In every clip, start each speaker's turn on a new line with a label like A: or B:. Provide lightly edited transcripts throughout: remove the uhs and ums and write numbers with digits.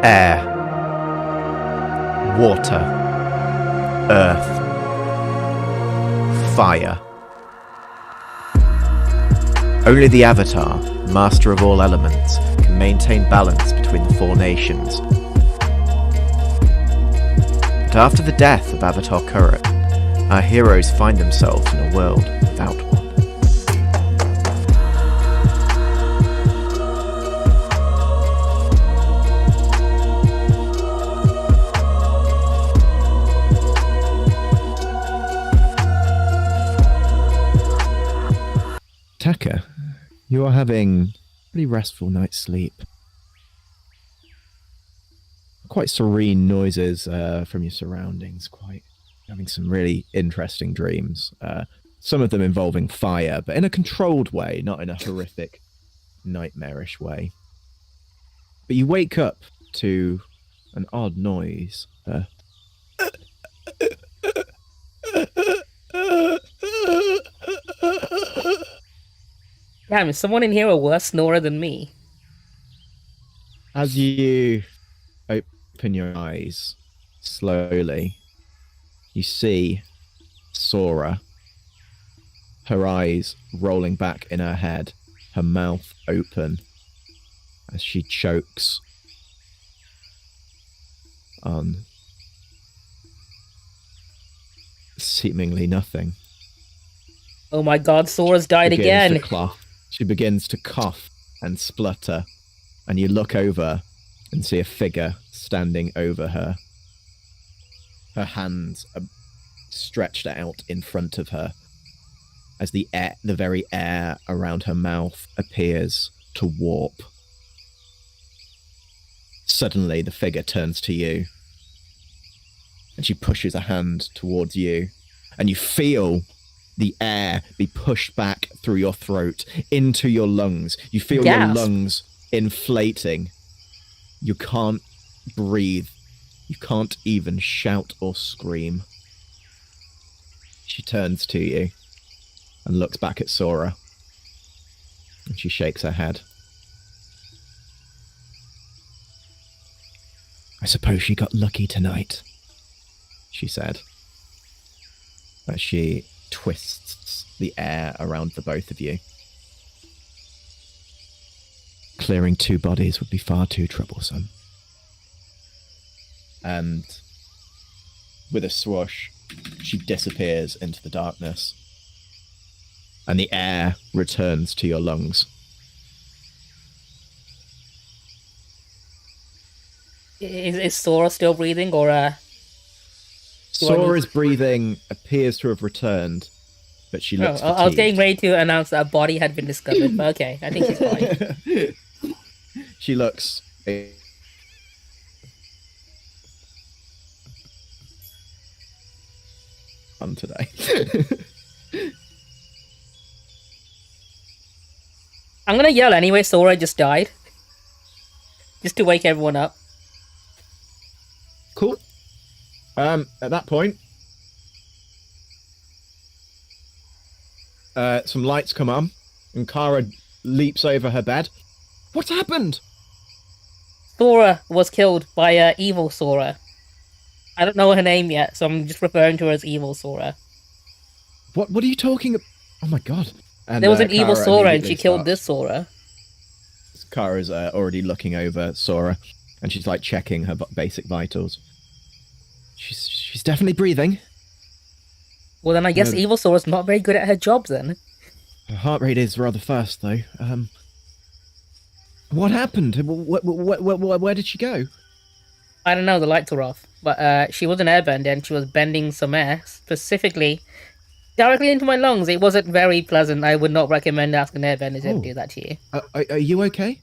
A: Air, water, earth, fire. Only the Avatar, master of all elements, can maintain balance between the four nations. But after the death of Avatar Kuruk, our heroes find themselves in a world without one. Taka, you are having a pretty restful night's sleep. Quite serene noises from your surroundings, quite having some really interesting dreams. Some of them involving fire, but in a controlled way, not in a horrific, nightmarish way. But you wake up to an odd noise.
B: Damn, is someone in here a worse snorer than me?
A: As you open your eyes slowly, you see Sora, her eyes rolling back in her head, her mouth open as she chokes on seemingly nothing.
B: Oh my god, Sora's died again!
A: She begins to cough and splutter, and you look over and see a figure standing over her. Her hands are stretched out in front of her as the very air around her mouth appears to warp. Suddenly, the figure turns to you, and she pushes a hand towards you, and you feel the air be pushed back through your throat into your lungs. You feel your lungs inflating. You can't breathe. You can't even shout or scream. She turns to you and looks back at Sora, and she shakes her head. I suppose she got lucky tonight, she said, as she twists the air around the both of you. Clearing two bodies would be far too troublesome. And with a swoosh, she disappears into the darkness, and the air returns to your lungs.
B: Is Sora still breathing, or
A: Sora's breathing appears to have returned, but she looks fatigued.
B: I was getting ready to announce that a body had been discovered, but okay, I think she's fine.
A: She looks... on today.
B: I'm gonna yell anyway, Sora just died. Just to wake everyone up.
A: Cool. At that point, some lights come on, and Kara leaps over her bed. What's happened?
B: Sora was killed by evil Sora. I don't know her name yet, so I'm just referring to her as evil Sora.
A: What are you talking about? Oh my god. And,
B: there was an evil Sora and she killed this Sora.
A: Kara's already looking over Sora, and she's like checking her basic vitals. She's definitely breathing.
B: Well, then I guess evil Sora's not very good at her job then.
A: Her heart rate is rather fast, though. What happened? Where did she go?
B: I don't know, the lights were off. But she was an airbender and she was bending some air, specifically directly into my lungs. It wasn't very pleasant. I would not recommend asking an airbender to do that to you.
A: Are you okay?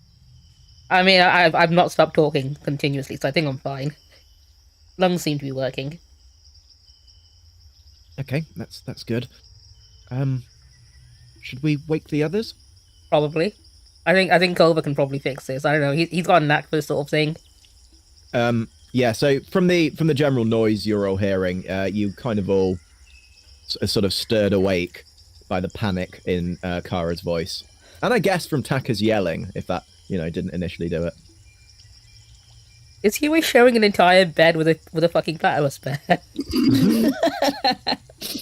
B: I mean, I've not stopped talking continuously, so I think I'm fine. Lungs seem to be working.
A: Okay, that's good. Should we wake the others?
B: Probably. I think Kova can probably fix this. I don't know. He's got a knack for this sort of thing.
A: Yeah. So from the general noise you're all hearing, you kind of all sort of stirred awake by the panic in Kara's voice, and I guess from Taka's yelling, if that didn't initially do it.
B: Is Huey sharing an entire bed with a fucking platypus bear?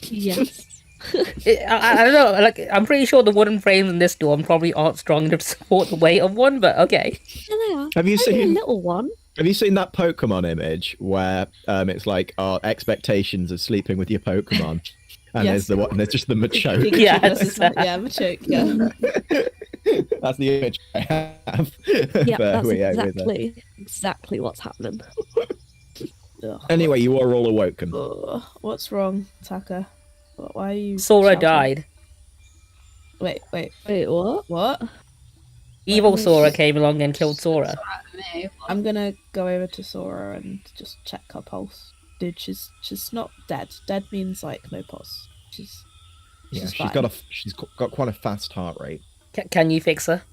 C: Yes.
B: I don't know. Like, I'm pretty sure the wooden frames in this dorm probably aren't strong enough to support the weight of one. But okay.
C: Yeah, they are.
A: Have you
C: Only a
A: seen?
C: little one?
A: Have you seen that Pokemon image where it's like our expectations of sleeping with your Pokemon, and
D: Yes.
A: there's just the Machoke.
D: Pikachu
B: Yes.
D: versus- yeah, Machoke, yeah.
A: That's the image I have.
C: Yeah,
A: for
C: that's
A: Huey
C: exactly what's happening.
D: Ugh.
A: Anyway, you are all awoken.
D: Ugh, what's wrong, Taka? Why are you
B: Sora
D: shouting?
B: died.
D: Wait.
C: Wait, what?
D: What?
B: Evil
D: Wait,
B: Sora came along and killed Sora.
D: I'm gonna go over to Sora and just check her pulse. Dude, she's not dead. Dead means like no pulse. She's
A: Yeah,
D: fine.
A: she's got quite a fast heart rate.
B: Can you fix her?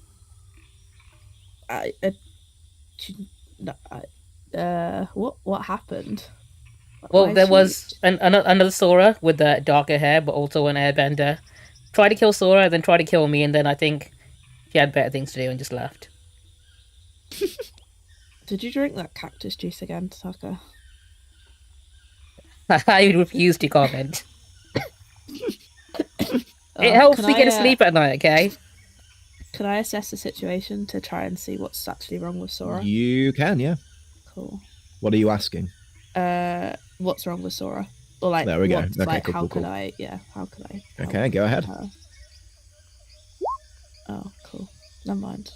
D: What happened?
B: Well,
D: Why is
B: there
D: she-
B: was another Sora with darker hair, but also an airbender. Tried to kill Sora, then tried to kill me, and then I think she had better things to do and just left.
D: Did you drink that cactus juice again, Taka?
B: I refuse to comment.
D: Oh,
B: It helps
D: can
B: me get to
D: I,
B: sleep at night, okay?
D: Can I assess the situation to try and see what's actually wrong with Sora?
A: You can, yeah.
D: Cool.
A: What are you asking?
D: What's wrong with Sora? Or like,
A: There we go.
D: what's,
A: Okay,
D: like,
A: cool,
D: how
A: cool,
D: could
A: cool.
D: I? Yeah, how could I? help
A: Okay, go ahead.
D: her? Oh, cool. Never mind.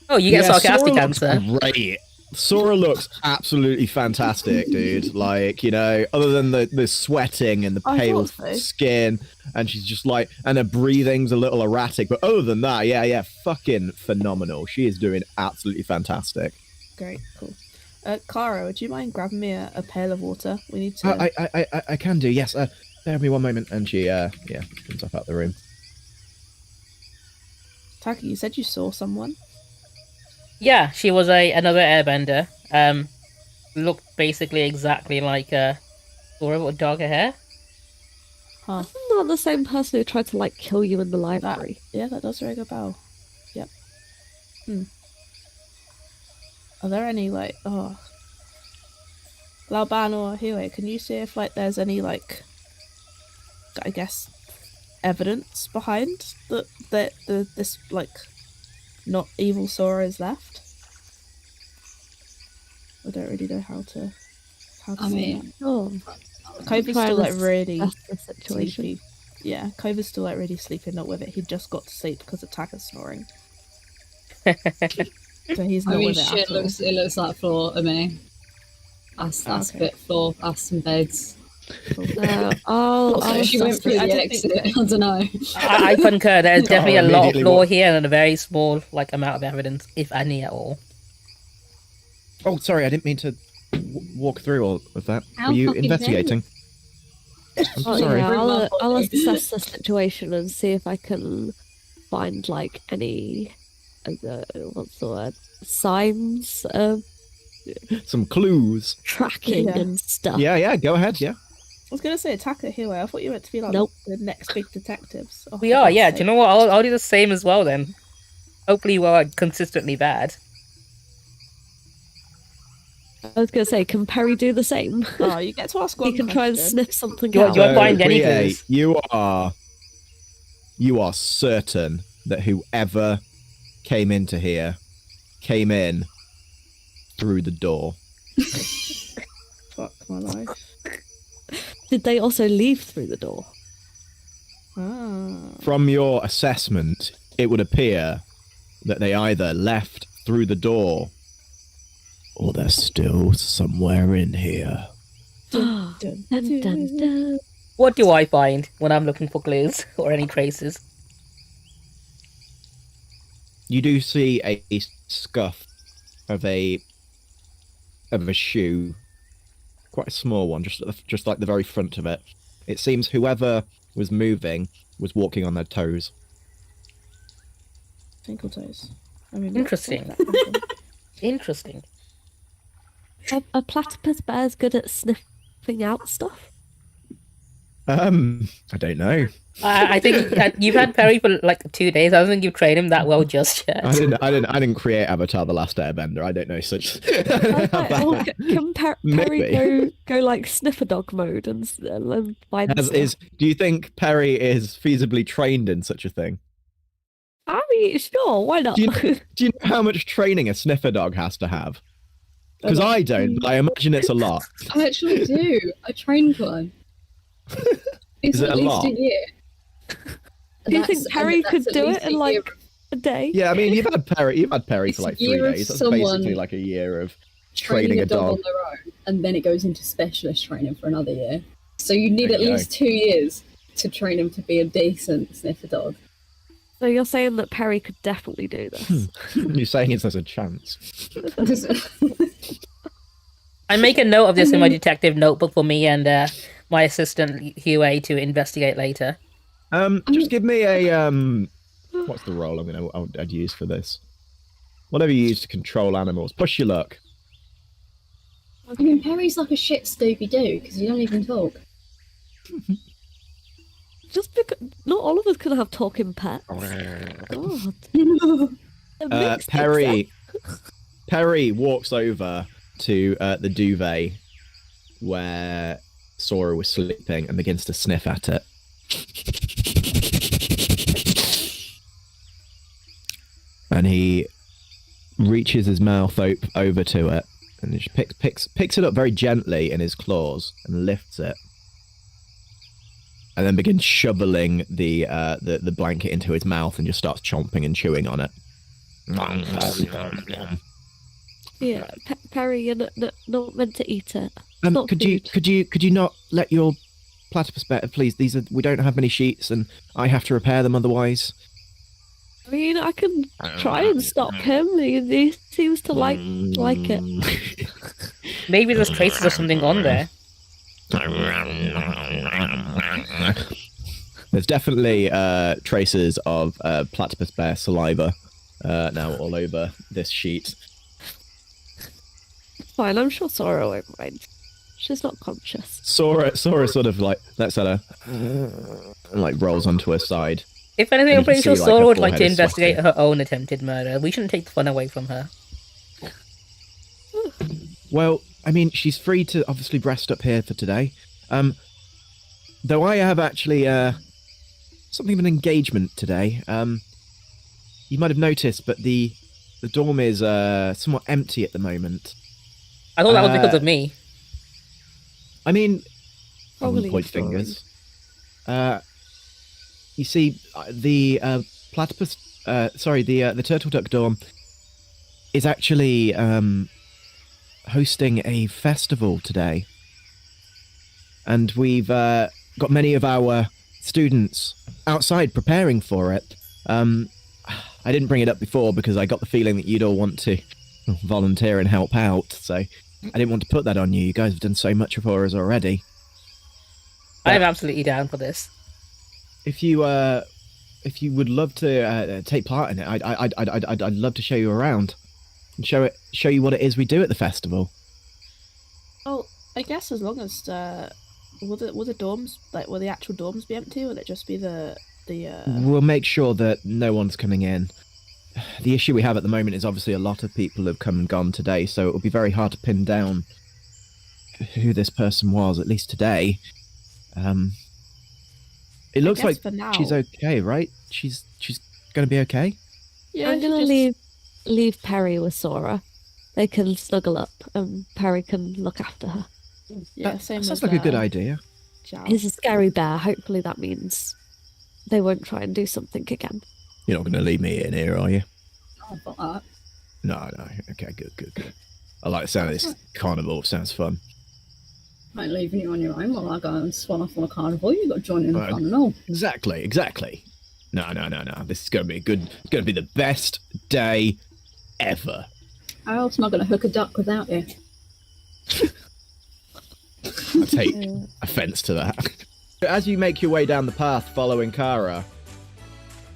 B: Oh, you get
A: Yeah,
B: sarcastic
A: Sora
B: answer.
A: looks great. Sora looks absolutely fantastic, dude. Like, you know, other than the sweating and the
D: I
A: pale
D: thought so.
A: skin, and she's just like, and her breathing's a little erratic, but other than that, yeah, fucking phenomenal. She is doing absolutely fantastic.
D: Great, cool. Clara, would you mind grabbing me a pail of water? We need to.
A: I can do, yes. Bear with me one moment, and she, comes up out the room.
D: Taka, you said you saw someone.
B: Yeah, she was another airbender. Looked basically exactly like Sora with darker hair.
D: Huh.
C: Isn't that the same person who tried to like kill you in the library?
D: Yeah, that does ring a bell. Yep. Are there any like Laoban or Huey, can you see if like there's any like I guess evidence behind this like not evil Sora is left? I don't really know how to
E: I
D: say
E: mean,
C: Oh,
D: that. Kova's
C: try
D: still
C: and
D: like really
C: that's the situation.
D: sleepy. Yeah, Kova's still like really sleeping, not with it. He just got to sleep because of Taka's snoring. So he's
E: I
D: not
E: mean,
D: with it
E: shit,
D: at all.
E: it looks like floor to me. That's
D: Okay.
E: a bit floor, that's some beds.
C: I'll
E: Also, she
D: that's
E: went through
D: I
E: the
D: didn't
E: exit,
D: think-
E: I don't know.
B: I concur. There's definitely a lot of
A: immediately
B: flaw
A: walk-
B: here and a very small amount of evidence, if any at all.
A: Oh, sorry, I didn't mean to walk through all of that.
E: How
A: Were you
E: fucking
A: investigating? I'm
C: Oh,
A: sorry.
C: yeah,
E: Bring my
C: I'll
E: body.
C: assess the situation and see if I can find like any what's the word, signs of
A: Some clues.
C: tracking
D: Yeah.
C: and stuff.
A: Yeah, go ahead, yeah.
D: I was gonna say Taka Huey. I thought you were meant to be like
C: Nope.
D: the next big detectives. Oh,
B: We
D: for
B: are,
D: God's
B: yeah.
D: sake.
B: Do you know what? I'll do the same as well then. Hopefully, we're consistently bad.
C: I was gonna say, can Perry do the same?
D: Oh, you get to ask one
C: He can try and
D: question.
C: sniff something
B: Do you-
C: out.
B: do you- find any
A: Quiyue,
B: clues?
A: you are certain that whoever came into here came in through the door.
D: Fuck my life.
C: Did they also leave through the door?
D: Ah.
A: From your assessment, it would appear that they either left through the door or they're still somewhere in here.
D: Dun,
C: Dun, dun, dun.
B: What do I find when I'm looking for clues or any traces?
A: You do see a scuff of a shoe, quite a small one, just like the very front of it. It seems whoever was moving was walking on their toes.
D: Tinkle toes. I mean,
B: Interesting.
D: where did that come from?
B: Interesting.
C: Are platypus bears good at sniffing out stuff?
A: I don't know.
B: I think you've had Perry for like 2 days. I don't think you've trained him that well just yet.
A: I didn't create Avatar: The Last Airbender. I don't know such.
C: Can Perry
A: Maybe.
C: go like sniffer dog mode and find stuff?
A: Do you think Perry is feasibly trained in such a thing?
C: I mean, sure, why not?
A: Do you know how much training a sniffer dog has to have? Because I don't, but I imagine it's a lot.
E: I actually do. I trained one. It's
A: Is it
E: at
A: a
E: least
A: lot?
E: a year.
C: Do you think Perry could do it in like a day?
A: Yeah, I mean, you've had Perry
E: It's
A: for like
E: a year
A: 3
E: of
A: days. That's
E: someone
A: basically like a year of
E: training
A: training
E: a
A: a
E: dog
A: dog.
E: on their own, and then it goes into specialist training for another year. So you need
A: There
E: at
A: you go.
E: least 2 years to train him to be a decent sniffer dog.
C: So you're saying that Perry could definitely do this?
A: You're saying there's a chance.
B: I make a note of this in my detective notebook for me and my assistant Huey to investigate later.
A: Just give me a what's the role I'd use for this? Whatever you use to control animals. Push your luck.
E: I mean, Perry's like a shit Scooby-Doo because you don't even talk.
C: Just because not all of us can have talking pets. God.
A: Perry walks over to the duvet where Sora was sleeping and begins to sniff at it. And he reaches his mouth over to it and just picks it up very gently in his claws and lifts it. And then begins shoveling the blanket into his mouth and just starts chomping and chewing on it.
C: Yeah, Perry, you're not meant to eat it. It's not
A: Could
C: food.
A: you not let your platypus better, please? We don't have many sheets, and I have to repair them otherwise.
C: I mean, I can try and stop him. He seems to like it.
B: Maybe there's traces of something on there.
A: There's definitely traces of platypus bear saliva now all over this sheet.
C: It's fine. I'm sure Sora won't mind. She's not conscious.
A: Sora sort of like lets out and like rolls onto her side.
B: If anything,
A: And
B: I'm
A: you
B: pretty
A: can
B: sure
A: see, like,
B: Sora
A: her
B: would like to
A: forehead is
B: investigate
A: sweating.
B: her own attempted murder. We shouldn't take the fun away from her.
A: Well, I mean, she's free to obviously rest up here for today. Though I have actually something of an engagement today. You might have noticed, but the dorm is somewhat empty at the moment.
B: I thought that was because of me.
A: I mean, I
C: Probably
A: wouldn't point
C: Florence.
A: fingers. You see, the platypus, the turtle duck dorm is actually hosting a festival today, and we've got many of our students outside preparing for it. I didn't bring it up before because I got the feeling that you'd all want to volunteer and help out, so I didn't want to put that on you. You guys have done so much for us already.
B: I am absolutely down for this.
A: If you would love to take part in it, I'd love to show you around and show you what it is we do at the festival.
D: Oh, I guess as long as will the dorms, like, will the actual dorms be empty? Will it just be the
A: We'll make sure that no one's coming in. The issue we have at the moment is obviously a lot of people have come and gone today, so it will be very hard to pin down who this person was, at least today. It looks
D: guess
A: like
D: for now.
A: she's okay, right? She's going to be okay?
D: Yeah,
C: I'm gonna leave Perry with Sora. They can snuggle up, and Perry can look after her.
D: Yeah, same
A: That sounds
D: with,
A: like a good idea.
D: Zhao.
C: He's a scary bear. Hopefully, that means they won't try and do something again.
A: You're not going to leave me in here, are you?
E: Oh, but that.
A: No. Okay, good. I like the sound of this carnival. Sounds fun.
E: I ain't leaving you on your own while I go and swan off on a carnival. You've got to join in the
A: Right.
E: fun and all.
A: Exactly. No. This is going to be good. It's going to be the best day ever.
E: How else am I going to hook a duck without you?
A: I take offense to that. As you make your way down the path following Kara,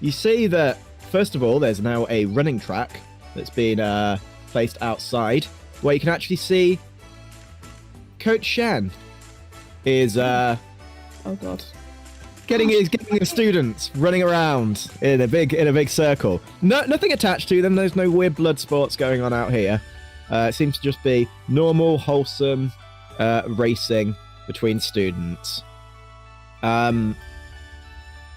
A: you see that, first of all, there's now a running track that's been placed outside, where you can actually see Coach Shan is
D: Oh god.
A: getting the students running around in a big circle. No, nothing attached to them. There's no weird blood sports going on out here. It seems to just be normal, wholesome racing between students.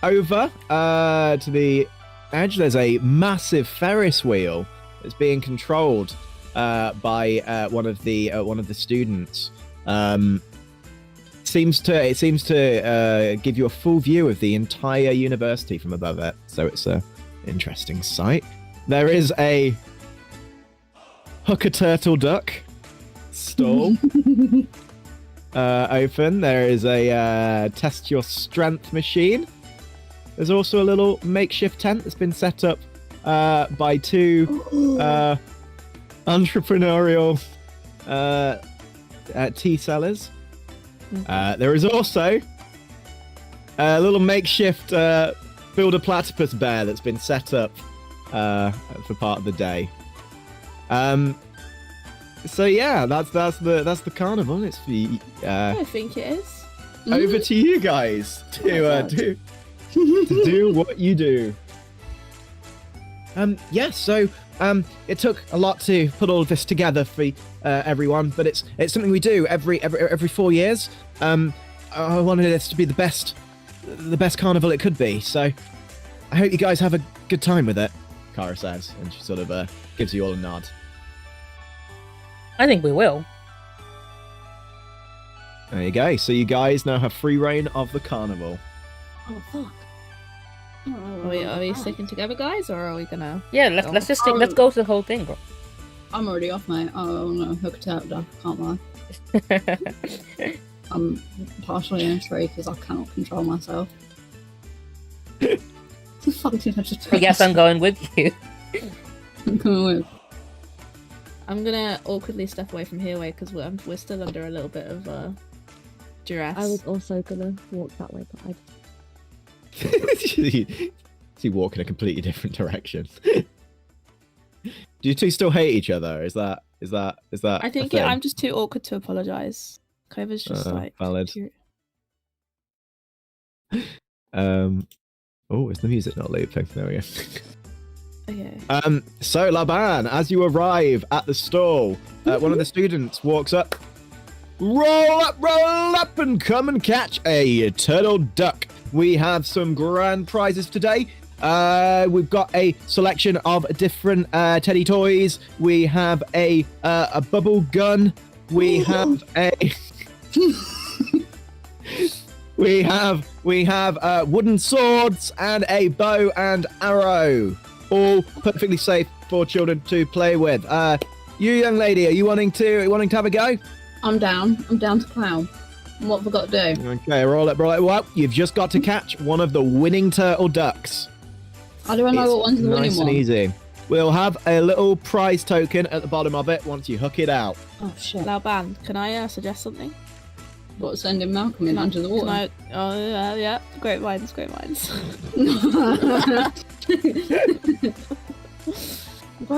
A: Over to the edge, there's a massive Ferris wheel that's being controlled by one of the students. It seems to give you a full view of the entire university from above it, so it's an interesting sight. There is a hooker turtle duck stall open. There is a test your strength machine. There's also a little makeshift tent that's been set up by two entrepreneurial tea sellers. There is also a little makeshift build a platypus bear that's been set up for part of the day. So yeah, that's the carnival. It's the
D: I think it is.
A: over to you guys to do what you do. So it took a lot to put all of this together for everyone, but it's something we do every 4 years. I wanted this to be the best carnival it could be, so I hope you guys have a good time with it, Kara says, and she sort of gives you all a nod.
B: I think we will.
A: There you go. So you guys now have free reign of the carnival.
E: Oh fuck.
D: Are we sticking together, guys, or are we gonna?
B: Yeah, let's just stick, let's go to the whole thing, bro.
E: I'm already off, mate. Oh no, hooked out. Can't lie. I'm partially in a tree because I cannot control myself. The fuck did I just?
B: I guess I'm going with you.
E: I'm going with.
D: I'm gonna awkwardly step away from here, because we're still under a little bit of duress.
C: I was also gonna walk that way, but
A: you walk in a completely different direction. Do you two still hate each other? Is that?
D: I think I'm just too awkward to apologize. Kova's just
A: valid.
D: Cute.
A: Oh, is the music not looping? There we go.
D: Okay.
A: So Laoban, as you arrive at the stall, one of the students walks up. Roll up, and come and catch a turtle duck. We have some grand prizes today. We've got a selection of different teddy toys. We have a bubble gun. We have a we have wooden swords and a bow and arrow. All perfectly safe for children to play with. You young lady, are you wanting to have a go?
E: I'm down to clown. What have I got to do?
A: Okay, roll it. Well, you've just got to catch one of the winning turtle ducks.
E: How do I know what one's the winning
A: one? Nice and easy. We'll have a little prize token at the bottom of it once you hook it out.
E: Oh shit.
D: Laoban, can I suggest something?
E: What, sending Malcolm in under the water?
D: Yeah. Great minds.
E: Great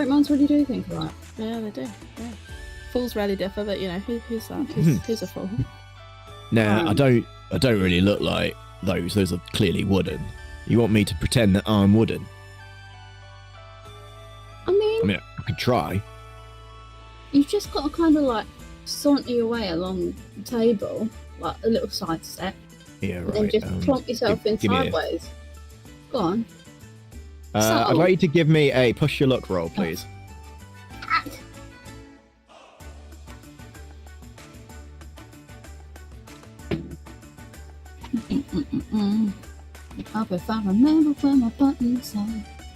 E: minds really do think of that.
D: Yeah, they do. Yeah. Fools rarely differ, but who's that? Who's a fool?
A: Nah, I don't really look like those. Those are clearly wooden. You want me to pretend that I'm wooden?
E: I mean,
A: I could try.
E: You've just got to kind of like saunter your way along the table, like a little side step.
A: Yeah, right.
E: And then just plonk yourself in sideways. Go on.
A: I'd like you to give me a push your luck roll, please.
E: If I remember where my buttons are,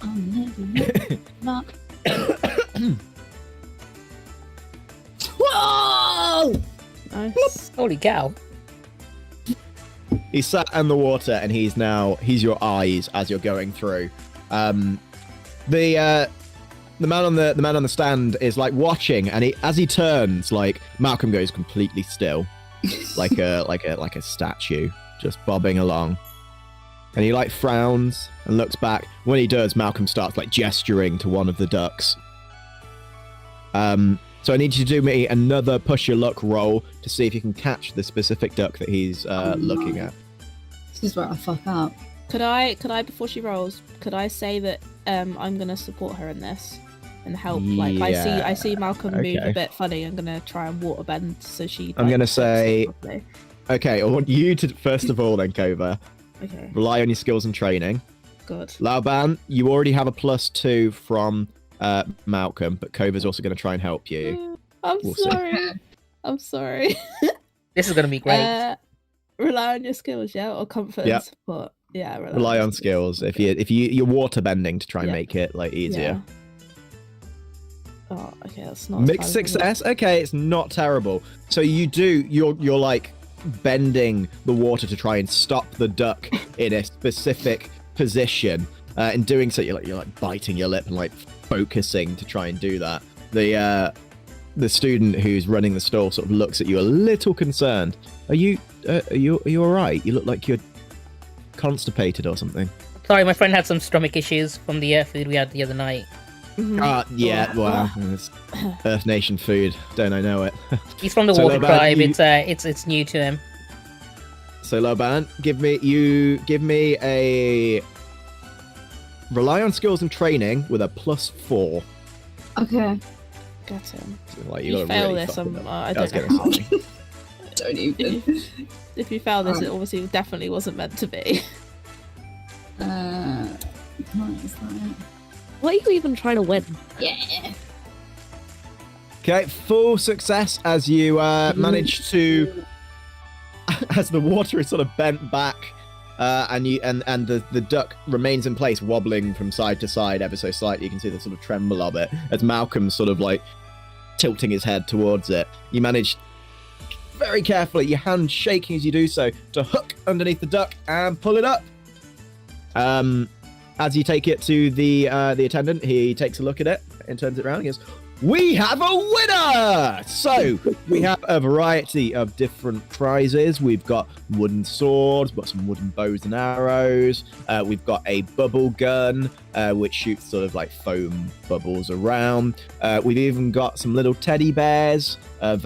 E: I'm never luck. Whoa!
D: Nice.
B: Holy cow.
A: He's sat in the water and he's your eyes as you're going through. The man on the stand is like watching, and as he turns, like Malcolm goes completely still, like a statue, just bobbing along. And he like frowns and looks back. When he does, Malcolm starts like gesturing to one of the ducks. So I need you to do me another push your luck roll to see if you can catch the specific duck that he's looking at.
E: This is where I fuck up.
D: Could I before she rolls, could I say that I'm gonna support her in this and help? Like I see Malcolm move a bit funny. I'm gonna try and waterbend so she.
A: I'm gonna say. Okay, I want you to first of all then, Kova.
D: Okay.
A: Rely on your skills and training.
D: Good.
A: Laoban, you already have a +2 from Malcolm, but Kova's also going to try and help you.
D: I'm sorry. I'm sorry.
B: This is going to be great.
D: Rely on your skills, yeah, or comfort and support. Yeah,
A: rely on skills. If you're water bending to try and make it like easier.
D: Yeah. Oh, okay, that's not
A: mixed success. Okay, it's not terrible. So you're like bending the water to try and stop the duck in a specific position. In doing so, you're like biting your lip and like focusing to try and do that. The student who's running the stall sort of looks at you a little concerned. Are you all right? You look like you're constipated or something.
B: Sorry, my friend had some stomach issues from the food we had the other night.
A: Yeah, well, it's Earth Nation food. Don't I know it?
B: He's from the water tribe. It's new to him.
A: So Laoban, give me a rely on skills and training with a +4.
E: Okay.
D: Get him.
A: So, like,
D: you fail really this, I don't know how.
E: Don't even.
D: If you fail this, it obviously definitely wasn't meant to be.
E: What is that?
C: What are you even trying to win?
E: Yeah.
A: Okay, full success as you manage to, as the water is sort of bent back, and the duck remains in place, wobbling from side to side ever so slightly. You can see the sort of tremble of it as Malcolm's sort of like tilting his head towards it. You manage very carefully, your hand shaking as you do so, to hook underneath the duck and pull it up. As you take it to the attendant, he takes a look at it and turns it around and goes, "We have a winner!" So we have a variety of different prizes. We've got wooden swords, we've got some wooden bows and arrows. We've got a bubble gun, which shoots sort of like foam bubbles around. We've even got some little teddy bears of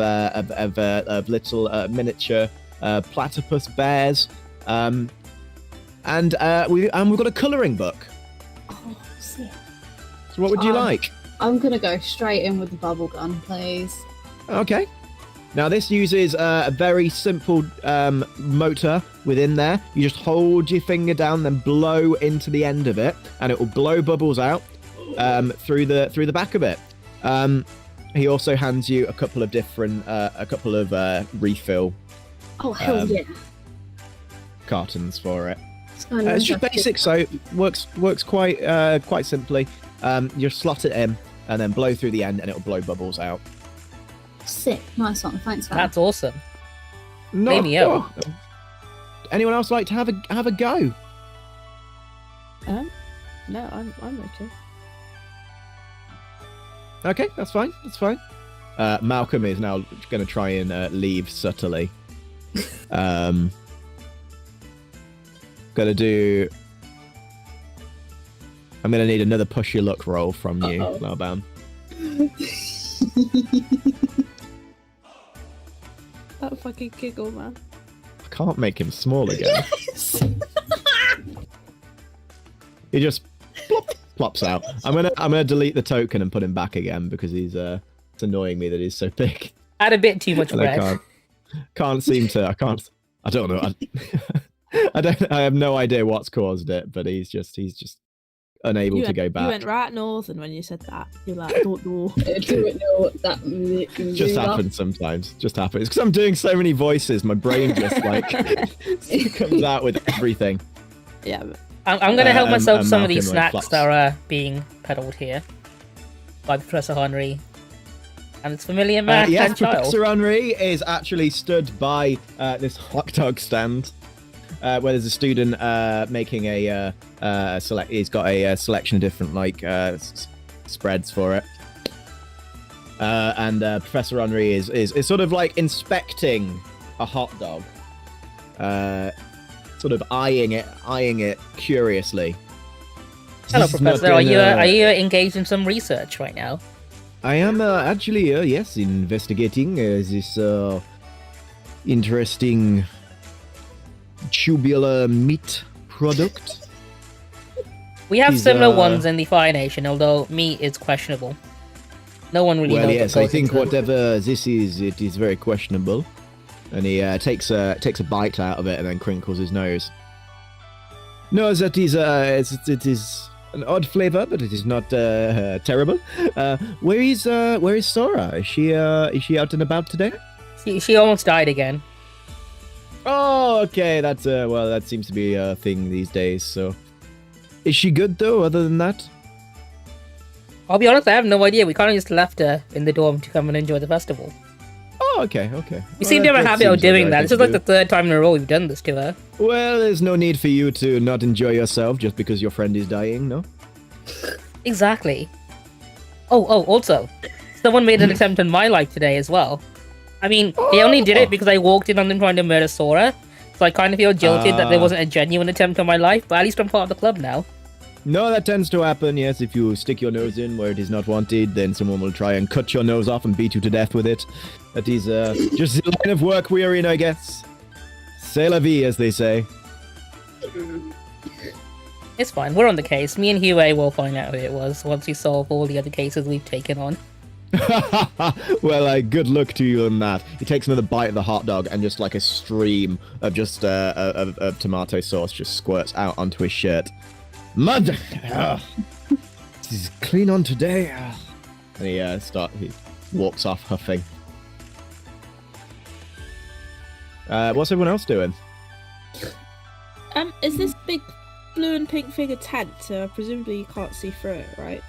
A: little miniature platypus bears. And we've got a colouring book.
E: Oh, sick.
A: So what would you like?
E: I'm gonna go straight in with the bubble gun, please.
A: Okay. Now this uses a very simple motor within there. You just hold your finger down, then blow into the end of it, and it will blow bubbles out through the back of it. He also hands you a couple of different, refill.
E: Oh hell yeah!
A: Cartons for it.
E: It's
A: It's just basic, so it works quite simply. You slot it in and then blow through the end, and it'll blow bubbles out.
E: Sick, nice one. Thanks for that.
B: That's awesome.
A: No,
B: Maybe
A: anyone else like to have a go?
D: No, I'm okay.
A: Okay, that's fine. That's fine. Malcolm is now going to try and leave subtly. I'm going to need another push your luck roll from you, Laoban.
D: That fucking giggle, man.
A: I can't make him small again. He just plops out. I'm gonna delete the token and put him back again because it's annoying me that he's so big.
B: Had a bit too much
A: And
B: bread.
A: I don't know. I have no idea what's caused it, but he's just unable to go back.
D: You went right northern when you said that. You're like, don't know.
E: I don't know what that
A: Just happens sometimes. Just happens. It's because I'm doing so many voices. My brain just like comes out with everything.
D: Yeah.
B: I'm going to help myself
A: and
B: some of these
A: Malcolm, like,
B: snacks
A: flaps.
B: that are being peddled here by Professor Henry. And it's familiar man
A: Yes,
B: and child.
A: Professor Henry is actually stood by this hot dog stand where there's a student making a select. He's got a selection of different like spreads for it, and Professor Henry is sort of like inspecting a hot dog, sort of eyeing it curiously.
B: Hello,
A: This has
B: Professor.
A: not been,
B: Are you engaged in some research right now?
A: I am actually, yes, investigating this interesting tubular meat product.
B: We have
A: He's,
B: similar ones in the Fire Nation, although meat is questionable. No one really
A: Well,
B: knows.
A: yes,
B: what
A: I
B: goes
A: think
B: into it.
A: whatever this is, it is very questionable. And he takes a bite out of it and then crinkles his nose. No, that is it is an odd flavor, but it is not terrible. Where is Sora? Is she out and about today?
B: She almost died again.
A: Oh, okay. That's well, that seems to be a thing these days. So, is she good though? Other than that,
B: I'll be honest, I have no idea. We kind of just left her in the dorm to come and enjoy the festival.
A: oh, okay.
B: We seem to have a habit of doing that. This is like the third time in a row we've done this to her.
A: Well, there's no need for you to not enjoy yourself just because your friend is dying, no?
B: Exactly. Oh, also, someone made an attempt on my life today as well. I mean, they only did it because I walked in on them trying to murder Sora, so I kind of feel jilted that there wasn't a genuine attempt on my life, but at least I'm part of the club now.
A: No, that tends to happen, yes. If you stick your nose in where it is not wanted, then someone will try and cut your nose off and beat you to death with it. That is just the line of work we are in, I guess. C'est la vie, as they say.
B: It's fine, we're on the case. Me and Huey will find out who it was once we solve all the other cases we've taken on.
A: Well, good luck to you on that. He takes another bite of the hot dog and just like a stream of just of tomato sauce just squirts out onto his shirt. Mother! This is clean on today. And he walks off huffing. What's everyone else doing?
D: Is this big blue and pink figure tent? So presumably you can't see through it, right?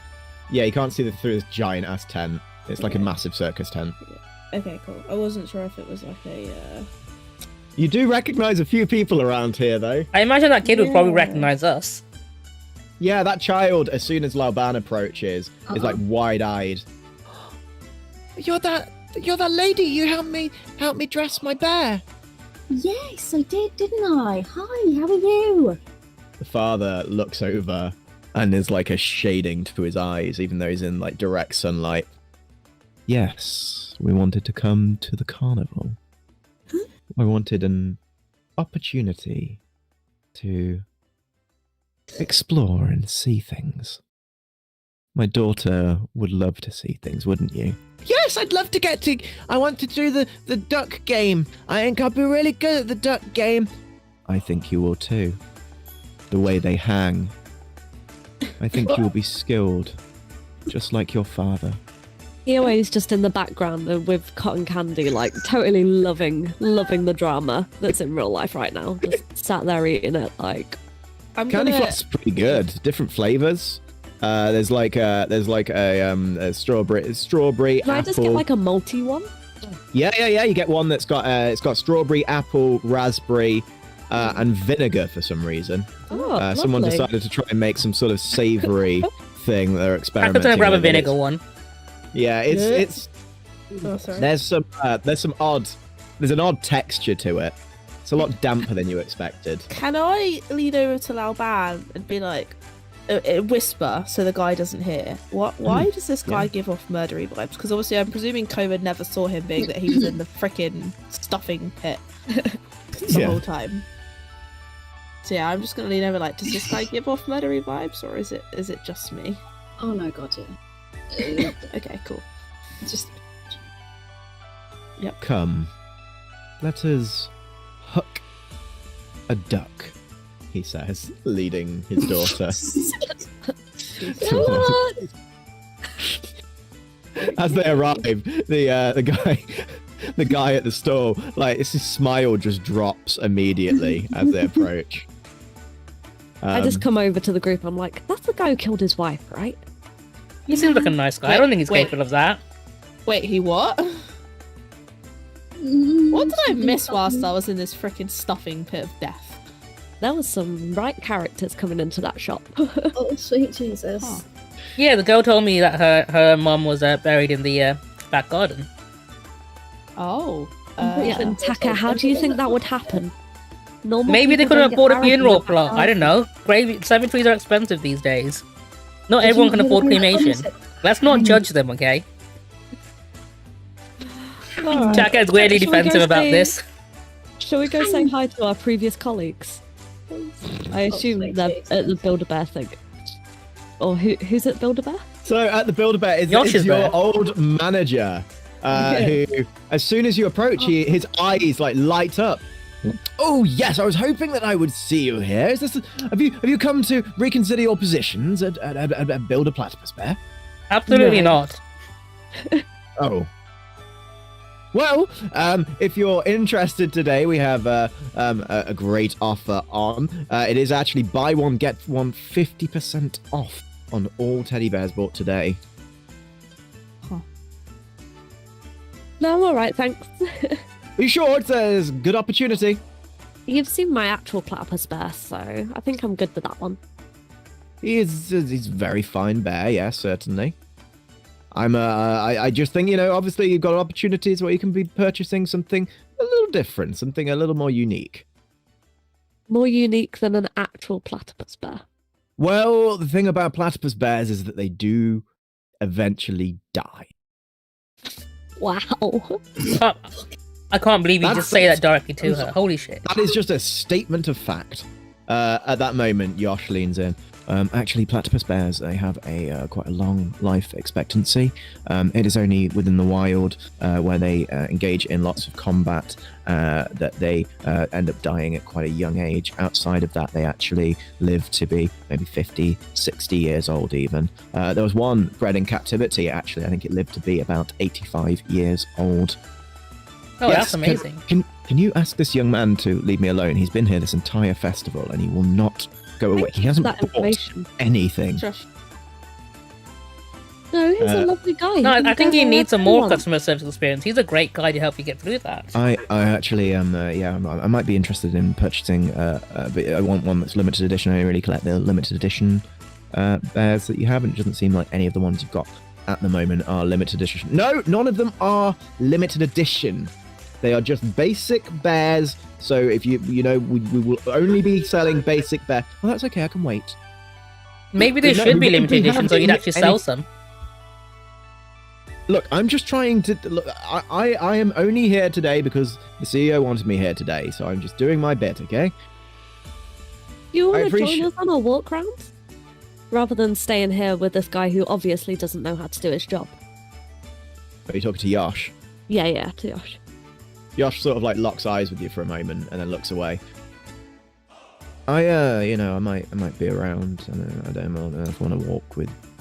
A: Yeah, you can't see through this giant ass tent. It's like a massive circus tent.
D: Okay, cool. I wasn't sure if it was like a.
A: You do recognize a few people around here, though.
B: I imagine that kid would probably
D: Yeah.
B: recognize us.
A: Yeah, that child, as soon as Laoban approaches, is like wide-eyed. You're that lady. You helped me dress my bear.
E: Yes, I did, didn't I? Hi, how are you?
A: The father looks over, and there's like a shading to his eyes, even though he's in like direct sunlight. Yes, we wanted to come to the carnival. I wanted an opportunity to explore and see things. My daughter would love to see things, wouldn't you? Yes, I'd love to I want to do the duck game. I think I'll be really good at the duck game. I think you will too. The way they hang. I think you will be skilled, just like your father.
C: He always just in the background with cotton candy, like totally loving the drama that's in real life right now. Just sat there eating it, like.
A: Candy floss pretty good. Different flavors. There's like a strawberry
C: Can
A: apple.
C: I just get like a multi one?
A: Yeah. You get one that's got it's got strawberry, apple, raspberry, and vinegar for some reason.
C: Oh,
A: Someone
C: lovely.
A: decided to try and make some sort of savory thing that they're
B: I'm
A: experimenting
B: gonna grab a
A: with.
B: vinegar one.
A: Yeah, it's
D: Oh, sorry.
A: there's an odd texture to it. It's a lot damper than you expected.
D: Can I lean over to Laoban and be like, whisper so the guy doesn't hear? Why does this guy give off murdery vibes? Because obviously I'm presuming Kova never saw him being that he was in the frickin' stuffing pit the whole time. So yeah, I'm just gonna lean over like, does this guy give off murdery vibes or is it just me?
E: Oh no, God, yeah.
D: Okay, cool.
E: Just
A: Come, let us hook a duck, he says, leading his daughter. As they arrive, the guy at the store, like, his smile just drops immediately as they approach.
C: I just come over to the group. I'm like, that's the guy who killed his wife, right?
B: He seems like a nice guy. I don't think he's
D: Wait.
B: capable of that.
D: Wait, he what? What did I miss whilst I was in this frickin' stuffing pit of death?
C: There was some right characters coming into that shop.
E: Oh, sweet Jesus.
D: Huh.
B: Yeah, the girl told me that her mum was buried in the back garden.
D: Oh.
C: Yeah, and Taka, how do you think that would happen? Normal
B: Maybe they
C: people
B: couldn't
C: don't get
B: afford a
C: buried in
B: funeral
C: the
B: plot. I don't know. Cemeteries are expensive these days. Not everyone can afford cremation. Let's not judge them, okay?
C: Alright.
B: Taka is weirdly defensive about this.
C: Shall we go say hi to our previous colleagues? I assume they're at the Build-A-Bear thing. Or who's at Build-A-Bear?
A: So at the Build-A-Bear is
B: Yosh
A: your
B: there.
A: old manager, who, as soon as you approach, his eyes like light up. Oh yes, I was hoping that I would see you here. Is this? Have you come to reconsider your positions at Build-A-Platypus Bear?
B: Absolutely
C: No.
B: not.
A: Oh. Well, if you're interested today, we have a great offer on. It is actually buy one, get one 50% off on all teddy bears bought today.
C: No, I'm alright, thanks.
A: Are you sure? It's a good opportunity.
C: You've seen my actual platypus bear, so I think I'm good with that one.
A: He's a very fine bear, yes, certainly. I just think, obviously you've got opportunities where you can be purchasing something a little different, something a little more unique.
C: More unique than an actual platypus bear.
A: Well, the thing about platypus bears is that they do eventually die.
C: Wow.
B: I can't believe you
A: That's-
B: just say that directly to her. Holy shit.
A: That is just a statement of fact. At that moment, Yosh leans in. Actually, platypus bears, they have a quite a long life expectancy. It is only within the wild where they engage in lots of combat that they end up dying at quite a young age. Outside of that, they actually live to be maybe 50, 60 years old even. There was one bred in captivity, actually. I think it lived to be about 85 years old.
B: Oh,
A: Yes,
B: that's amazing.
A: Can you ask this young man to leave me alone? He's been here this entire festival and he will not go away.
C: Thank
A: He
C: you
A: hasn't
C: for that
A: bought
C: information.
A: anything.
D: Josh.
C: No, he's a lovely guy.
B: No,
C: can
B: I think
C: go
B: he needs a
C: wherever
B: more
C: he wants.
B: customer service experience. He's a great guy to help you get through that.
A: I actually am, I might be interested in purchasing, but I want one that's limited edition. I only really collect the limited edition bears that you have, and it doesn't seem like any of the ones you've got at the moment are limited edition. No, none of them are limited edition. They are just basic bears. So if we will only be selling basic bear. Well, that's okay. I can wait.
B: Maybe they
A: No,
B: should be
A: we
B: limited
A: haven't
B: edition so you'd actually sell
A: any-
B: some.
A: Look, I'm just trying to look. I am only here today because the CEO wanted me here today. So I'm just doing my bit. Okay.
C: You
A: I
C: want to join
A: appreciate-
C: us on our walk round? Rather than staying here with this guy who obviously doesn't know how to do his job.
A: Are you talking to Yosh?
C: Yeah, to Josh.
A: Yosh sort of like locks eyes with you for a moment and then looks away. I might be around. I don't know if I want to walk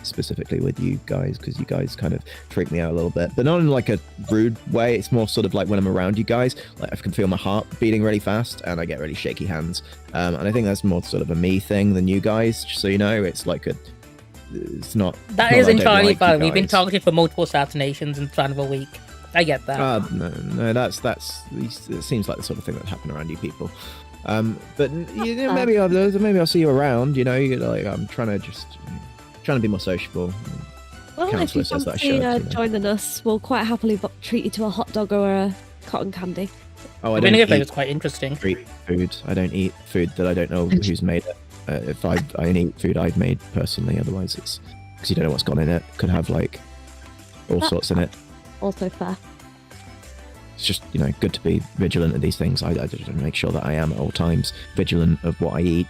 A: specifically with you guys because you guys kind of freak me out a little bit, but not in like a rude way. It's more sort of like when I'm around you guys, like I can feel my heart beating really fast and I get really shaky hands. And I think that's more sort of a me thing than you guys. Just so you know, it's like it's not.
B: That
A: not
B: is
A: I don't
B: entirely
A: like you
B: fine. We've been
A: guys.
B: targeted for multiple assassinations in the span of a week. I get that.
A: No, that's it seems like the sort of thing that happen around you people. But maybe I'll see you around. I'm trying to be more sociable.
C: Well, if
A: Counselor
C: you
A: says that I
C: fancy
A: should,
C: joining us, we'll quite happily treat you to a hot dog or a cotton candy.
A: Oh, I
B: The
A: don't
B: vinegar flavor
A: eat
B: is quite interesting.
A: street food. I don't eat food that I don't know who's made it. If I only eat food I've made personally, otherwise it's because you don't know what's gone in it. Could have like all sorts in it.
C: Also fair.
A: It's just good to be vigilant of these things. I just want to make sure that I am at all times vigilant of what I eat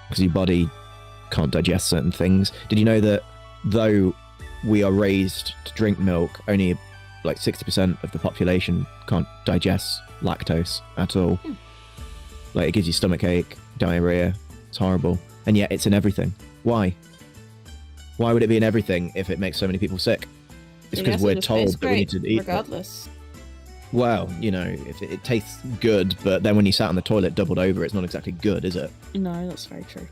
A: because your body can't digest certain things. Did you know that though we are raised to drink milk, only like 60% of the population can't digest lactose at all? Like it gives you stomachache, diarrhea. It's horrible, and yet it's in everything. Why would it be in everything if it makes so many people sick? It's
D: I
A: because
D: guess
A: we're
D: it just
A: told
D: tastes
A: that we need to
D: great,
A: eat
D: regardless.
A: well, if it tastes good, but then when you sat on the toilet doubled over, it's not exactly good, is it?
D: No, that's very true.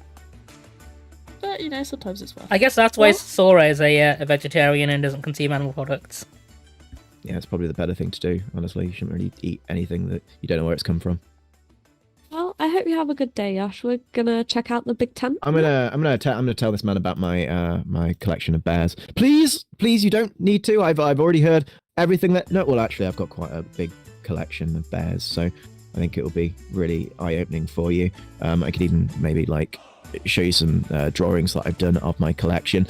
D: But sometimes it's worth.
B: I guess that's why
C: Well-
B: Sora is a vegetarian and doesn't consume animal products.
A: Yeah, it's probably the better thing to do. Honestly, you shouldn't really eat anything that you don't know where it's come from.
C: Well, I hope you have a good day, Yash. We're gonna check out the big tent.
A: I'm gonna tell this man about my my collection of bears. Please, you don't need to. I've already heard everything that. No, well, actually, I've got quite a big collection of bears, so I think it will be really eye-opening for you. I could even maybe like show you some drawings that I've done of my collection.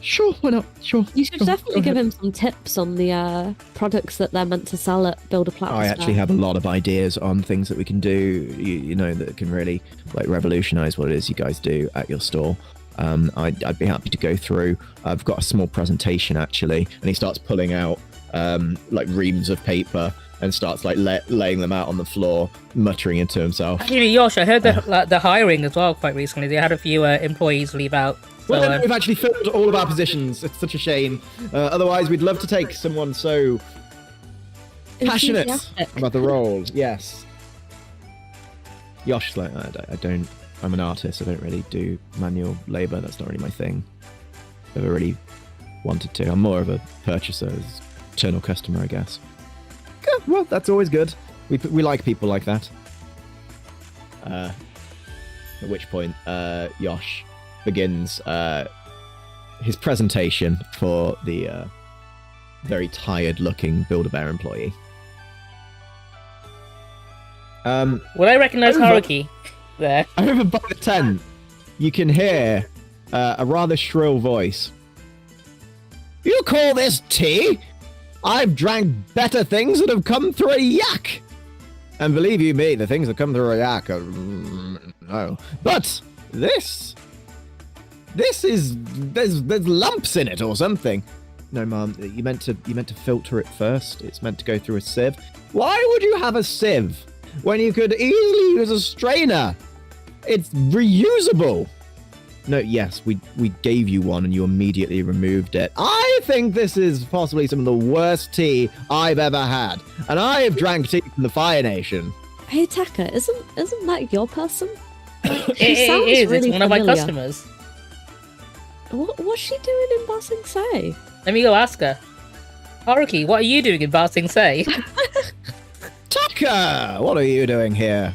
A: Sure, why not? Sure.
C: You should
A: sure,
C: definitely
A: go
C: give
A: ahead.
C: him some tips on the products that they're meant to sell at Build a Platypus.
A: I actually have a lot of ideas on things that we can do, you know, that can really like revolutionize what it is you guys do at your store. I'd be happy to go through. I've got a small presentation actually, and he starts pulling out like reams of paper and starts like laying them out on the floor, muttering into himself.
B: Actually, Yosh, I heard the hiring as well quite recently. They had a few employees leave out. So,
A: Well, we've actually filled all of our positions. It's such a shame. Otherwise, we'd love to take someone so passionate
C: Enthusiastic.
A: about the role. Yes. Yosh's like, I don't. I'm an artist. I don't really do manual labor. That's not really my thing. Never really wanted to. I'm more of a purchaser, eternal customer, I guess. Yeah, well, that's always good. We like people like that. At which point, Yosh begins his presentation for the very tired-looking Build-A-Bear employee.
B: would I recognize
A: over-
B: Haruki there?
A: Over by the tent, you can hear a rather shrill voice. You call this tea? I've drank better things that have come through a yak. And believe you me, the things that come through a yak are no. But this is there's lumps in it or something. No, Mum, you meant to filter it first. It's meant to go through a sieve. Why would you have a sieve when you could easily use a strainer? It's reusable. No, yes, we gave you one and you immediately removed it. I think this is possibly some of the worst tea I've ever had. And I have drank tea from the Fire Nation.
C: Hey Taka, isn't that your person?
B: It
C: sounds
B: is.
C: really
B: It's one of my
C: familiar.
B: customers.
C: What's she doing in Ba Sing Se?
B: Let me go ask her. Haruki, what are you doing in Ba Sing Se?
A: Taka, what are you doing here?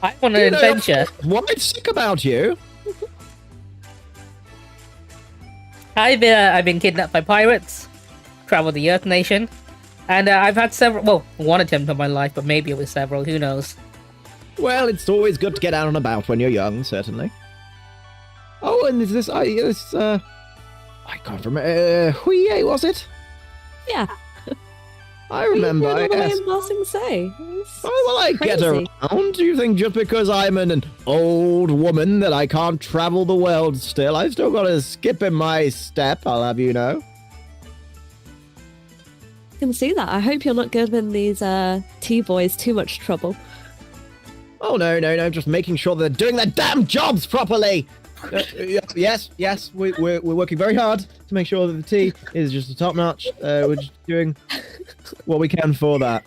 B: I'm on
A: You
B: an
A: know,
B: adventure.
A: What's sick about you?
B: I've been kidnapped by pirates, traveled the Earth Nation, and I've had several. Well, one attempt on my life, but maybe it was several. Who knows?
A: Well, it's always good to get out and about when you're young, certainly. Oh, and is this? I can't remember. Quiyue, was it?
C: Yeah.
A: I remember.
C: All the way
A: Yes.
C: in Ba Sing Se.
A: Oh, well, I get
C: crazy.
A: around. Do you think just because I'm an old woman that I can't travel the world still? I've still got a skip in my step, I'll have you know.
C: I can see that. I hope you're not giving these T-boys too much trouble.
A: Oh, no, just making sure they're doing their damn jobs properly. Yes, we're working very hard to make sure that the tea is just top notch. We're just doing what we can for that.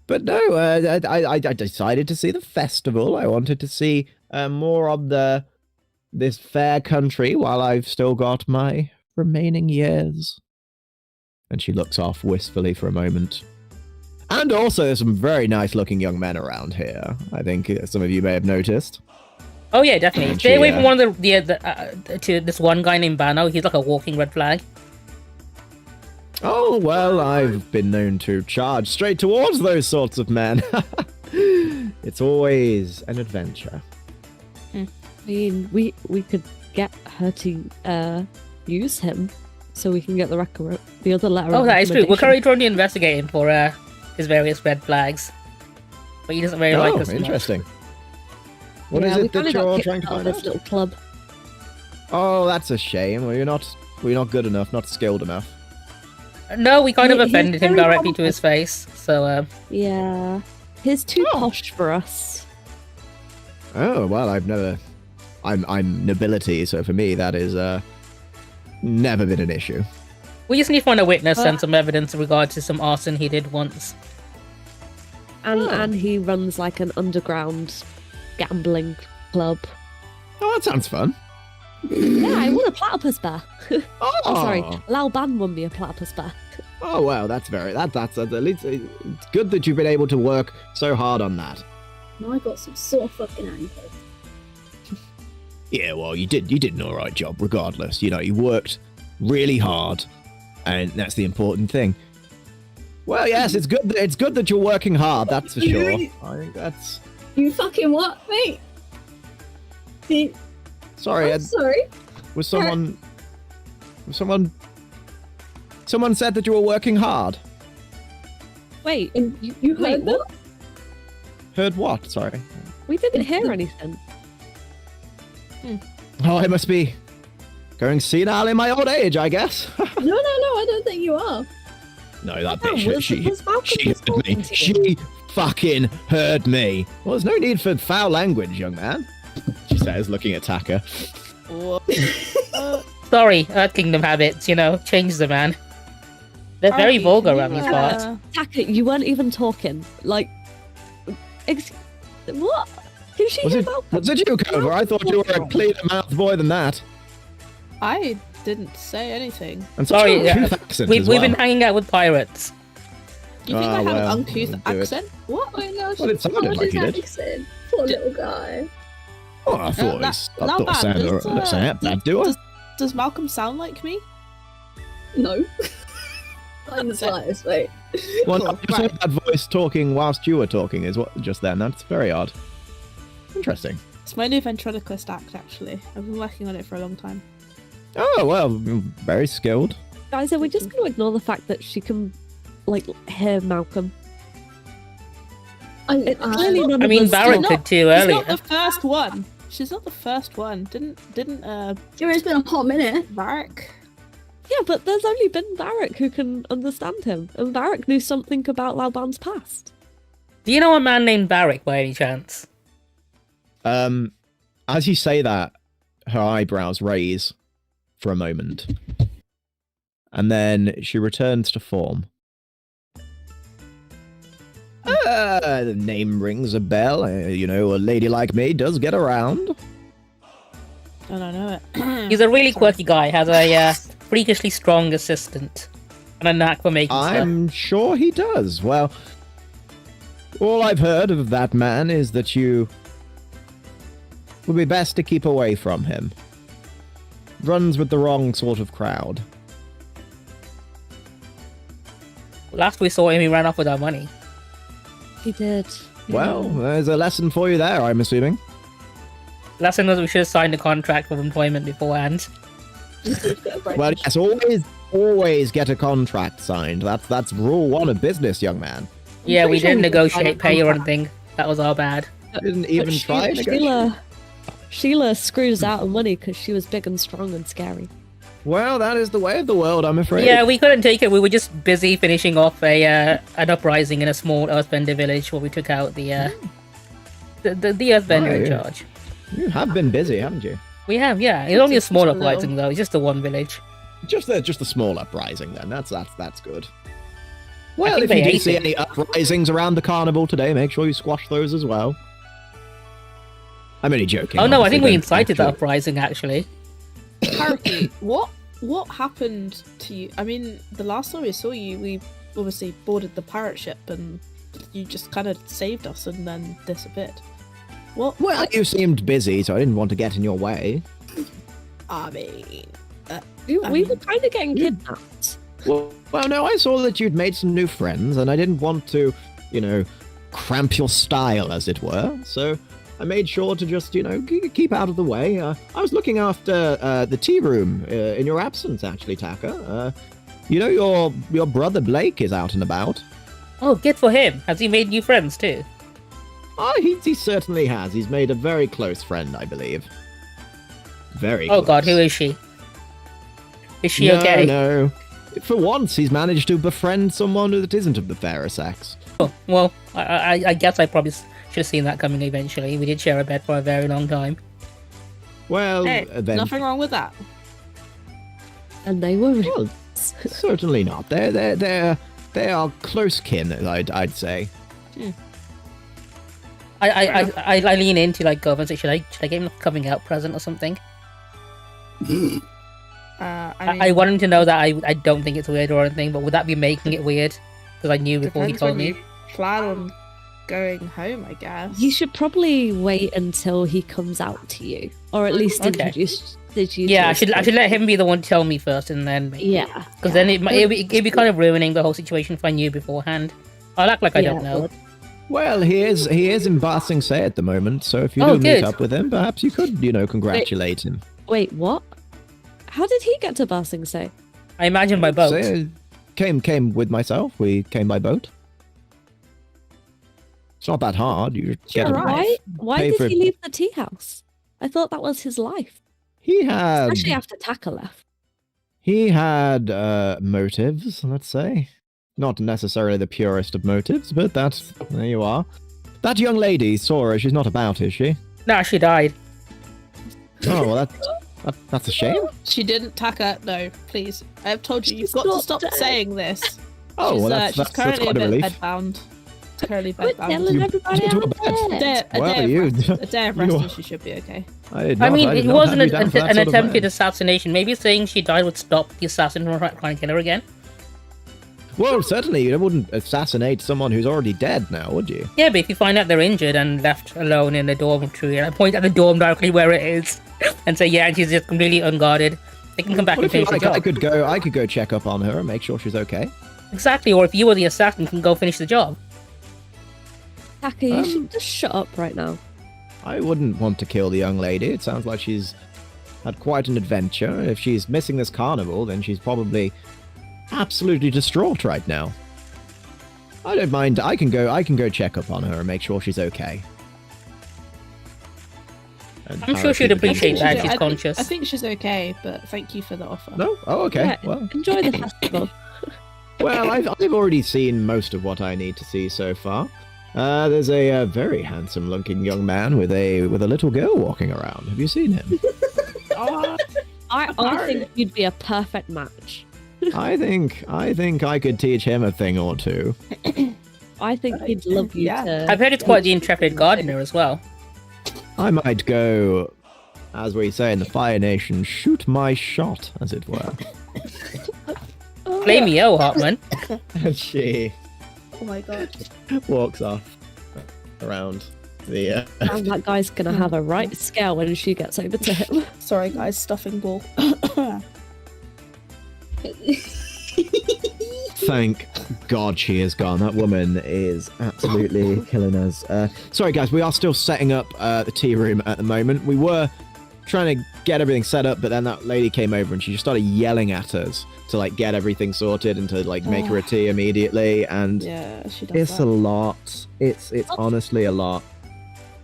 A: But no, I decided to see the festival. I wanted to see more of this fair country while I've still got my remaining years. And she looks off wistfully for a moment. And also, there's some very nice-looking young men around here. I think some of you may have noticed.
B: Oh yeah, definitely.
A: And
B: Stay
A: she,
B: away from one of to this one guy named Bano. He's like a walking red flag.
A: Oh, well, I've been known to charge straight towards those sorts of men. It's always an adventure.
C: I mean, we could get her to use him so we can get the other letter.
B: Oh,
C: of
B: that is true. We're
C: recommendation.
B: currently investigating for his various red flags, but he doesn't really like us. much.
A: Interesting. What is
C: Yeah, we
A: it that
C: kinda got
A: you're
C: kicked
A: trying to
C: out of
A: find
C: this
A: out?
C: little club.
A: Oh, that's a shame. Well, you're not good enough, not skilled enough.
B: No, we kind of
C: He's
B: offended him
C: very
B: directly to his
C: pompous.
B: face. So
C: Yeah, he's too
A: Oh.
C: posh for us.
A: Oh, well, I'm nobility, so for me that is never been an issue.
B: we just need to find a witness and
C: Uh.
B: some evidence in regard to some arson he did once.
C: And he runs like an underground gambling club.
A: Oh, that sounds fun.
C: Yeah, I won a platypus bear.
A: Oh,
C: Oh, sorry, Laoban won me a platypus bear.
A: Oh, well, that's at least it's good that you've been able to work so hard on that.
E: Now I got some sore fucking ankles.
A: Yeah, well, you did an all right job, regardless. You know, you worked really hard, and that's the important thing. Well, yes, it's good. It's good that you're working hard. That's for sure. I think that's.
E: You fucking what, mate?
A: Sorry,
E: I'm sorry.
A: was someone said that you were working hard.
C: Wait,
E: And you
C: Wait,
E: heard that?
C: what?
A: Heard what? Sorry.
C: We didn't hear anything.
A: Oh, I must be going senile in my old age, I guess.
E: No, I don't think you are.
A: No, that
C: No,
A: bitch,
C: was-
A: she
C: was Malcolm
A: heard
C: just
A: me.
C: talking to you?
A: She fucking heard me. Well, there's no need for foul language, young man. She says, looking at Taka.
D: What?
B: Sorry, Earth Kingdom habits, change the man. They're very
D: Alright,
B: vulgar
D: can
B: around
D: you,
B: these parts.
C: Taka, you weren't even talking. Like, what? Can she
A: Was
C: hear
A: it,
C: Malcolm?
A: was it you, Kova? I thought you were a cleaner mouth boy than that.
D: I didn't say anything.
A: And such
B: Sorry,
A: a uncouth accent
B: We've
A: as well.
B: been hanging out with pirates.
D: Do you think I have
A: well,
D: an uncouth
A: do it.
D: accent? What?
E: I know.
A: Well, it sounded like you did.
E: Accent. Poor little guy.
A: Oh, I thought
D: La-
A: it sounded
D: Laoban,
A: like that, do I?
D: Does Malcolm sound like me?
E: No. Not in the slightest, mate.
A: Well,
D: Cool,
A: I just heard that voice talking whilst you were talking is what just then. That's very odd. Interesting.
D: It's my new ventriloquist act, actually. I've been working on it for a long time.
A: Oh, well, very skilled.
C: Guys, are we just going to ignore the fact that she can, like, hear Malcolm? It's clearly none
B: I
C: of
B: mean,
C: us
B: Barrett
C: do.
B: could too
D: She's
B: earlier.
D: not the first one. She's not the first one. Didn't
E: It's been a hot minute.
D: Varric?
C: Yeah, but there's only been Barrack who can understand him, and Barrack knew something about Laoban's past.
B: Do you know a man named Barrick by any chance?
A: As you say that, her eyebrows raise for a moment. And then she returns to form. The name rings a bell. A lady like me does get around.
D: I don't know it.
B: He's a really quirky guy, has a freakishly strong assistant, and a knack for making stuff.
A: I'm sure he does. Well, all I've heard of that man is that you would be best to keep away from him. Runs with the wrong sort of crowd.
B: Last we saw him, he ran off with our money.
C: He did.
A: Well, there's a lesson for you there, I'm assuming.
B: Lesson was we should have signed a contract of employment beforehand.
A: Well, yes, always get a contract signed. That's rule one of business, young man.
B: Yeah, we
C: pretty sure
B: didn't
C: we did sign a
B: negotiate pay or
C: contract.
B: anything. That was our bad.
A: Didn't even
C: But
A: try to negotiate.
C: Sheila screws out of money because she was big and strong and scary.
A: Well, that is the way of the world, I'm afraid.
B: Yeah, we couldn't take it. We were just busy finishing off an uprising in a small Earthbender village where we took out the Earthbender in
A: yeah.
B: charge.
A: You have been busy, haven't you?
B: We have, yeah. It's only a small
D: Just a little.
B: uprising though. It's just the one village.
A: Just a small uprising then. That's good. Well,
B: think
A: if you
B: they
A: do
B: ate
A: see
B: it.
A: any uprisings around the carnival today, make sure you squash those as well. I'm only joking.
B: Oh no, I think we
A: obviously,
B: incited the
A: don't
B: uprising actually.
D: Haruki, what happened to you? I mean, the last time we saw you, we obviously boarded the pirate ship and you just kind of saved us and then disappeared. What?
A: Well, you seemed busy, so I didn't want to get in your way.
D: I mean,
C: We
D: I
C: were
D: mean-
C: kind of getting kidnapped.
A: Well, no, I saw that you'd made some new friends, and I didn't want to, cramp your style, as it were. So I made sure to just, keep out of the way. I was looking after the tea room in your absence, actually, Taka. Your brother Blake is out and about.
B: Oh, good for him. Has he made new friends too?
A: Oh, he certainly has. He's made a very close friend, I believe. Very
B: Oh
A: close.
B: god, who is she? Is she
A: no,
B: okay?
A: No. For once, he's managed to befriend someone that isn't of the fairer sex.
B: Oh, well, I guess I probably should have seen that coming eventually. We did share a bed for a very long time.
A: Well,
D: hey,
A: then...
D: nothing wrong with that.
C: And they were.
A: Well, certainly not. They are close kin, I'd say.
B: I lean into like Kova and say, should I give him a coming out present or something? I want him to know that I don't think it's weird or anything, but would that be making it weird? Because I knew before he
D: Depends
B: told
D: when
B: me.
D: you plan on going home, I guess.
C: You should probably wait until he comes out to you, or at least
B: Okay.
C: introduce you.
B: Yeah,
C: to
B: I should let him be the one to tell me first, and then
C: Yeah,
B: because then it'd be kind of ruining the whole situation if I knew beforehand. I'll act like I don't know.
A: Well, he is in Ba Sing Se at the moment, so if you
B: Oh,
A: do meet
B: good.
A: up with him, perhaps you could, congratulate him.
C: Wait, what? How did he get to Ba Sing Se?
B: I imagine by boat.
A: So, came with myself. We came by boat. It's not that hard. You just get
D: Sure,
A: him.
D: right.
C: Why
A: Pay
C: did
A: for-
C: he leave the tea house? I thought that was his life.
A: He had
C: Especially after Taka left.
A: motives, let's say. Not necessarily the purest of motives, but there you are. That young lady, Sora, she's not about, is she?
B: Nah, she died.
A: Oh, well, that's a shame.
D: She didn't, Taka. No, please. I've told you, you've
C: She's
D: got to
C: not
D: stop
C: dead.
D: saying this.
A: Oh,
D: she's,
A: well, that's
D: currently
A: quite
D: a
A: a
D: bit
A: relief.
D: bedbound. She's currently
C: Quit
D: bedbound.
C: telling everybody
A: you
C: I'm
A: do a
C: dead.
D: A
A: Well,
D: day of
A: you-
D: rest, a day of
A: you
D: rest
A: are-
D: and she should be okay.
B: I mean,
A: did
B: it
A: not
B: wasn't
A: have you down for that
B: an
A: sort of
B: attempted
A: man.
B: assassination. Maybe saying she died would stop the assassin from trying to kill her again.
A: Well, certainly you wouldn't assassinate someone who's already dead now, would you?
B: Yeah, but if you find out they're injured and left alone in the dormitory, and I point at the dorm directly where it is, and say, yeah, and she's just completely unguarded, they can come back
A: Well,
B: and
A: if you
B: finish the
A: like,
B: job.
A: I could go check up on her and make sure she's okay.
B: Exactly, or if you were the assassin, you can go finish the job.
C: Taka, you should just shut up right now.
A: I wouldn't want to kill the young lady. It sounds like she's had quite an adventure. If she's missing this carnival, then she's probably absolutely distraught right now. I don't mind. I can go check up on her and make sure she's okay. And
B: I'm sure she'd
A: Haruki-
B: appreciate that.
D: I
B: She's
D: think-
B: conscious.
D: I think she's okay, but thank you for the offer.
A: No? Oh, okay.
C: Yeah,
A: Well,
C: enjoy the festival.
A: well, I've already seen most of what I need to see so far. There's a very handsome-looking young man with a little girl walking around. Have you seen him?
C: I think you'd be a perfect match.
A: I think I could teach him a thing or two.
C: I think he'd love you
D: Yeah.
C: to.
B: I've heard it's quite the intrepid gardener as well.
A: I might go, as we say in the Fire Nation, shoot my shot, as it were.
B: Play me, Hartman.
A: And she
D: Oh my god.
A: walks off around the.
C: And that guy's gonna have a right scale when she gets over to him.
D: Sorry guys, stuffing ball.
A: Thank God she is gone. That woman is absolutely killing us. Sorry, guys, we are still setting up the tea room at the moment. We were trying to get everything set up, but then that lady came over and she just started yelling at us to like get everything sorted and to like make her a tea immediately. And
D: Yeah, she does
A: it's
D: that.
A: a lot. It's honestly a lot.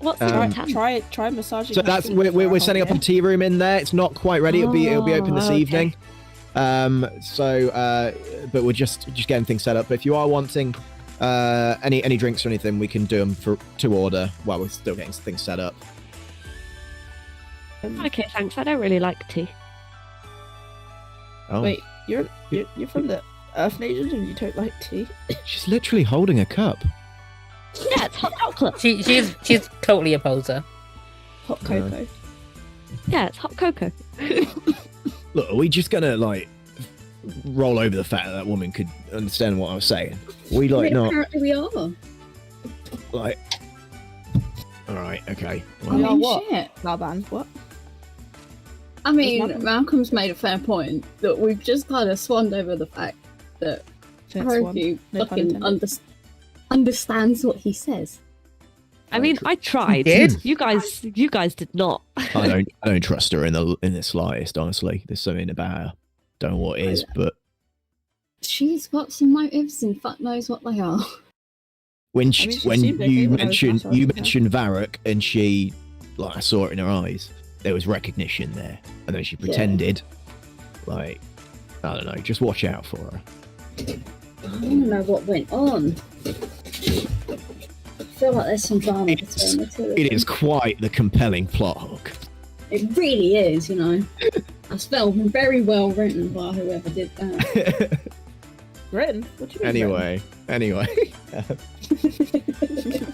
C: What's
A: Um,
C: the
D: Try massaging.
A: So
D: her
A: that's
D: feet
A: we're
D: for
A: setting up a
D: here.
A: tea room in there. It's not quite ready. It'll be open this
C: okay.
A: evening. But we're just getting things set up. But if you are wanting any drinks or anything, we can do them to order while we're still getting things set up.
C: Okay, thanks. I don't really like tea.
A: Oh,
D: Wait, you're from the Earth Nation and you don't like tea?
A: she's literally holding a cup.
C: Yeah, it's hot chocolate.
B: She's totally a poser.
D: Hot cocoa.
C: Yeah, it's hot cocoa.
A: Look, are we just gonna like roll over the fact that that woman could understand what I was saying? We like not
E: Apparently we are.
A: like. All right, okay.
E: I
A: Well,
D: We are
E: mean,
D: what?
E: shit.
D: Laoban, what?
E: I mean,
D: There's nothing.
E: Malcolm's made a fair point that we've just kind of swanned over the fact that
D: That's one.
E: Haruki
D: No pun
E: fucking
D: intended.
E: understands what he says.
C: I mean, I tried.
B: did?
C: You guys did not.
A: I don't trust her in the slightest. Honestly, there's something about her. Don't know what it is, but
E: She's got some motives and fuck knows what they are.
A: when
D: I mean, she
A: when
D: seemed okay
A: you
D: when I was
A: mentioned
D: massaging her.
A: Varrock and she, like I saw it in her eyes, there was recognition there, and then she pretended, like I don't know, just watch out for her.
E: I want to know what went on. I feel like there's some drama between the two of
A: It
E: them.
A: is quite the compelling plot hook.
E: It really is, you know. It's very well written by whoever did that.
D: Written? What do you mean?
A: Anyway,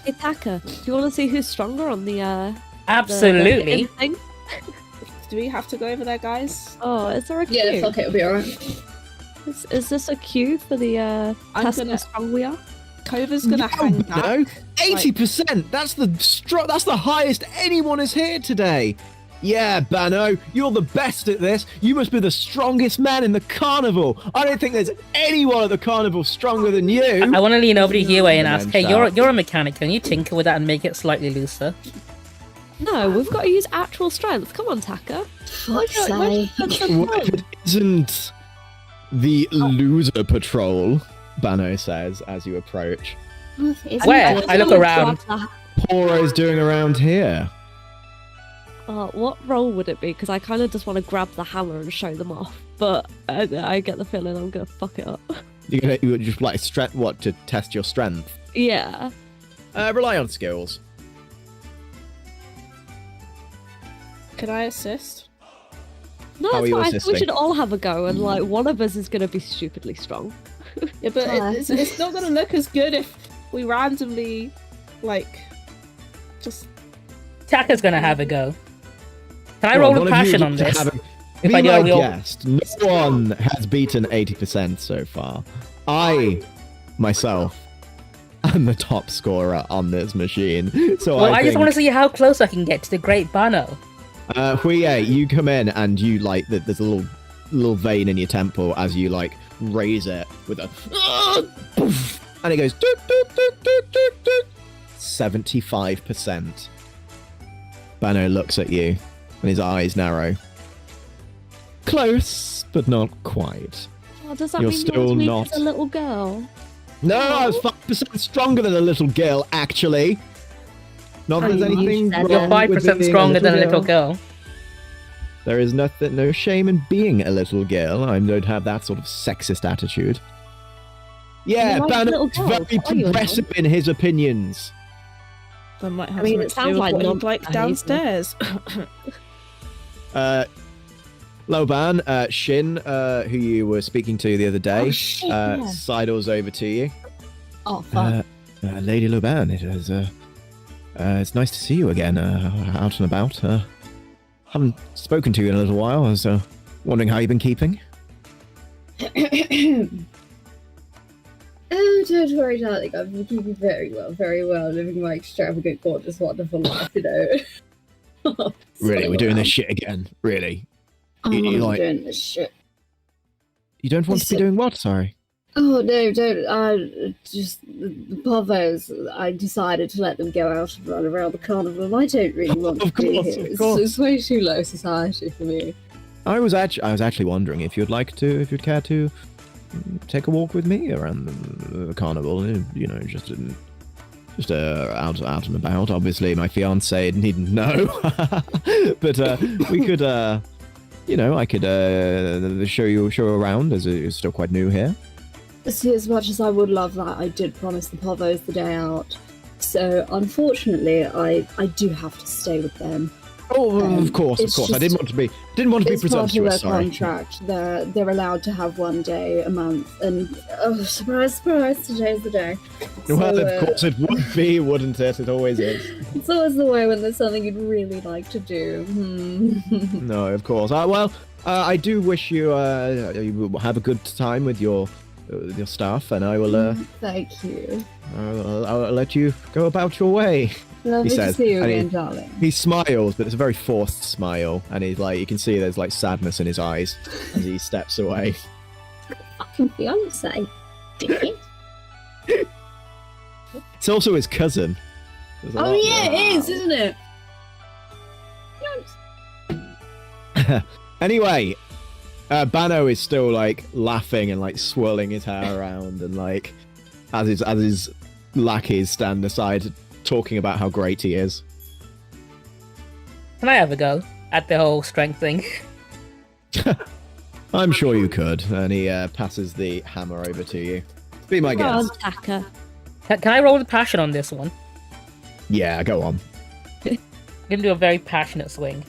C: Hey Taka, do you want to see who's stronger on the
B: Absolutely.
C: the thing?
D: written? Do we have to go over there, guys?
C: Oh, is there a queue?
E: Yeah, fuck it, it'll be alright.
C: Is this a queue for the
D: I'm
C: test
D: gonna-
C: how strong we are?
D: Kova's gonna hang back.
A: 80%. That's the highest anyone has hit today. Yeah, Bano, you're the best at this. You must be the strongest man in the carnival. I don't think there's anyone at the carnival stronger than you.
B: I want to lean over to Quiyue and ask, hey,
A: shout.
B: you're a mechanic. Can you tinker with that and make it slightly looser?
C: No, we've got to use actual strength. Come on, Taka.
E: Fuck's sake.
A: What if it isn't the loser patrol, Bano says as you approach.
B: Where? I look around.
A: Poro's doing around here.
C: What role would it be? Because I kind of just want to grab the hammer and show them off, but I get the feeling I'm gonna fuck it up.
A: You would just like strength, what, to test your strength?
C: Yeah.
A: Rely on skills.
D: Can I assist?
C: No,
A: How are
C: that's
A: you
C: what I think we
A: assisting?
C: should all have a go, and like one of us is gonna be stupidly strong.
D: Yeah, but it's not gonna look as good if we randomly, like, just.
B: Taka's gonna have a go. Can I
A: Well,
B: roll a
A: one of you
B: passion on
A: needs to
B: this?
A: have a-
B: If
A: Be
B: I do
A: my
B: a real-
A: guest. No one has beaten 80% so far. I, myself, am the top scorer on this machine. So
B: Well, I just
A: think,
B: want to see how close I can get to the Great Bano.
A: Quiyue, you come in and you like there's a little vein in your temple as you like raise it with a poof, and it goes 75%. Bano looks at you and his eyes narrow. Close, but not quite.
C: Oh, does that
A: You're
C: mean
A: still
C: you're as weak
A: not-
C: as a little girl?
A: No, I was 5% stronger than a little girl, actually. Not that there's
C: Oh, you
A: anything
C: said
A: wrong
C: it.
B: You're 5%
A: with being
B: stronger than a little girl.
A: There is no shame in being a little girl. I don't have that sort of sexist attitude. Yeah,
C: You're like a
A: Banner's
C: little girl.
A: very
C: What are you,
A: progressive in his opinions.
D: That might have
C: I mean,
D: something
C: it
D: to
C: sounds
D: do with
C: like
D: what
C: non-
D: he'd like
C: behaviour.
D: downstairs.
A: Laoban, Shin, who you were speaking to the other day,
E: Oh, shit, yeah.
A: sidles over to you.
E: Oh, fuck.
A: Lady Laoban, it's nice to see you again, out and about. Haven't spoken to you in a little while. I was wondering how you've been keeping.
E: Oh, don't worry, darling. I've been keeping very well, living my extravagant, gorgeous, wonderful life, you know.
A: Really, we're doing this shit again. Really,
E: I'm
A: you
E: not
A: like-
E: doing this shit.
A: you don't want to be doing what? Sorry.
E: Oh, no, don't. Just the povos, I decided to let them go out and run around the carnival, and I don't really want
A: Of
E: to be
A: course,
E: here.
A: of course.
E: It's way too low society for me.
A: I was actually wondering if you'd care to take a walk with me around the carnival. You know, just out and about. Obviously, my fiance needn't know, but we could, I could show you around as you're still quite new here.
E: See, as much as I would love that, I did promise the povos the day out. So, unfortunately, I do have to stay with them.
A: Oh, of course.
E: it's
A: I
E: just-
A: didn't want to be
E: It's part of their
A: presumptuous. Sorry.
E: contract. They're allowed to have one day a month, and oh, surprise, today's the day.
A: Well,
E: So,
A: of course it would be, wouldn't it? It always is.
E: It's always the way when there's something you'd really like to do.
A: No, of course. I do wish you have a good time with your staff, and I will.
E: Thank you.
A: I'll let you go about your way.
E: Lovely
A: says,
E: to see you
A: and
E: again, darling.
A: He smiles, but it's a very forced smile, and he's like, you can see there's like sadness in his eyes as he steps away.
E: Fucking fiance. Dickhead.
A: It's also his cousin. There's a
E: Oh
A: lot
E: yeah,
A: there.
E: it is, isn't it?
A: Anyway, Bano is still like laughing and like swirling his hair around, and like as his lackeys stand aside talking about how great he is.
B: Can I have a go at the whole strength thing?
A: I'm sure you could. And he passes the hammer over to you. Be my
C: Come on,
A: guest.
C: Taka.
B: Can I roll the passion on this one?
A: Yeah, go on.
B: I'm gonna do a very passionate swing.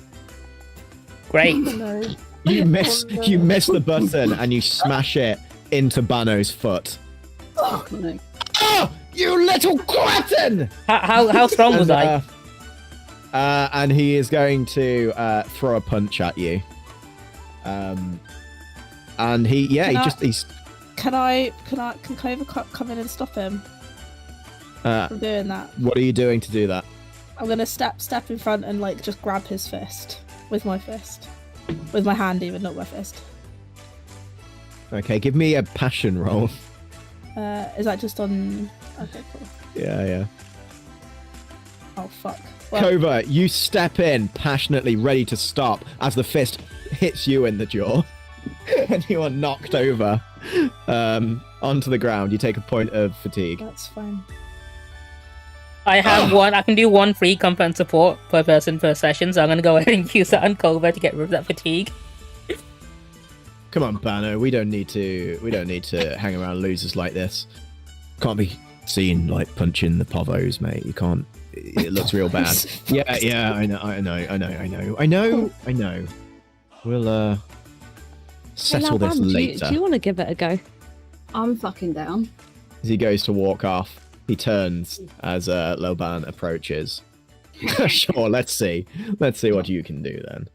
B: Great.
D: No.
A: You miss the button and you smash it into Bano's foot.
E: Oh no.
A: Oh, you little cretin!
B: How strong was I?
A: And he is going to throw a punch at you. And he's
D: Can Cova come in and stop him from doing that?
A: what are you doing to do that?
D: I'm gonna step in front and like just grab his fist. with my fist. With my hand even, not my fist.
A: Okay, give me a passion roll.
D: Is that just on... Okay, cool.
A: Yeah.
D: Oh, fuck. Well,
A: Kova, you step in, passionately ready to stop, as the fist hits you in the jaw. And you are knocked over onto the ground. You take a point of fatigue.
D: that's fine.
B: I have one. I can do one free compound support per person per session, so I'm gonna go ahead and use that on Kova to get rid of that fatigue.
A: Come on, Bano. We don't need to hang around losers like this. Can't be seen like punching the povos, mate. You can't. It looks real bad. Yeah. I know. We'll settle this
C: Laoban,
A: later.
C: Do you want to give it a go?
E: I'm fucking down.
A: As he goes to walk off, he turns as Laoban approaches. Sure, let's see what you can do then.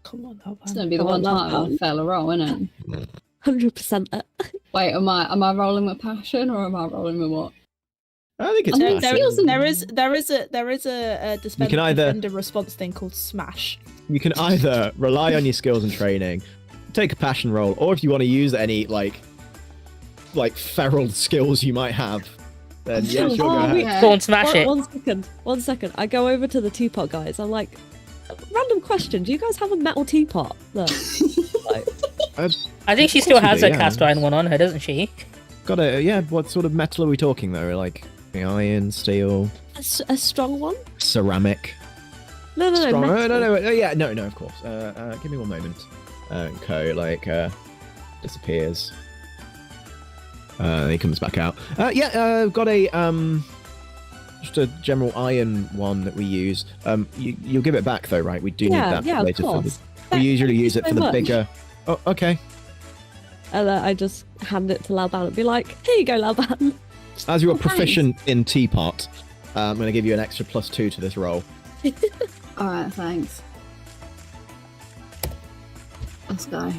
D: Come on,
E: It's
D: Laoban.
E: gonna be the
C: Come
E: one
C: on,
E: time I
C: Laoban.
E: fail a roll, isn't it?
C: 100%.
E: Wait, am I rolling with passion or am I rolling with what?
A: I think it's
E: No,
A: passion.
D: There is a defender response thing called Smash.
A: You can either rely on your skills and training, take a passion roll, or if you want to use any like feral skills you might have, then yeah, sure, go ahead.
E: yeah.
B: Go and smash it.
C: 1 second. I go over to the teapot guys. I'm like, random question. Do you guys have a metal teapot? Look. Like,
B: I think she still has her
A: yeah.
B: cast iron one on her, doesn't she?
A: Got a yeah. What sort of metal are we talking though? Like iron, steel,
C: a strong one?
A: ceramic.
C: No.
A: Strong.
C: Metal.
A: No. Yeah, no. Of course. Give me one moment. Disappears. He comes back out. Got a just a general iron one that we use. You'll give it back though, right? We do need that
C: Yeah,
A: later
C: of
A: for
C: course.
A: the. We usually use it
C: so
A: for the
C: much.
A: bigger. Oh, okay.
C: And I just hand it to Laoban and be like, here you go, Laoban.
A: As you are
E: Oh, thanks.
A: proficient in teapot, I'm going to give you an extra +2 to this roll.
E: Alright, thanks. Let's go.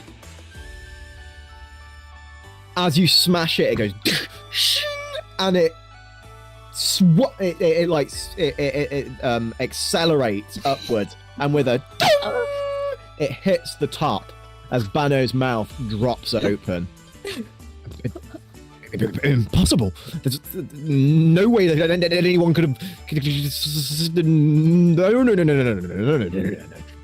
A: As you smash it, it goes, and it accelerates upwards, and with a, it hits the top as Bano's mouth drops open. Impossible. There's no way that anyone could have.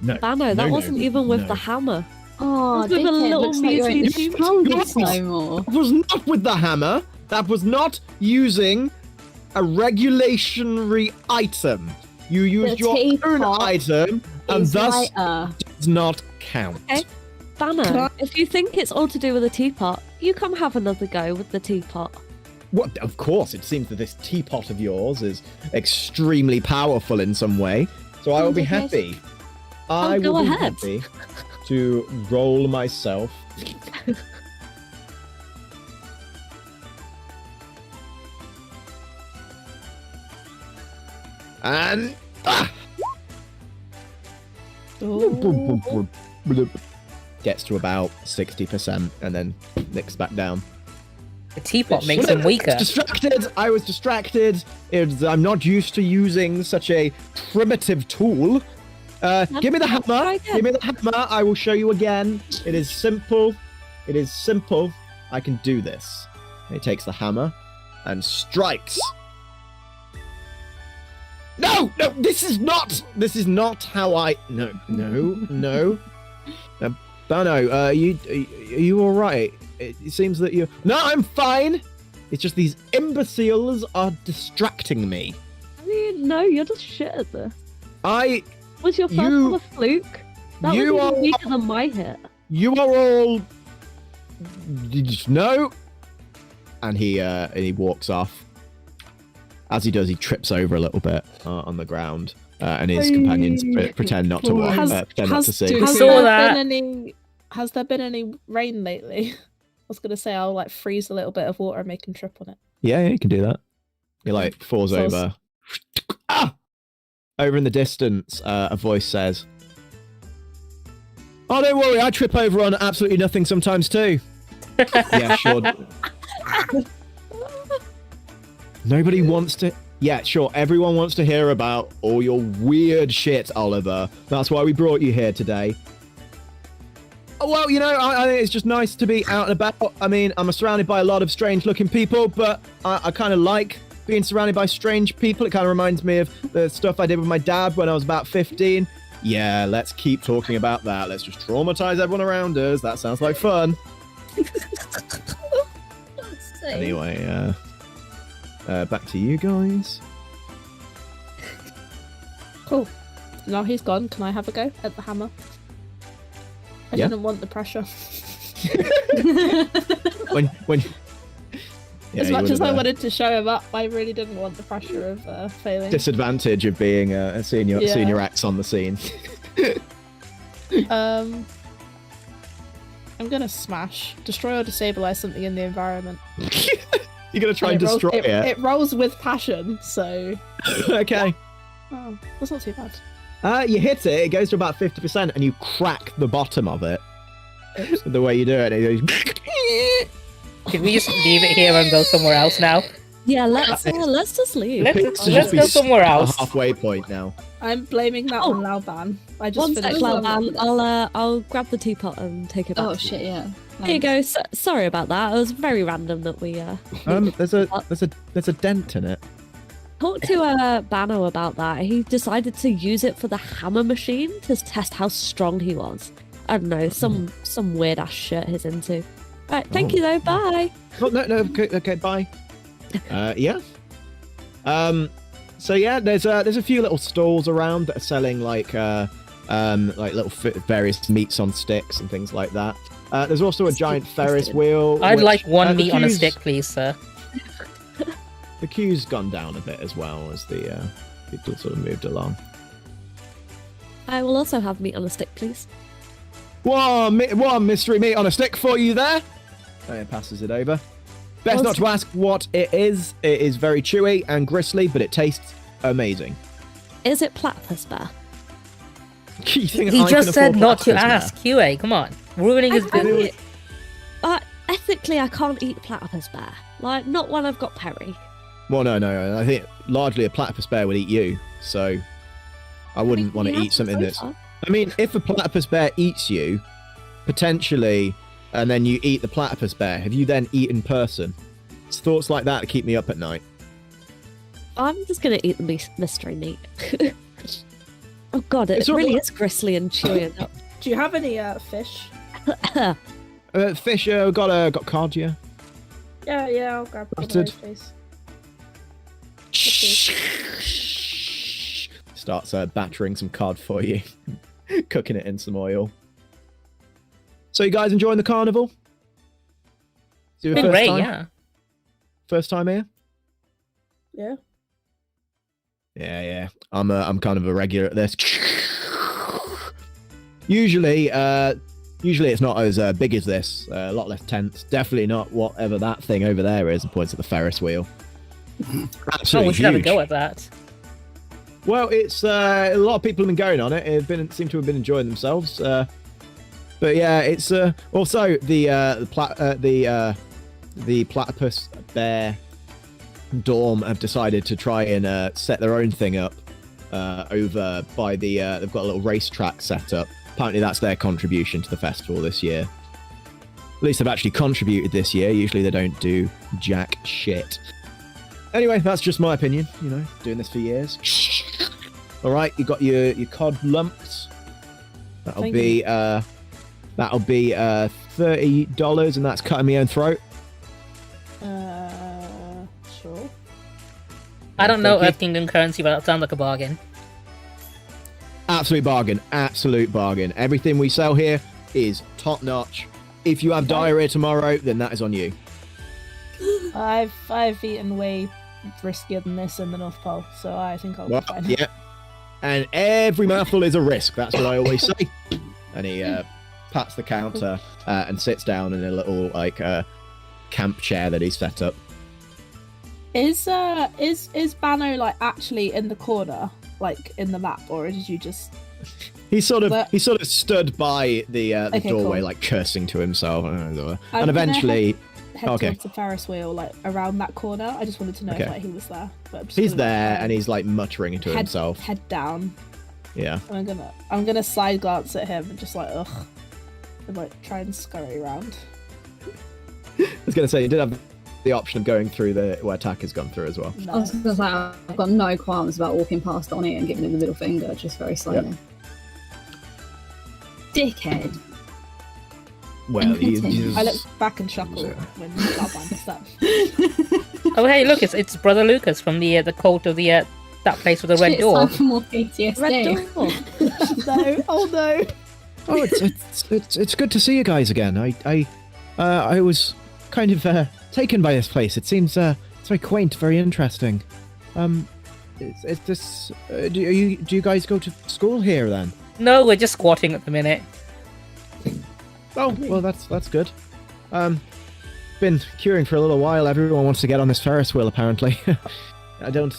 A: No.
C: Bano, that wasn't even with the hammer.
E: Oh,
C: With a little
E: looks like you ain't
C: measly
E: strong
A: teapot.
E: no more.
A: That was not with the hammer. That was not using a regulationary item. You used
E: The
A: your own
E: teapot
A: item, and
E: Is
A: thus
E: lighter.
A: does not count.
C: Okay. Bano, if you think it's all to do with the teapot, you come have another go with the teapot.
A: What? Of course, it seems that this teapot of yours is extremely powerful in some way. So I will be happy. I
C: go
A: will be
C: ahead.
A: happy to roll myself. And gets to about 60% and then nicks back down.
B: The teapot makes him weaker.
A: I was distracted. I'm not used to using such a primitive tool. Give me the hammer.
C: Try again.
A: Give me the hammer. I will show you again. It is simple. It is simple. I can do this. He takes the hammer and strikes. No, this is not how I. No. Bano, are you all right? It seems that you. No, I'm fine. It's just these imbeciles are distracting me.
C: I mean, no, you're just shit at this. Was your first
A: You-
C: one a fluke? That
A: you
C: was
A: are-
C: even weaker than my hit.
A: You are all. No. And he walks off. As he does, he trips over a little bit on the ground, and his companions pretend not to watch, pretend not to see.
B: Has- saw that.
D: Has there been any rain lately? I was gonna say I'll like freeze a little bit of water and make him trip on it.
A: Yeah, you can do that. He like falls
D: Falls.
A: over. Ah! Over in the distance, a voice says, "Oh, don't worry, I trip over on absolutely nothing sometimes too." Yeah, sure. Nobody wants to. Yeah, sure. Everyone wants to hear about all your weird shit, Oliver. That's why we brought you here today. Oh, well, you know, I think it's just nice to be out and about. I mean, I'm surrounded by a lot of strange-looking people, but I kind of like being surrounded by strange people. It kind of reminds me of the stuff I did with my dad when I was about 15. Yeah, let's keep talking about that. Let's just traumatize everyone around us. That sounds like fun. Anyway, back to you guys.
D: Cool. Now he's gone. Can I have a go at the hammer? I
A: Yeah.
D: didn't want the pressure.
A: when yeah,
D: As
A: you
D: much as
A: would've,
D: I wanted to show him up, I really didn't want the pressure of failing.
A: disadvantage of being seeing your
D: Yeah.
A: ex on the scene.
D: I'm gonna smash, destroy or destabilize something in the environment.
A: You're gonna try and
D: it rolls-
A: destroy it.
D: It rolls with passion, so
A: Okay.
D: oh, that's not too bad.
A: You hit it. It goes to about 50%, and you crack the bottom of it. The way you do it, it goes.
B: Can we just leave it here and go somewhere else now?
C: Yeah, let's just leave.
B: Let's go somewhere else.
A: A halfway point now.
D: I'm blaming that on Laoban. I just
C: One sec,
D: finished
C: Laoban. I'll grab the teapot and take it back.
E: Oh shit, yeah.
C: There you go. Sorry about that. It was very random that we
A: There's a dent in it.
C: talked to Bano about that. He decided to use it for the hammer machine to test how strong he was. I don't know, some weird ass shit he's into. Right, thank you though. Bye.
A: Oh no, okay, bye. Yeah. So yeah, there's a few little stalls around that are selling like little various meats on sticks and things like that. There's also a giant Ferris wheel.
B: I'd
A: which,
B: like one
A: the
B: meat on a
A: queue's-
B: stick, please, sir.
A: The queue's gone down a bit as well as the people sort of moved along.
C: I will also have meat on a stick, please.
A: One mystery meat on a stick for you there. And passes it over. Best not to ask what it is. It is very chewy and gristly, but it tastes amazing.
C: Is it platypus bear?
A: You think
B: He
A: I
B: just
A: can
B: said
A: afford
B: not to
A: platypus now?
B: ask. QA, come on. Ruining his business.
C: Ethically, I can't eat platypus bear. Like, not when I've got Perry.
A: Well, no. I think largely a platypus bear would eat you, so I wouldn't want to eat something that's. I mean, if a platypus bear eats you, potentially, and then you eat the platypus bear, have you then eaten person? It's thoughts like that keep me up at night.
C: I'm just gonna eat the mystery meat. Oh god, it
A: It's all
C: really
A: right.
C: is gristly and chewy.
D: Do you have any fish?
A: Fish, got cardia.
D: Yeah, I'll grab one of
A: Buttered.
D: those, please.
A: Starts battering some cod for you, cooking it in some oil. So you guys enjoying the carnival? Is it your
B: Been
A: first
B: great,
A: time?
B: yeah.
A: First time here?
D: Yeah.
A: Yeah. I'm kind of a regular at this. Usually it's not as big as this. A lot less tense. Definitely not whatever that thing over there is. And points at the Ferris wheel.
B: Oh,
A: Absolutely
B: we should have a
A: huge.
B: go at that.
A: Well, it's a lot of people have been going on it. Seem to have been enjoying themselves. But yeah, it's also the platypus bear dorm have decided to try and set their own thing up over by the. They've got a little racetrack set up. Apparently, that's their contribution to the festival this year. At least they've actually contributed this year. Usually, they don't do jack shit. Anyway, that's just my opinion. You know, doing this for years. All right, you got your cod lumps. That'll
D: Thank
A: be $30, and that's cutting my own throat.
D: Sure.
B: I don't know
A: Thank you.
B: Earth Kingdom currency, but that sounds like a bargain.
A: Absolute bargain. Absolute bargain. Everything we sell here is top notch. If you have diarrhea tomorrow, then that is on you.
D: I've eaten way riskier than this in the North Pole, so I think I'll be
A: Well,
D: fine.
A: yeah. And every mouthful is a risk. That's what I always say. And he pats the counter and sits down in a little camp chair that he's set up.
D: Is Bano like actually in the corner, like in the map, or did you just?
A: He sort of
D: But-
A: stood by the
D: Okay,
A: doorway,
D: cool.
A: like cursing to himself, and
D: gonna
A: eventually
D: head
A: Okay.
D: towards the Ferris wheel, like around that corner. I just wanted to know
A: Okay.
D: if like he was there. But I'm just
A: He's
D: gonna,
A: there and he's like muttering to himself.
D: Head down.
A: Yeah.
D: And I'm gonna side glance at him and just like ugh, and like try and scurry around.
A: I was gonna say you did have the option of going through where Taka's gone through as well.
E: I was going to say, I've got no qualms about walking past Donnie and giving him the middle finger, just very slowly.
A: Yep.
E: Dickhead.
A: Well, he's...
D: I look back and chuckle when Laoban does that.
B: Oh hey, look, it's Brother Lucas from the cult of the that place with the red
E: Shit,
B: door.
E: it's time for more PTSD.
C: Red door.
D: No, oh no.
A: Oh, it's good to see you guys again. I was kind of taken by this place. It seems it's very quaint, very interesting. Is this? Do you guys go to school here then?
B: No, we're just squatting at the minute.
A: Oh, well, that's good. Been queuing for a little while. Everyone wants to get on this Ferris wheel, apparently. I don't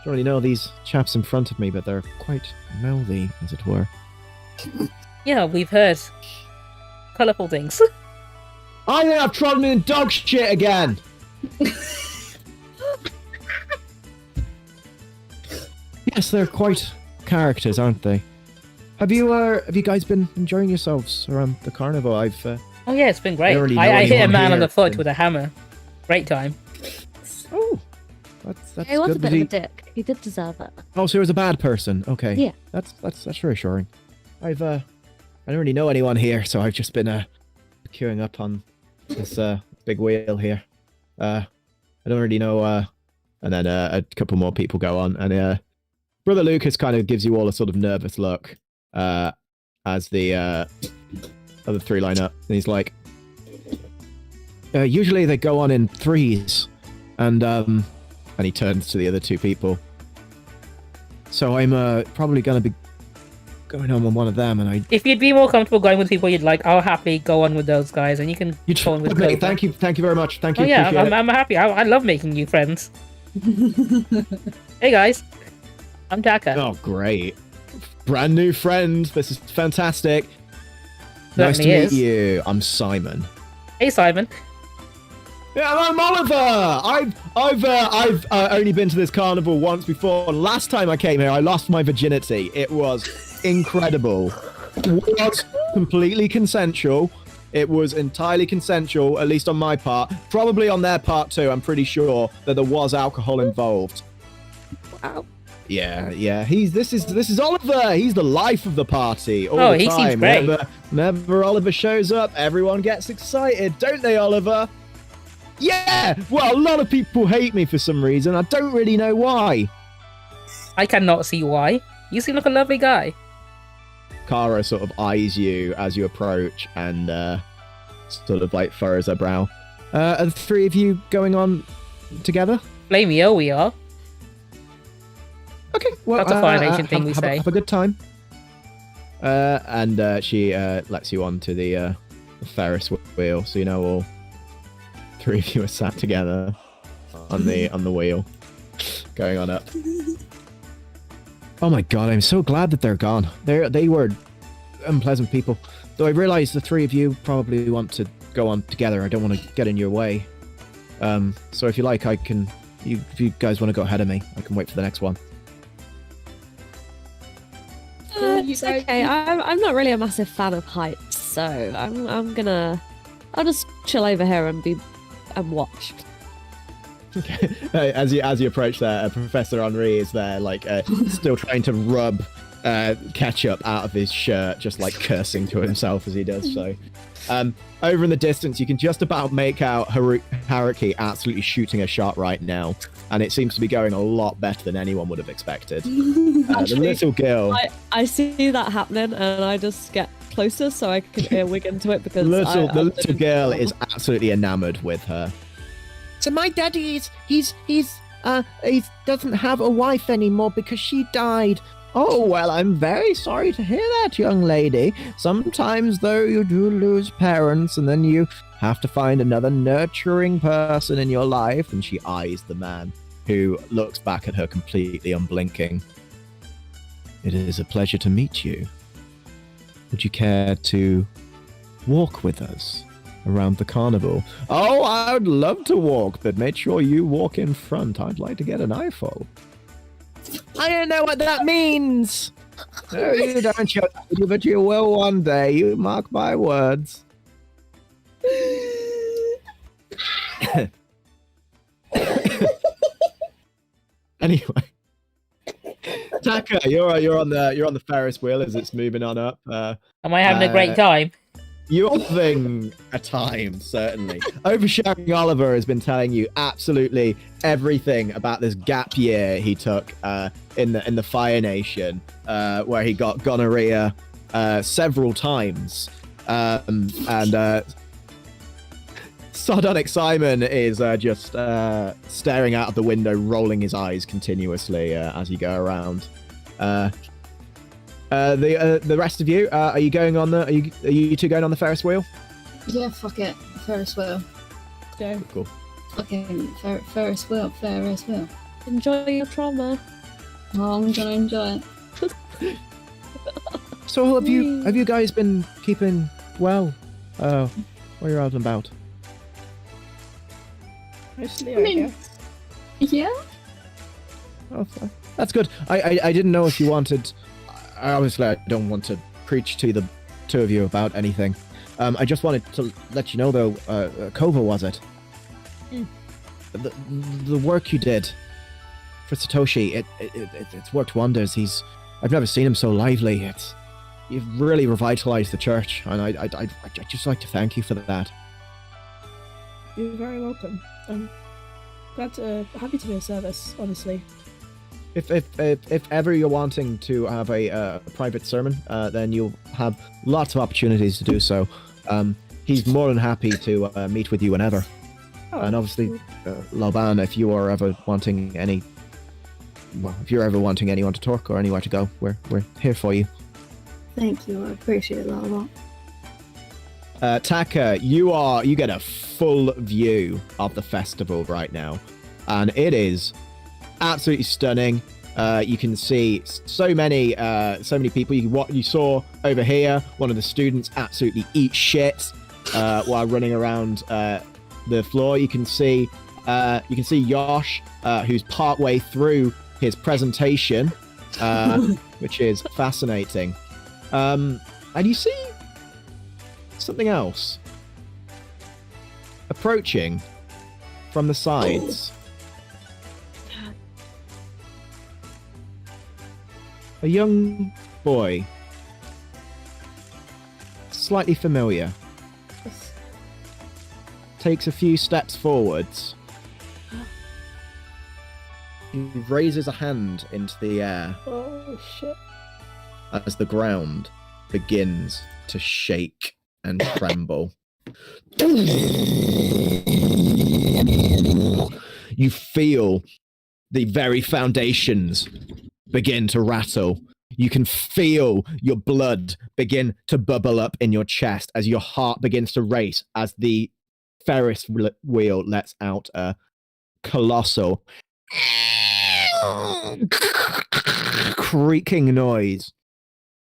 A: really know these chaps in front of me, but they're quite mouthy, as it were.
B: Yeah, we've heard colourful things.
A: I think I've trodden in dog shit again. Yes, they're quite characters, aren't they? Have you guys been enjoying yourselves around the carnival?
B: Oh yeah, it's been great.
A: I already know
B: I hit a
A: anyone
B: man on
A: here.
B: the foot with a hammer. Great time.
A: Oh, that's
C: He was
A: good.
C: a bit of a dick. He did deserve it.
A: Oh, so he was a bad person. Okay.
C: Yeah.
A: That's reassuring. I don't really know anyone here, so I've just been queuing up on this big wheel here. I don't really know. And then a couple more people go on, and Brother Lucas kind of gives you all a sort of nervous look as the other three line up, and he's like, usually they go on in threes, and he turns to the other two people. So I'm probably gonna be going on with one of them, and
B: If you'd be more comfortable going with people you'd like, I'll happily go on with those guys, and you can go on with
A: okay,
B: Kova.
A: thank you very much. Thank you.
B: Oh yeah,
A: appreciate it.
B: I'm happy. I love making new friends. Hey guys, I'm Taka.
A: Oh, great. Brand new friend. This is fantastic. Nice to
B: Certainly
A: meet
B: is.
A: you. I'm Simon.
B: Hey Simon.
A: Yeah, I'm Oliver. I've only been to this carnival once before. Last time I came here, I lost my virginity. It was incredible. It was completely consensual. It was entirely consensual, at least on my part. Probably on their part too. I'm pretty sure that there was alcohol involved.
C: Wow.
A: Yeah. This is Oliver. He's the life of the party all
B: Oh,
A: the
B: he
A: time.
B: seems great.
A: Whenever Oliver shows up, everyone gets excited, don't they, Oliver? Yeah. Well, a lot of people hate me for some reason. I don't really know why.
B: I cannot see why. You seem like a lovely guy.
A: Kara sort of eyes you as you approach and sort of like furrows her brow. Are the three of you going on together?
B: Blamio, we are.
A: Okay, well,
B: That's a fine ancient thing we say.
A: Have a good time. And she lets you onto the Ferris wheel, so you know all three of you are sat together on the wheel, going on up. Oh my god, I'm so glad that they're gone. They were unpleasant people. Though I realise the three of you probably want to go on together. I don't want to get in your way. So if you like, I can. If you guys want to go ahead of me, I can wait for the next one.
C: It's okay. I'm not really a massive fan of heights, so I'll just chill over here and watch.
A: Okay. As you approach there, Professor Henri is there, like still trying to rub ketchup out of his shirt, just like cursing to himself as he does so. Over in the distance, you can just about make out Haruki absolutely shooting a shot right now, and it seems to be going a lot better than anyone would have expected. The little girl.
C: I see that happening, and I just get closer so I can earwig into it because
A: the little girl is absolutely enamored with her. So my daddy he doesn't have a wife anymore because she died. Oh, well, I'm very sorry to hear that, young lady. Sometimes, though, you do lose parents, and then you have to find another nurturing person in your life. And she eyes the man, who looks back at her completely unblinking. It is a pleasure to meet you. Would you care to walk with us? around the carnival. Oh, I would love to walk, but make sure you walk in front. I'd like to get an eyeful. I don't know what that means. No, you don't, but you will one day. You mark my words. Anyway, Taka, you're on the Ferris wheel as it's moving on up.
B: Am I having a great time?
A: You're having a time, certainly. Oversharing Oliver has been telling you absolutely everything about this gap year he took in the Fire Nation, where he got gonorrhea several times, and Sardonic Simon is just staring out of the window, rolling his eyes continuously as you go around. The rest of you, are you going on the? Are you two going on the Ferris wheel?
E: Yeah, fuck it. Ferris wheel.
D: Let's go.
A: Cool.
E: Fucking Ferris wheel. Ferris wheel.
C: Enjoy your trauma.
E: Oh, I'm gonna enjoy it.
A: So have you guys been keeping well? What are you out and about?
D: Mostly,
E: I mean, yeah.
A: Oh, that's good. I didn't know if you wanted. Obviously, I don't want to preach to the two of you about anything. I just wanted to let you know, though, Kova, was it? The work you did for Satoshi, it's worked wonders. I've never seen him so lively. You've really revitalized the church, and I'd just like to thank you for that.
D: You're very welcome. I'm happy to be of service, honestly.
A: If ever you're wanting to have a private sermon, then you'll have lots of opportunities to do so. He's more than happy to meet with you whenever.
D: Oh,
A: and obviously,
D: cool.
A: Laoban, if you're ever wanting anyone to talk or anywhere to go, we're here for you.
E: Thank you. I appreciate that a lot.
A: Taka, you get a full view of the festival right now, and it is absolutely stunning. You can see so many people. You saw over here one of the students absolutely eat shit while running around the floor. You can see Yosh, who's partway through his presentation, which is fascinating. And you see something else approaching from the sides. A young boy, slightly familiar, takes a few steps forwards. He raises a hand into the air
D: Oh shit!
A: as the ground begins to shake and tremble. You feel the very foundations begin to rattle. You can feel your blood begin to bubble up in your chest as your heart begins to race as the Ferris wheel lets out a colossal creaking noise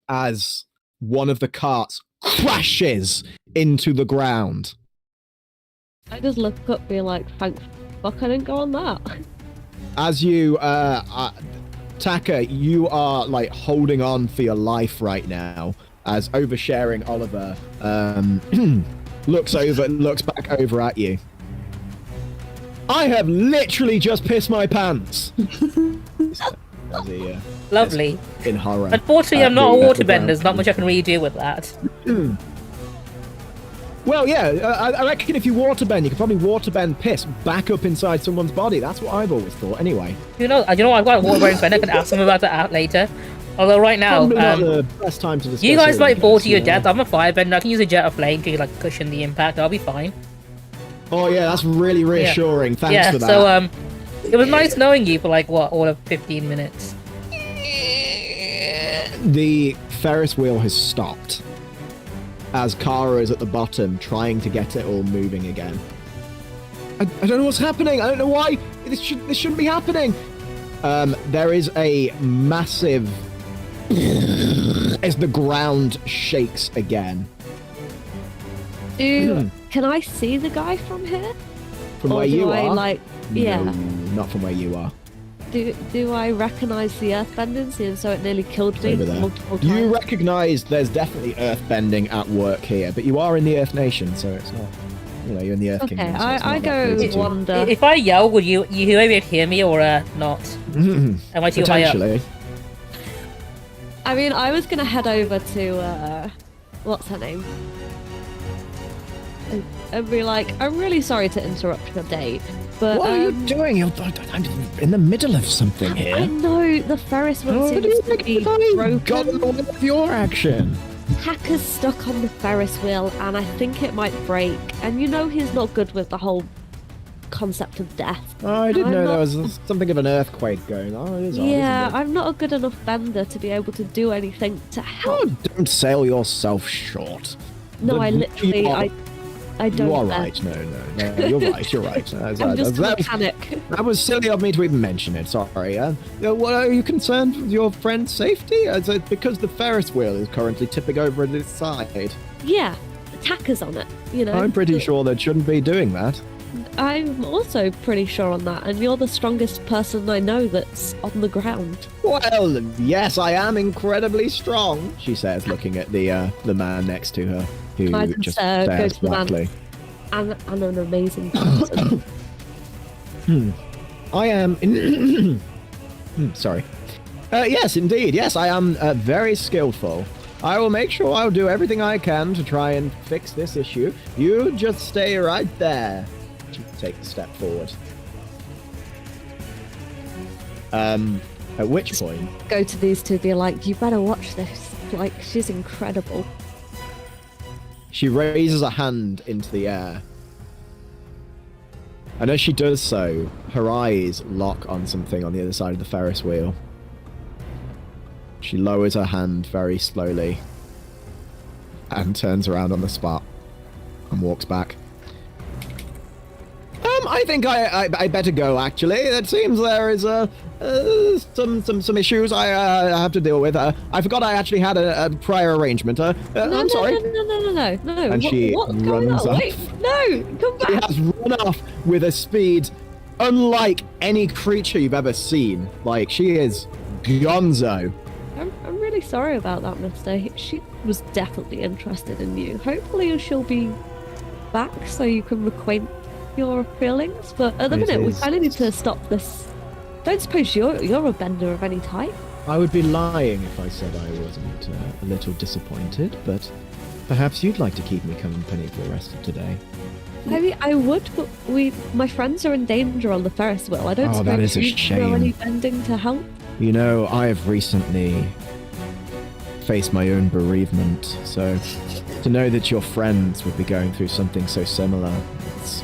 A: as one of the carts crashes into the ground.
C: I just look up being like, thank fuck I didn't go on that.
A: As you Taka, you are like holding on for your life right now as oversharing Oliver looks back over at you. I have literally just pissed my pants. As he,
B: Lovely.
A: in horror.
B: Unfortunately, I'm not a
A: the
B: waterbender.
A: ground.
B: There's not much I can really do with that.
A: Well, yeah, I reckon if you waterbend, you can probably waterbend piss back up inside someone's body. That's what I've always thought. Anyway.
B: You know, I've got a waterbending friend. I can ask him about that out later. Although right now,
A: Probably not the best time to discuss
B: you guys
A: it,
B: like
A: I
B: fall
A: guess,
B: to your
A: yeah.
B: death. I'm a firebender. I can use a jet of flame to like cushion the impact. I'll be fine.
A: Oh yeah, that's really reassuring. Thanks
B: Yeah.
A: for that.
B: So it was nice knowing you for like what, all of 15 minutes.
A: The Ferris wheel has stopped as Kara is at the bottom trying to get it all moving again. I don't know what's happening. I don't know why. This shouldn't be happening. There is a massive as the ground shakes again.
C: Do Can I see the guy from here?
A: From
C: Or
A: where
C: do
A: you
C: I,
A: are?
C: like, yeah.
A: No, not from where you are.
C: Do I recognise the earthbending, seeing so it nearly killed me
A: Over there.
C: multiple times?
A: You recognise there's definitely earthbending at work here, but you are in the Earth Nation, so it's not. You know, you're in the Earth
C: Okay,
A: Kingdom. So it's
C: I
A: not
C: go
A: that crazy.
C: wander.
B: If I yell, would you be able to hear me or not? Am I too high up?
A: Potentially.
C: I mean, I was gonna head over to what's her name, and be like, I'm really sorry to interrupt your date, but
A: What are you doing? I'm in the middle of something
C: I
A: here.
C: know the Ferris wheel
A: What do
C: seems
A: you
C: to
A: think
C: be
A: I've gotten
C: broken.
A: all of your action?
C: Taka's stuck on the Ferris wheel, and I think it might break. And you know he's not good with the whole concept of death.
A: Oh, I didn't
C: I'm
A: know
C: not-
A: there was something of an earthquake going on. It is odd,
C: Yeah,
A: isn't it?
C: I'm not a good enough bender to be able to do anything to help.
A: Oh, don't sell yourself short.
C: No, I
A: You
C: literally,
A: are-
C: I don't.
A: You are
C: bet.
A: right. No, you're right. You're right.
C: I'm just a mechanic.
A: That was silly of me to even mention it. Sorry. What are you concerned with your friend's safety? Is it because the Ferris wheel is currently tipping over at its side?
C: Yeah, Taka's on it. You know.
A: I'm pretty
C: but
A: sure they shouldn't be doing that.
C: I'm also pretty sure on that, and you're the strongest person I know that's on the ground.
A: Well, yes, I am incredibly strong, she says, looking at the man next to her, who
C: I just,
A: just
C: go
A: stares
C: to the man.
A: blackly.
C: And an amazing person.
A: I am. Sorry. Yes, indeed. Yes, I am very skillful. I will make sure I'll do everything I can to try and fix this issue. You just stay right there. She takes a step forward. At which point,
C: Go to these two, be like, you better watch this. Like, she's incredible.
A: she raises a hand into the air. And as she does so, her eyes lock on something on the other side of the Ferris wheel. She lowers her hand very slowly and turns around on the spot and walks back. I think I better go, actually. It seems there is some issues I have to deal with. I forgot I actually had a prior arrangement. I'm sorry.
C: No.
A: And she
C: What's going
A: runs
C: on?
A: off.
C: Wait, no, come
A: She
C: back.
A: has run off with a speed unlike any creature you've ever seen. Like, she is gonzo.
C: I'm really sorry about that, mister. She was definitely interested in you. Hopefully she'll be back so you can reacquaint your feelings. But at the
A: It
C: minute, we
A: is-
C: kind of need to stop this. Don't suppose you're a bender of any type?
A: I would be lying if I said I wasn't a little disappointed, but perhaps you'd like to keep me company for the rest of today.
C: I mean, I would, but my friends are in danger on the Ferris wheel. I don't
A: Oh,
C: suppose
A: that is a
C: you know
A: shame.
C: any bending to help.
A: You know, I have recently faced my own bereavement, so to know that your friends would be going through something so similar, it's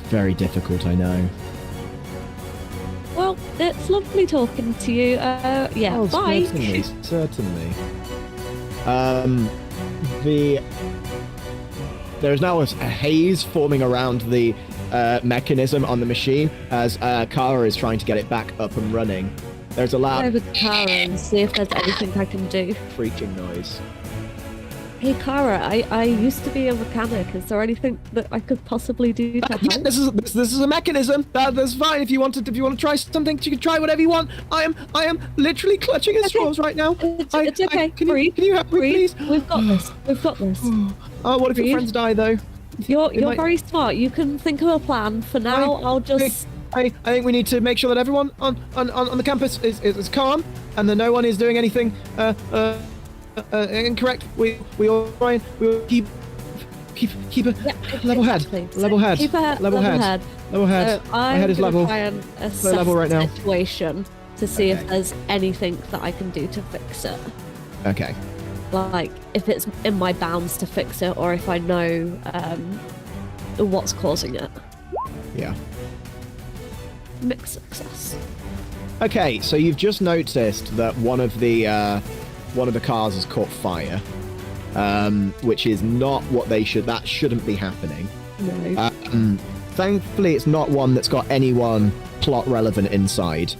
A: very difficult, I know.
C: Well, it's lovely talking to you. Yeah,
A: Oh,
C: bye.
A: certainly. There is now a haze forming around the mechanism on the machine as Kara is trying to get it back up and running. There's a loud
C: Over to Kara and see if there's anything I can do.
A: creaking noise.
C: Hey Kara, I used to be a mechanic. Is there anything that I could possibly do to
A: Yeah,
C: help?
A: this is a mechanism. That's fine. If you want to try something, you can try whatever you want. I am literally clutching at straws right now.
C: It's okay.
A: Can
C: Breathe.
A: you help me,
C: Breathe.
A: please?
C: We've got this. We've got this.
A: Oh, what if your
C: Breathe.
A: friends die though?
C: You're
A: might-
C: very smart. You can think of a plan. For now, I'll just.
A: I think we need to make sure that everyone on the campus is calm and that no one is doing anything incorrect. We all try and we will keep a level head.
C: Exactly.
A: Level head.
C: Keep a
A: Level head. Level head.
C: So
A: My
C: I'm
A: head is
C: gonna
A: level.
C: try and assess
A: level right now.
C: the situation to see
A: Okay.
C: if there's anything that I can do to fix it.
A: Okay.
C: Like if it's in my bounds to fix it, or if I know what's causing it.
A: Yeah.
C: Mixed success.
A: Okay, so you've just noticed that one of the cars has caught fire, which is not what they should. That shouldn't be happening.
C: No.
A: Thankfully, it's not one that's got anyone plot relevant inside.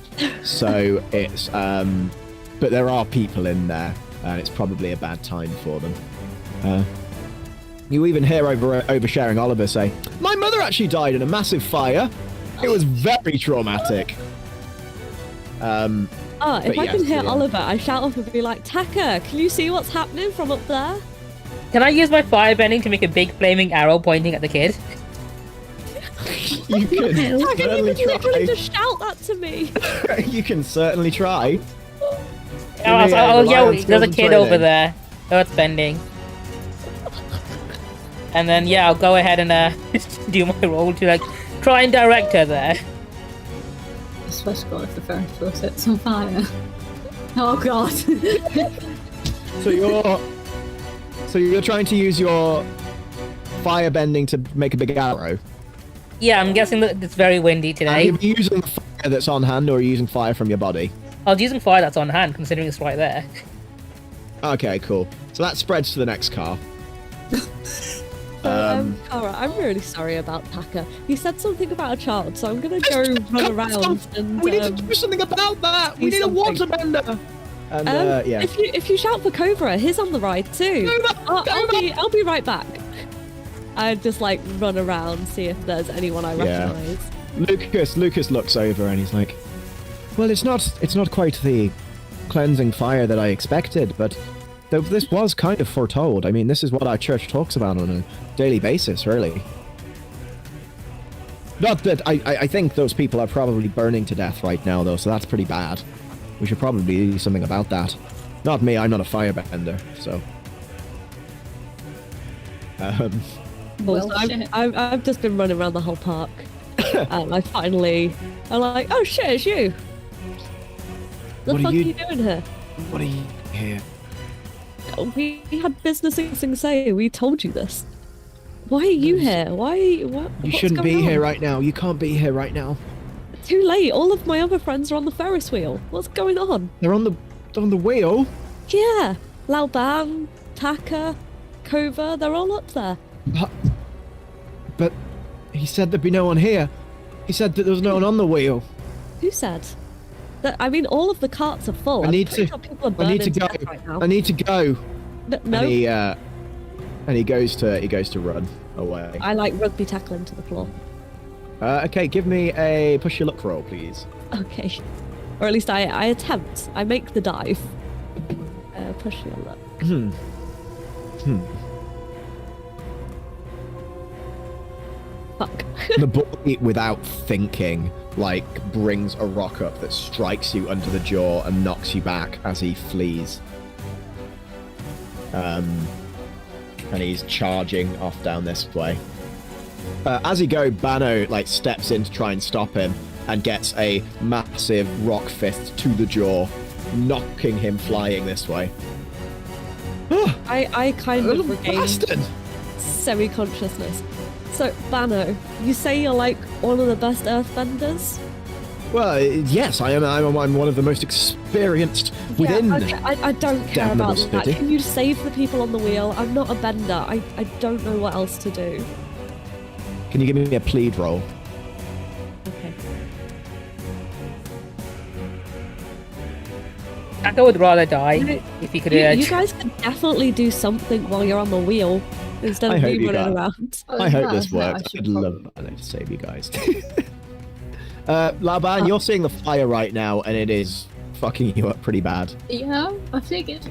A: So it's, but there are people in there, and it's probably a bad time for them. You even hear oversharing Oliver say, "My mother actually died in a massive fire. It was very traumatic."
C: If
A: but
C: I can
A: yes,
C: hear
A: yeah.
C: Oliver, I shout up and be like, Taka, can you see what's happening from up there?
B: Can I use my firebending to make a big flaming arrow pointing at the kid?
A: You can
C: Taka, you
A: certainly
C: can literally
A: try.
C: just shout that to me.
A: You can certainly try.
B: Oh, yeah,
A: reliance
B: there's a
A: skills and
B: kid over
A: training.
B: there. Earthbending. And then, yeah, I'll go ahead and do my roll to, like, try and direct her there.
E: I swear to God, if the Ferris wheel sets on fire. Oh God.
A: So you're trying to use your firebending to make a big arrow.
B: Yeah, I'm guessing that it's very windy
A: Are
B: today.
A: you using fire that's on hand, or are you using fire from your body?
B: I was using fire that's on hand, considering it's right there.
A: Okay, cool. So that spreads to the next car.
C: Kara, I'm really sorry about Taka. He said something about a child, so I'm gonna go run around and
A: We need to do something about that. We
C: do
A: need a
C: something.
A: water bender. And yeah.
C: If you shout for Cobra, he's on the ride too. I'll be right back. I just like run around, see if there's anyone I
A: Yeah.
C: recognise.
A: Lucas looks over and he's like, "Well, it's not quite the cleansing fire that I expected, but this was kind of foretold. I mean, this is what our church talks about on a daily basis, really. Not that I think those people are probably burning to death right now, though, so that's pretty bad. We should probably do something about that. Not me, I'm not a firebender, so."
E: Well,
C: Also,
E: shit.
C: I've just been running around the whole park. And I'm like, oh shit, it's you. The
A: What are
C: fuck
A: you-
C: are you doing here?
A: What are you here?
C: We had business in Sing Say. We told you this. Why are you here? What?
A: You
C: what's
A: shouldn't
C: going
A: be here
C: on?
A: right now. You can't be here right now.
C: Too late. All of my other friends are on the Ferris wheel. What's going on?
A: They're on the wheel.
C: Yeah, Laoban, Taka, Kova, they're all up there.
A: But he said there'd be no one here. He said that there was no one on the wheel.
C: Who said? That, I mean, all of the carts are full.
A: I
C: I'm
A: need
C: pretty
A: to-
C: sure people are
A: I need
C: burning
A: to go.
C: death right now.
A: I need to go.
C: No,
A: And he goes to run away.
C: I like rugby tackling to the floor.
A: Okay, give me a push your luck roll, please.
C: Okay. Or at least I attempt. I make the dive. Push your luck. Fuck.
A: The boy, without thinking, like brings a rock up that strikes you under the jaw and knocks you back as he flees. And he's charging off down this way. As he goes, Bano like steps in to try and stop him and gets a massive rock fist to the jaw, knocking him flying this way.
C: I kind
A: Little
C: of regain
A: bastard!
C: semi-consciousness. So, Bano, you say you're like one of the best earthbenders?
A: Well, yes, I am. I'm one of the most experienced within.
C: Yeah, okay, I don't care about
A: Damnable
C: that.
A: city.
C: Can you save the people on the wheel? I'm not a bender. I don't know what else to do.
A: Can you give me a plead roll?
C: Okay.
B: Taka would rather die if he could.
C: You guys can definitely do something while you're on the wheel instead
A: I
C: of
A: hope
C: me
A: you
C: running
A: got-
C: around.
A: I hope
E: Yeah,
A: this
E: yeah, I
A: works.
E: should
A: I'd love to save you guys. Laoban, you're seeing the fire right now, and it is fucking you up pretty bad.
E: Yeah, I figured.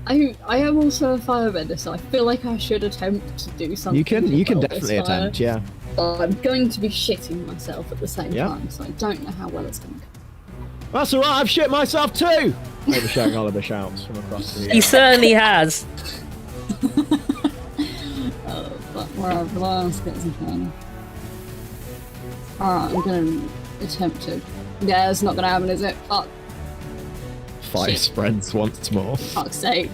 E: I am also a firebender, so I feel like I should attempt to do something.
A: You can
E: to quell this
A: definitely
E: fire.
A: attempt, yeah.
E: But I'm going to be shitting myself at the same
A: Yeah.
E: time, so I don't know how well it's going to go.
A: That's alright, I've shit myself too! Oversharing Oliver shouts from across the
B: He certainly has.
E: But wherever else gets in front. Alright, I'm going to attempt to. Yeah, it's not going to happen, is it? Fuck.
A: fire
E: Shit.
A: spreads once more.
E: Fuck's sake.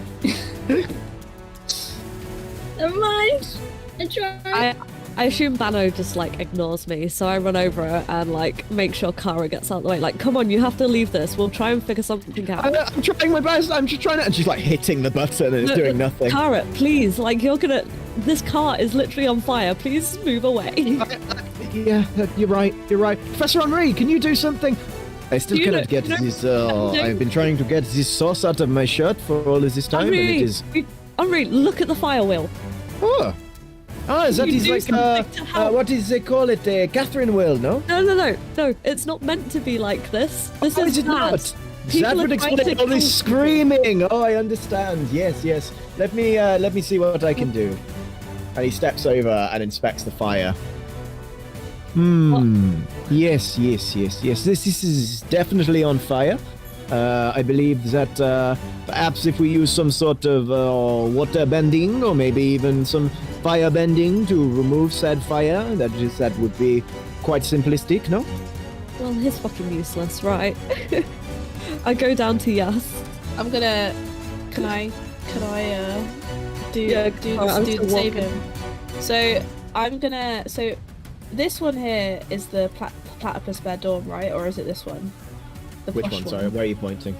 E: Never mind. I tried.
C: I assume Bano just like ignores me, so I run over and like make sure Kara gets out of the way. Like, come on, you have to leave this. We'll try and figure something out.
A: I'm trying my best, I'm just trying to... And she's like hitting the button and it's doing nothing.
C: Kara, please, like you're gonna. This car is literally on fire. Please move away.
A: Yeah, you're right, Professor Henri, can you do something? I still
C: You
A: cannot
C: know-
A: get
C: you know-
A: this... I've been trying to get this sauce out of my shirt for all of this time, and it
C: Henri,
A: is...
C: Henri, look at the fire wheel.
A: Oh. Ah, that
C: You
A: is
C: do
A: like,
C: something to help.
A: what is they call it? Catherine wheel, no?
C: No, it's not meant to be like this. This
A: Oh,
C: is
A: it
C: bad.
A: not?
C: People
A: That
C: are
A: would
C: trying
A: explain
C: to
A: all this
C: kill
A: screaming. Oh, I understand. Yes. Let me see what I can do. And he steps over and inspects the fire. Yes. This is definitely on fire. I believe that perhaps if we use some sort of water bending or maybe even some fire bending to remove said fire, that would be quite simplistic, no?
C: Well, he's fucking useless, right? I go down to Yas.
D: I'm gonna. Can I do
C: Alright, I'm
D: the
C: still
D: save
C: walking.
D: him? So I'm gonna. So this one here is the platypus bear dorm, right? Or is it this one? The
A: Which
D: posh
A: one? Sorry, where are you pointing?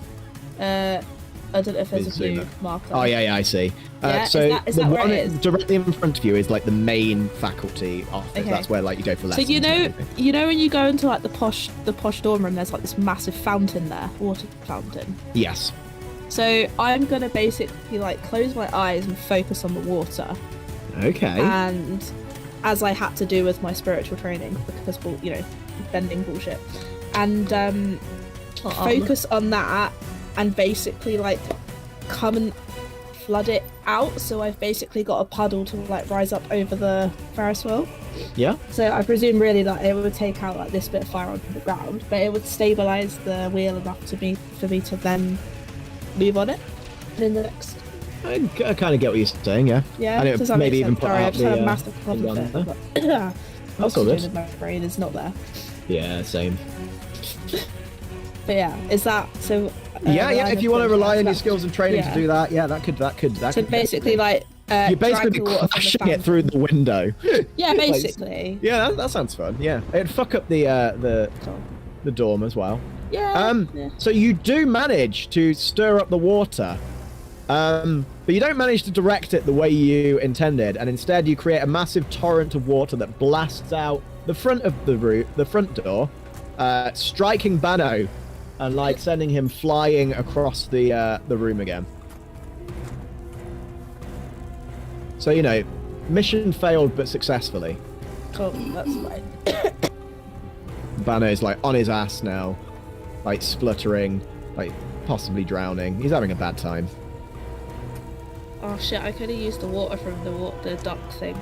D: I don't know if there's
A: Please
D: a
A: zoom
D: blue
A: in.
D: marker.
A: Oh yeah, I see.
D: Yeah,
A: so
D: is
A: the
D: that where
A: one
D: it is?
A: directly in front of you is like the main faculty office.
D: Okay.
A: That's where like you go for
D: So
A: lessons.
D: you
A: and
D: know
A: everything.
D: when you go into like the posh dorm room, there's like this massive fountain there, water fountain.
A: Yes.
D: So I'm gonna basically like close my eyes and focus on the water,
A: Okay.
D: and as I had to do with my spiritual training, because well, bending bullshit, and focus on that, and basically like come and flood it out. So I've basically got a puddle to like rise up over the Ferris wheel.
A: Yeah.
D: So I presume really that it would take out like this bit of fire onto the ground, but it would stabilize the wheel enough for me to then move on it. And in the next,
A: I kind of get what you're saying. Yeah.
D: yeah,
A: And it
D: does that
A: maybe
D: make
A: even
D: sense?
A: put
D: Sorry, I
A: out
D: just had
A: the,
D: a massive problem
A: the
D: with
A: gun
D: it, but
A: That's all
D: oxygen
A: good.
D: in my brain is not there.
A: Yeah. Same.
D: But yeah, is that so?
A: Yeah. If you want to rely on your
D: that-
A: skills and training
D: yeah.
A: to do that, yeah, that could.
D: So basically, like
A: you're basically
D: drag the water from the
A: crashing it through
D: fountain.
A: the window.
D: Yeah, basically.
A: Yeah, that sounds fun. Yeah, it'd fuck up the dorm as well.
D: Yeah. Yeah.
A: So you do manage to stir up the water, but you don't manage to direct it the way you intended, and instead you create a massive torrent of water that blasts out the front of the front door, striking Bano, and like sending him flying across the room again. So mission failed but successfully.
D: Cool. That's fine.
A: Bano's like on his ass now, like spluttering, like possibly drowning. He's having a bad time.
D: Oh shit! I could have used the water from the duck thing.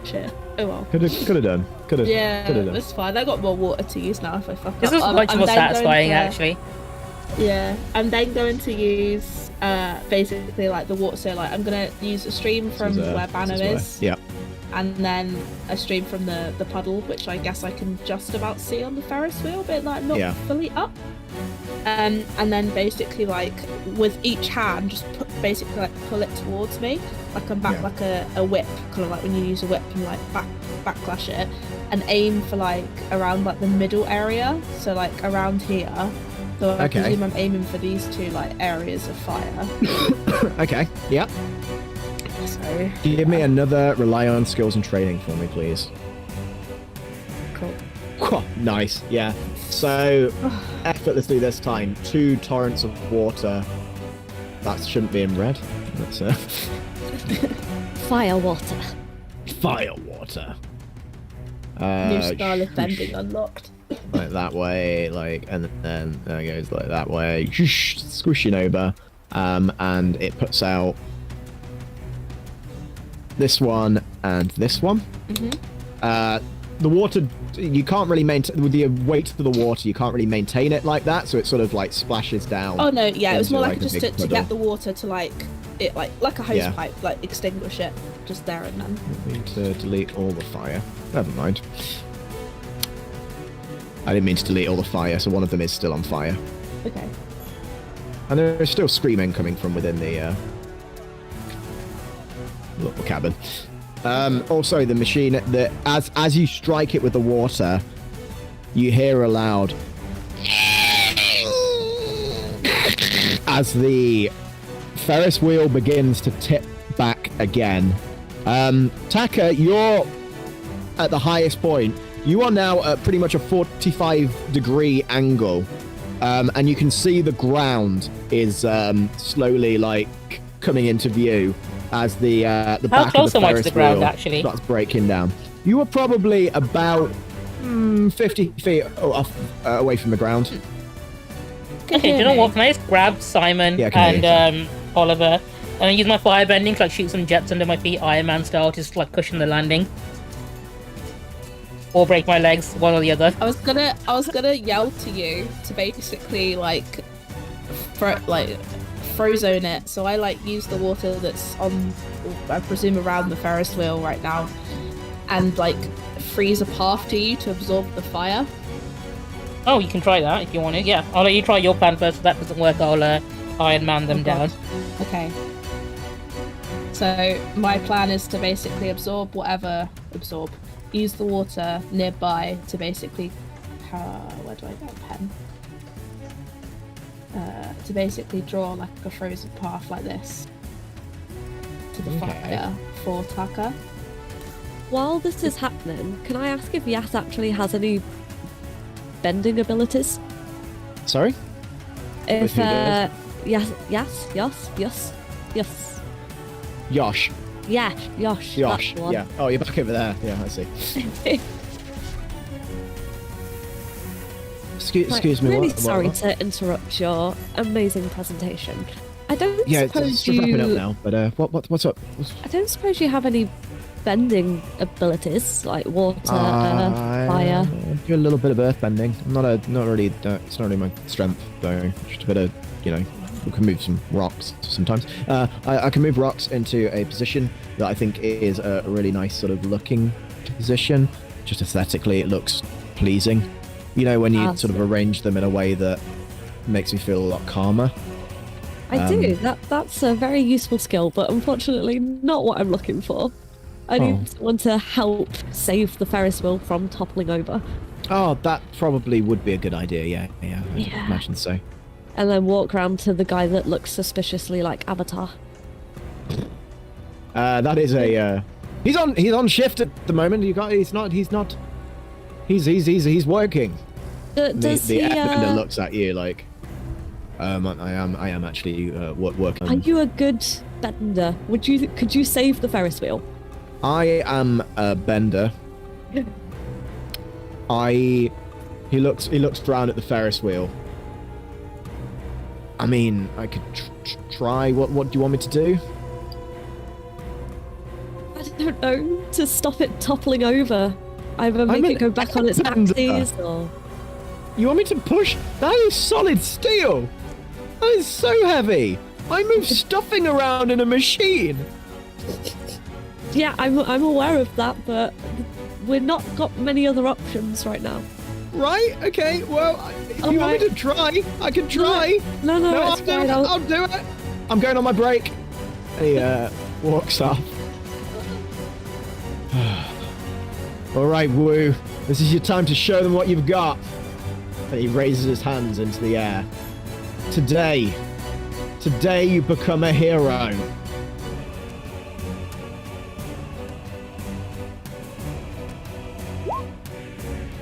D: Shit. Oh well.
A: Could have done.
D: Yeah,
A: Could have done.
D: it's fine. I got more water to use now if I fuck
B: This
D: up.
B: is much
D: I'm
B: more
D: then going
B: satisfying,
D: to-
B: actually.
D: Yeah, I'm then going to use basically like the water. So like I'm gonna use a stream from where Bano is,
A: Yeah.
D: and then a stream from the puddle, which I guess I can just about see on the Ferris wheel, but like not
A: Yeah.
D: fully up. And then basically like with each hand, just basically like pull it towards me, like I'm back
A: Yeah.
D: like a whip, kind of like when you use a whip and like backlash it, and aim for like around like the middle area, so like around here. So I
A: Okay.
D: presume I'm aiming for these two like areas of fire.
A: Okay. Yeah.
D: So
A: Give me another rely on skills and training for me, please.
D: cool.
A: Nice. Yeah. So effortlessly this time, 2 torrents of water. That shouldn't be in red. That's
C: Fire water.
A: fire water.
D: New style of bending unlocked.
A: Like that way, and then there it goes, like that way, squishing over, and it puts out this one and this one. The water, you can't really maintain with the weight of the water. You can't really maintain it like that, so it sort of like splashes down.
D: Oh no, yeah, it was
A: into,
D: more
A: like,
D: like
A: a
D: just
A: big
D: to
A: puddle.
D: get the water to like it like a hose
A: Yeah.
D: pipe, like extinguish it just there and then.
A: Need to delete all the fire. Never mind. I didn't mean to delete all the fire, so one of them is still on fire.
D: Okay.
A: And there's still screaming coming from within the little cabin. Also, the machine, as you strike it with the water, you hear a loud as the Ferris wheel begins to tip back again. Taka, you're at the highest point. You are now at pretty much a 45-degree angle, and you can see the ground is slowly like coming into view. as the
B: How
A: back
B: close
A: of the
B: am I to
A: Ferris
B: the ground,
A: wheel
B: actually?
A: starts breaking down. You were probably about 50 feet away from the ground.
B: Okay, do you know what? Can I just grab Simon
A: Yeah, can
B: and Oliver and then use my firebending to like shoot some jets under my feet, Iron Man style, just like cushion the landing? Or break my legs, one or the other.
D: I was gonna yell to you to basically like frozone it. So I like use the water that's on, I presume, around the Ferris wheel right now, and like freeze a path to you to absorb the fire.
B: Oh, you can try that if you want to. Yeah, I'll let you try your plan first. If that doesn't work, I'll Iron Man them down.
D: Okay. So my plan is to basically use the water nearby to basically, where do I get a pen? To basically draw like a frozen path like this to the fire for Taka.
C: While this is happening, can I ask if Yas actually has any bending abilities?
A: Sorry?
C: If
A: who does?
C: Yes.
A: Yosh.
C: Yeah, Yosh.
A: Yosh.
C: That's the one.
A: Yeah. Oh, you're back over there. Yeah, I see. Excuse me.
C: Really
A: what-
C: sorry
A: what-
C: to interrupt your amazing presentation. I don't
A: Yeah,
C: suppose
A: it's wrapping up
C: you.
A: now. But what's up?
C: I don't suppose you have any bending abilities like water, fire.
A: I do a little bit of earth bending. I'm not really. It's not really my strength though. Just a bit of, we can move some rocks sometimes. I can move rocks into a position that I think is a really nice sort of looking position. Just aesthetically, it looks pleasing. When you sort of arrange them in a way that makes me feel a lot calmer.
C: I do. That's a very useful skill, but unfortunately not what I'm looking for. I need someone to help save the Ferris wheel from toppling over.
A: Oh, that probably would be a good idea. Yeah, I imagine so.
C: And then walk around to the guy that looks suspiciously like Avatar.
A: That is a. He's on shift at the moment. He's not. He's working.
C: Does
A: The
C: he?
A: airbender looks at you like. I am actually working.
C: Are you a good bender? Could you save the Ferris wheel?
A: I am a bender. He looks around at the Ferris wheel. I mean, I could try. What do you want me to do?
C: I don't know. To stop it toppling over. Either make
A: an
C: it go back on its
A: airbender.
C: axis or...
A: You want me to push? That is solid steel. That is so heavy. I move stuffing around in a machine.
C: Yeah, I'm aware of that, but we're not got many other options right now.
A: Right? Okay. Well, if you want me to try, I can try.
C: No, it's fine.
A: I'll do it. I'm going on my break. And he walks off. All right, Woo. This is your time to show them what you've got. And he raises his hands into the air. Today you become a hero.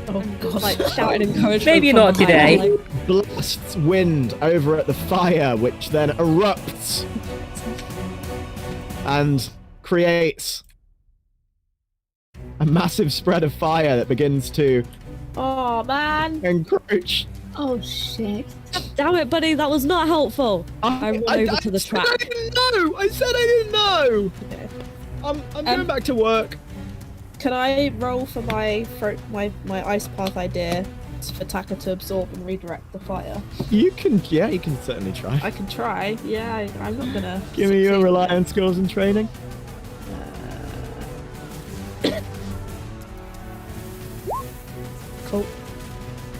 D: Oh god.
C: Like shouting encouragement.
B: Maybe
C: from
B: not
C: behind,
B: today.
C: like,
A: Blasts wind over at the fire, which then erupts and creates a massive spread of fire that begins to
D: Oh man.
A: encroach.
E: Oh shit.
C: Damn it, buddy, that was not helpful. I run over to the
A: said
C: track.
A: I didn't know. I said I didn't know.
D: Okay.
A: I'm going back to work.
D: Can I roll for my ice path idea for Taka to absorb and redirect the fire?
A: You can certainly try.
D: I can try. Yeah, I'm not gonna.
A: Give me your
D: succeed.
A: reliance skills and training.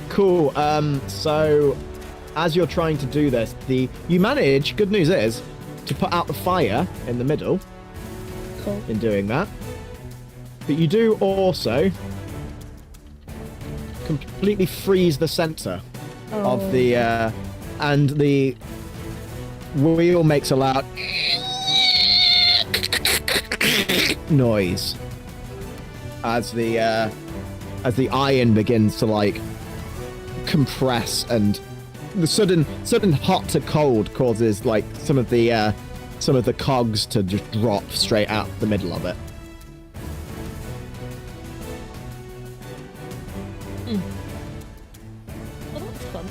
A: Cool. So as you're trying to do this, you manage, good news is, to put out the fire in the middle
D: Cool.
A: in doing that. But you do also completely freeze the center of the and the wheel makes a loud noise as the iron begins to like compress, and the sudden hot to cold causes like some of the some of the cogs to just drop straight out the middle of it.
C: Well, that's fun.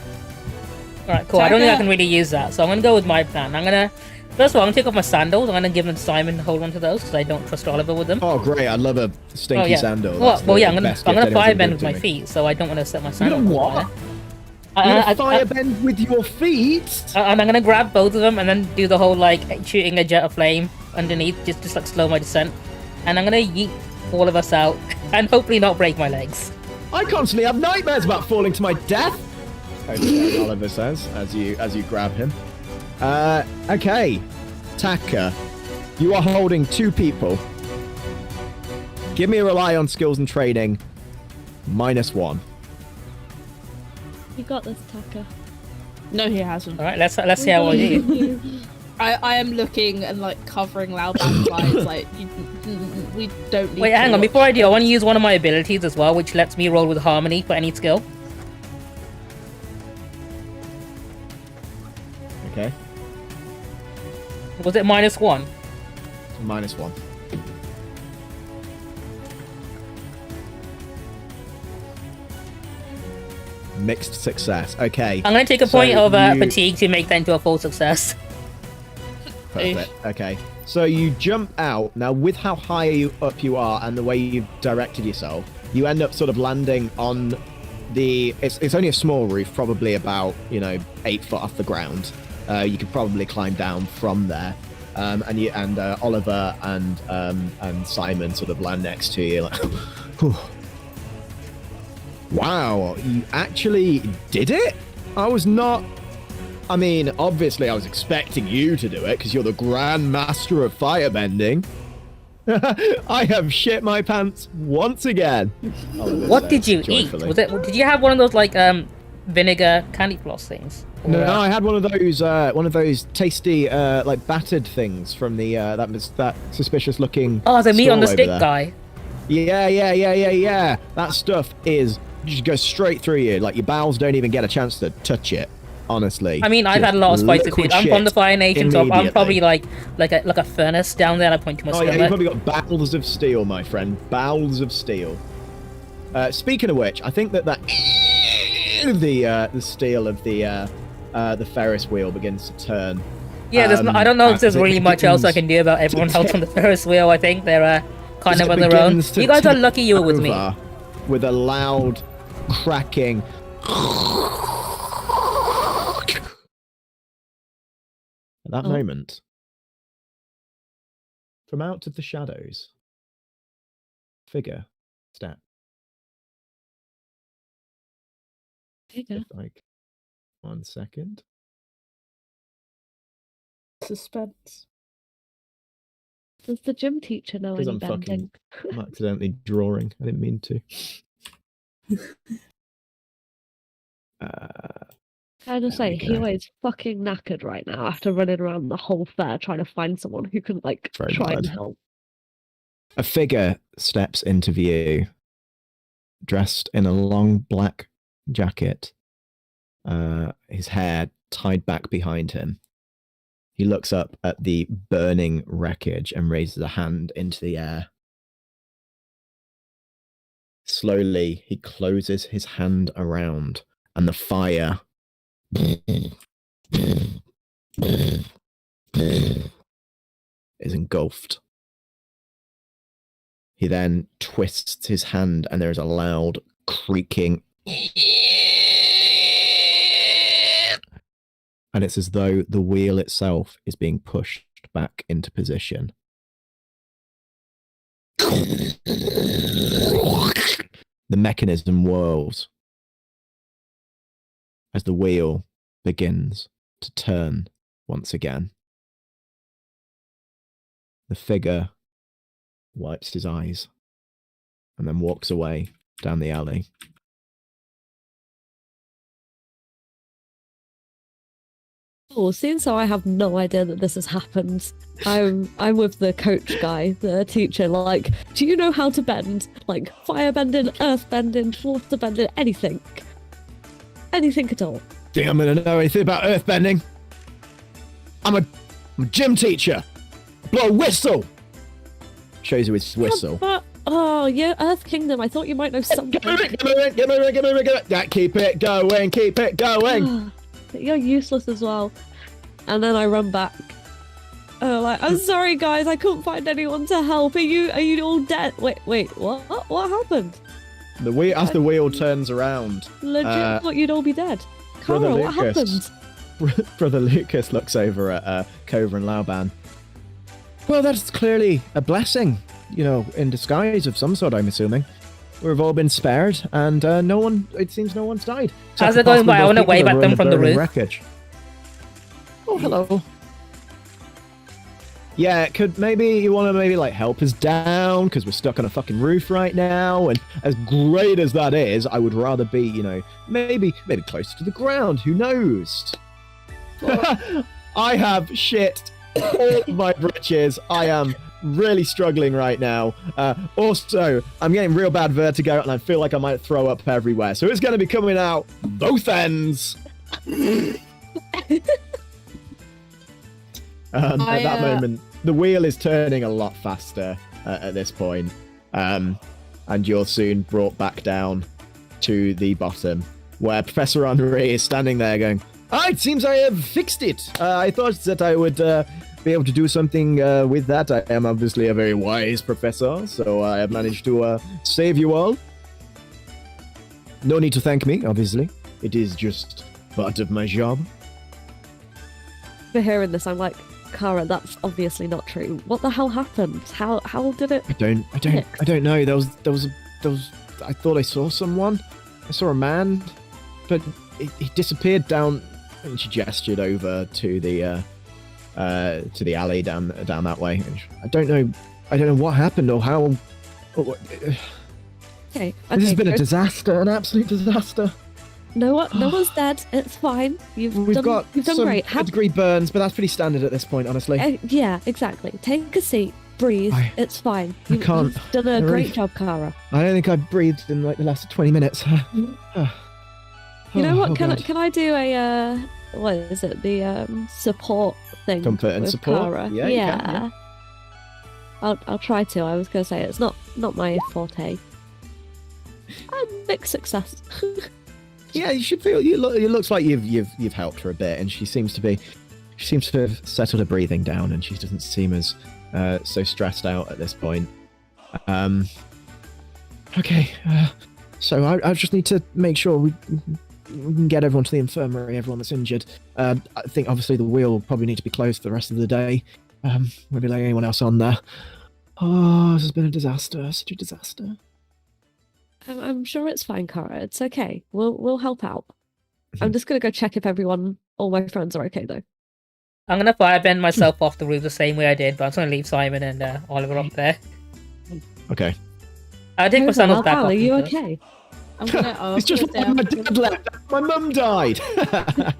B: Alright, cool. I don't think I can really use that, so I'm gonna go with my plan. First of all, I'm gonna take off my sandals. I'm gonna give them to Simon to hold on to those because I don't trust Oliver with them.
A: Oh, great! I love a stinky sandal.
B: Well, yeah, I'm gonna firebend with my feet, so I don't want to set my sandals on fire.
A: You firebend with your feet?
B: And I'm gonna grab both of them and then do the whole like shooting a jet of flame underneath, just like slow my descent. And I'm gonna yeet all of us out and hopefully not break my legs.
A: I constantly have nightmares about falling to my death. Oliver says as you grab him. Okay, Taka, you are holding 2 people. Give me a rely on skills and training. -1.
C: You got this, Taka.
D: No, he hasn't.
B: All right, let's see how I do.
D: I am looking and like covering Laoban's eyes. Like we don't need.
B: Wait,
D: to
B: hang on.
D: look.
B: Before I do, I want to use one of my abilities as well, which lets me roll with harmony for any skill.
A: Okay,
B: Was it -1?
A: -1. Mixed success. Okay.
B: I'm gonna take a
A: So
B: point of
A: you-
B: fatigue to make that into a full success.
A: Perfect. Okay. So you jump out. Now, with how high up you are and the way you've directed yourself, you end up sort of landing on the... It's only a small roof, probably about, 8 foot off the ground. You could probably climb down from there. And Oliver and Simon sort of land next to you. Like, whew. Wow, you actually did it? I was not... I mean, obviously I was expecting you to do it, because you're the Grand Master of Firebending. I have shit my pants once again.
B: What did you eat?
A: joyfully.
B: Did you have one of those like vinegar candy floss things?
A: No,
B: Or,
A: I had one of those tasty, like battered things from the that suspicious looking.
B: Oh, the meat on the
A: stall
B: stick
A: over there.
B: guy.
A: Yeah. That stuff is just goes straight through you. Like your bowels don't even get a chance to touch it. Honestly.
B: I mean, I've
A: Just
B: had a lot of spicy
A: liquid
B: food. I'm from the
A: shit
B: Fire Nation, so I'm
A: immediately.
B: probably like a furnace down there. And I point to my
A: Oh yeah,
B: stomach.
A: you've probably got bowels of steel, my friend. Bowels of steel. Speaking of which, I think that the steel of the Ferris wheel begins to turn.
B: Yeah, I don't know if there's
A: as it
B: really much else I
A: begins
B: can do about everyone else on the Ferris wheel. I think they're kind
A: as
B: of
A: it
B: on their own.
A: begins to
B: You guys are
A: tip
B: lucky you were with me.
A: over With a loud cracking. At that moment, from out of the shadows, figure step.
C: Figure.
A: Like 1 second.
D: Suspense.
C: Does the gym teacher know
A: Because
C: any
A: I'm
C: bending?
A: I'm accidentally drawing. I didn't mean to.
C: Can I just
A: There
C: say,
A: we go.
C: Hio is fucking knackered right now after running around the whole fair trying to find someone who can, like,
A: Very
C: try and
A: bad.
C: help.
A: A figure steps into view, dressed in a long black jacket, his hair tied back behind him. He looks up at the burning wreckage and raises a hand into the air. Slowly, he closes his hand around, and the fire is engulfed. He then twists his hand, and there is a loud creaking. And it's as though the wheel itself is being pushed back into position. The mechanism whirls as the wheel begins to turn once again. The figure wipes his eyes and then walks away down the alley.
C: Oh, seeing so I have no idea that this has happened. I'm with the coach guy, the teacher, like, do you know how to bend? Like, fire bending, earth bending, water bending, anything. Anything at all.
A: Think I'm gonna know anything about earthbending? I'm a I'm a gym teacher. Blow a whistle. Shows you his whistle.
C: Oh, yeah, Earth Kingdom. I thought you might know something.
A: Get me. Yeah, keep it going.
C: You're useless as well. And then I run back. Oh, like, I'm sorry, guys. I couldn't find anyone to help. Are you all dead? Wait. What happened?
A: As the wheel turns around,
C: Legit thought you'd all be dead.
A: Brother
C: Kara, what
A: Lucas.
C: happened?
A: Brother Lucas looks over at Kova and Laoban. Well, that's clearly a blessing, in disguise of some sort, I'm assuming. We've all been spared, and it seems no one's died.
B: As they're going by, I want to wave at them from the roof.
A: Wreckage. Oh, hello. Yeah, you want to help us down, because we're stuck on a fucking roof right now, and as great as that is, I would rather be, maybe closer to the ground, who knows? I have shit all my britches. I am really struggling right now. Also, I'm getting real bad vertigo, and I feel like I might throw up everywhere, so it's going to be coming out both ends. At that moment, the wheel is turning a lot faster at this point, and you're soon brought back down to the bottom, where Professor Henri is standing there going, it seems I have fixed it. I thought that I would be able to do something with that. I am obviously a very wise professor, so I have managed to save you all. No need to thank me, obviously. It is just part of my job.
C: For hearing this, I'm like, Kara, that's obviously not true. What the hell happened? How did it?
A: I don't know. There was I thought I saw someone. I saw a man, but he disappeared down. And she gestured over to the alley down that way. I don't know what happened or how.
C: Okay.
A: This has been a disaster, an absolute disaster.
C: No one's dead. It's fine. You've done
A: some
C: great.
A: degree burns, but that's pretty standard at this point, honestly.
C: Yeah, exactly. Take a seat. Breathe. It's fine.
A: I can't.
C: You've done a great job, Kara.
A: I don't think I've breathed in the last 20 minutes.
C: You know what? Can I do a what is it? The support thing.
A: Comfort and
C: with
A: support.
C: Kara?
A: Yeah. You can, yeah.
C: I'll try to. I was gonna say it's not my forte. Mixed success.
A: Yeah, you should feel. It looks like you've helped her a bit, and she seems to have settled her breathing down, and she doesn't seem as so stressed out at this point. Okay. So I just need to make sure we can get everyone to the infirmary, everyone that's injured. I think obviously the wheel will probably need to be closed for the rest of the day. Won't be letting anyone else on there. Oh, this has been a disaster, such a disaster.
C: I'm sure it's fine, Kara. It's okay. We'll help out. I'm just gonna go check if all my friends are okay though.
B: I'm gonna firebend myself off the roof the same way I did, but I'm just gonna leave Simon and Oliver up there.
A: Okay.
B: I think Prasanna's back up.
C: Are you okay?
E: I'm gonna ask
A: It's just
E: if
A: like my dad left. My mum died.
D: I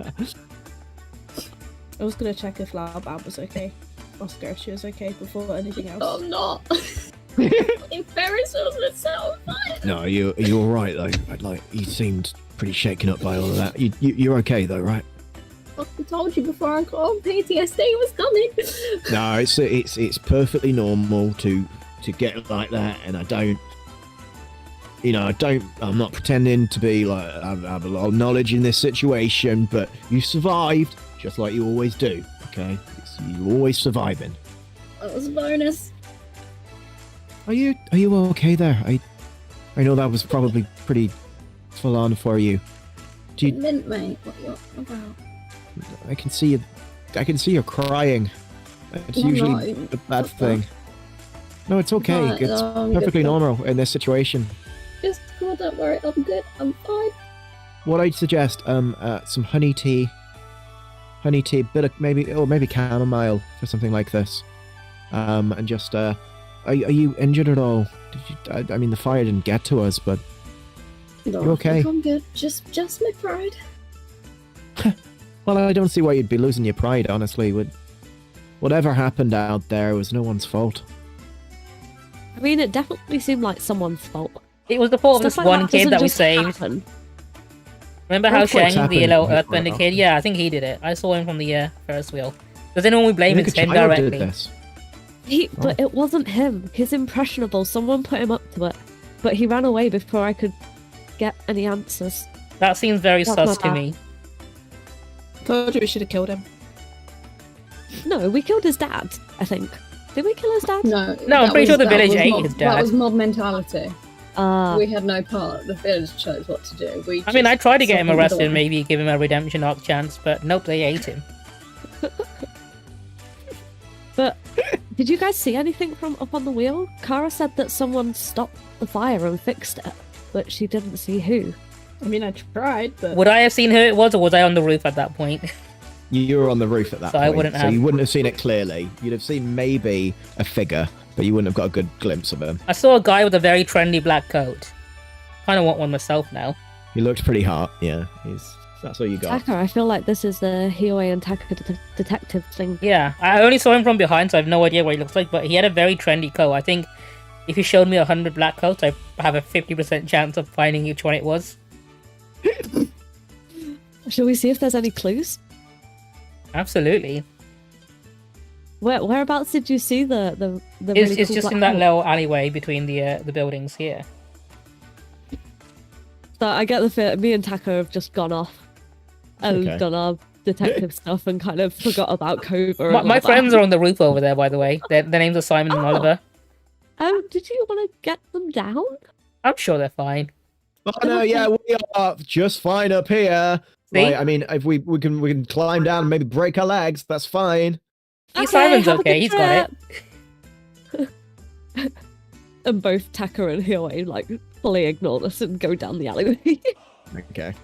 D: was gonna check if Laoban was okay. Oscar, if she was okay before anything else.
E: I'm not. If Ferris was so fine.
A: No, you're all right though. Like you seemed pretty shaken up by all of that. You're okay though, right?
E: I told you before I got on PTSD was coming.
A: No, it's perfectly normal to get like that, and I'm not pretending to be like I have a lot of knowledge in this situation, but you survived just like you always do. Okay, you're always surviving.
E: That was a bonus.
A: Are you okay there? I know that was probably pretty full on for you. Do you?
E: Mint, mate. What about?
A: I can see you crying. It's usually a bad thing. No, it's okay.
E: Right,
A: It's perfectly normal in this situation.
E: Just cool, don't worry. I'm good. I'm fine.
A: What I'd suggest, some honey tea, bit of maybe chamomile for something like this, and just are you injured at all? I mean, the fire didn't get to us, but
E: No,
A: you okay?
E: I'm good. Just my pride.
A: Well, I don't see why you'd be losing your pride, honestly. Whatever happened out there was no one's fault.
C: I mean, it definitely seemed like someone's fault.
B: It was the fault of this
C: Stuff like
B: one kid
C: doesn't
B: that we
C: just
B: saved.
C: happen.
B: Remember how
A: Earthquakes
B: Shang, the
A: happen
B: yellow
A: quite
B: earthbender
A: often.
B: kid? Yeah, I think he did it. I saw him from the Ferris wheel. Does anyone we blame
A: Look,
B: it's
A: a
B: him
A: child did
B: directly?
A: this.
C: But it wasn't him. He's impressionable. Someone put him up to it. But he ran away before I could get any answers.
B: That seems very
C: That's
B: sus
C: not
B: to
C: bad.
B: me.
D: Told you we should have killed him.
C: No, we killed his dad, I think. Did we kill his dad?
B: No, I'm
E: that
B: pretty sure the
E: that
B: village
E: was
B: ate
E: mob-
B: his
E: That
B: dad.
E: was mob mentality.
C: Ah,
E: We had no part. The village chose what to do.
B: I mean, I tried to get him
E: softened
B: arrested,
E: the-
B: maybe give him a redemption arc chance, but nope, they ate him.
C: but did you guys see anything from up on the wheel? Kara said that someone stopped the fire and fixed it, but she didn't see who.
D: I mean, I tried, but
B: Would I have seen who it was, or was I on the roof at that point?
A: You were on the roof at that
B: So
A: point,
B: I wouldn't
A: so
B: have.
A: you wouldn't have seen it clearly. You'd have seen maybe a figure, but you wouldn't have got a good glimpse of him.
B: I saw a guy with a very trendy black coat. Kind of want one myself now.
A: He looked pretty hot. Yeah, that's all you got.
C: Taka, I feel like this is the Quiyue and Taka detective thing.
B: Yeah, I only saw him from behind, so I have no idea what he looks like, but he had a very trendy coat. I think if you showed me 100 black coats, I have a 50% chance of finding which one it was.
C: Shall we see if there's any clues?
B: Absolutely.
C: Whereabouts did you see the
B: It's,
C: really
B: it's
C: cool
B: just
C: black
B: in that
C: coat?
B: little alleyway between the buildings here.
C: So I get the feeling me and Taka have just gone off and
A: Okay.
C: done our detective stuff and kind of forgot about Kova.
B: My,
C: and
B: my
C: all
B: friends
C: that.
B: are on the roof over there, by the way. Their names are Simon and
C: Oh.
B: Oliver.
C: Did you want to get them down?
B: I'm sure they're fine.
A: Oh no, yeah, we are just fine up here.
B: See?
A: Like, I mean, if we can climb down and maybe break our legs, that's fine.
B: Simon's
C: have a
B: okay,
C: good
B: he's got
C: trip. And both Taka and Quiyue like fully ignore us and go down the alleyway.
A: Okay.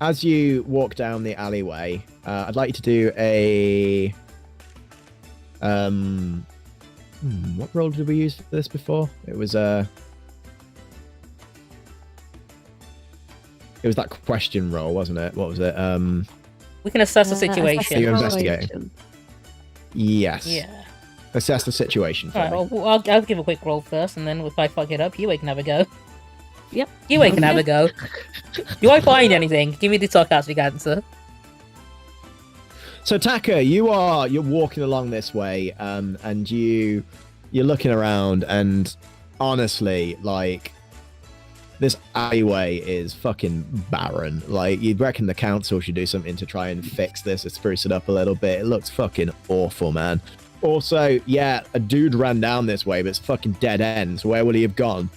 A: As you walk down the alleyway, I'd like you to do a what role did we use for this before? It was that question roll, wasn't it? What was it?
B: We can assess the
A: You
B: situation.
A: investigating. Yes.
B: Yeah.
A: Assess the situation for
B: Alright,
A: me.
B: well, I'll give a quick roll first, and then if I fuck it up, Quiyue can have a go.
C: Yep.
B: Quiyue can have a go. Do I find anything? Give me the sarcastic answer.
A: So Taka, you're walking along this way, and you're looking around, and honestly, like, this alleyway is fucking barren. Like, you'd reckon the council should do something to try and fix this, or spruce it up a little bit. It looks fucking awful, man. Also, yeah, a dude ran down this way, but it's fucking dead end. So where would he have gone?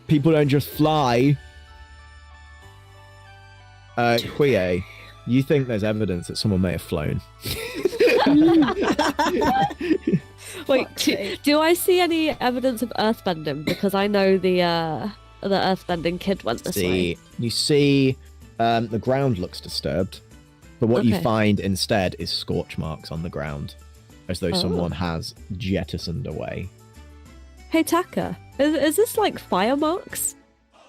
A: People don't just fly. Quiyue, you think there's evidence that someone may have flown?
C: Wait, do I see any evidence of earthbending? Because I know the earthbending kid went this way.
A: You see the ground looks disturbed, but what you
C: Okay.
A: find instead is scorch marks on the ground, as though
C: Oh.
A: someone has jettisoned away.
C: Hey Taka, is this like fire marks?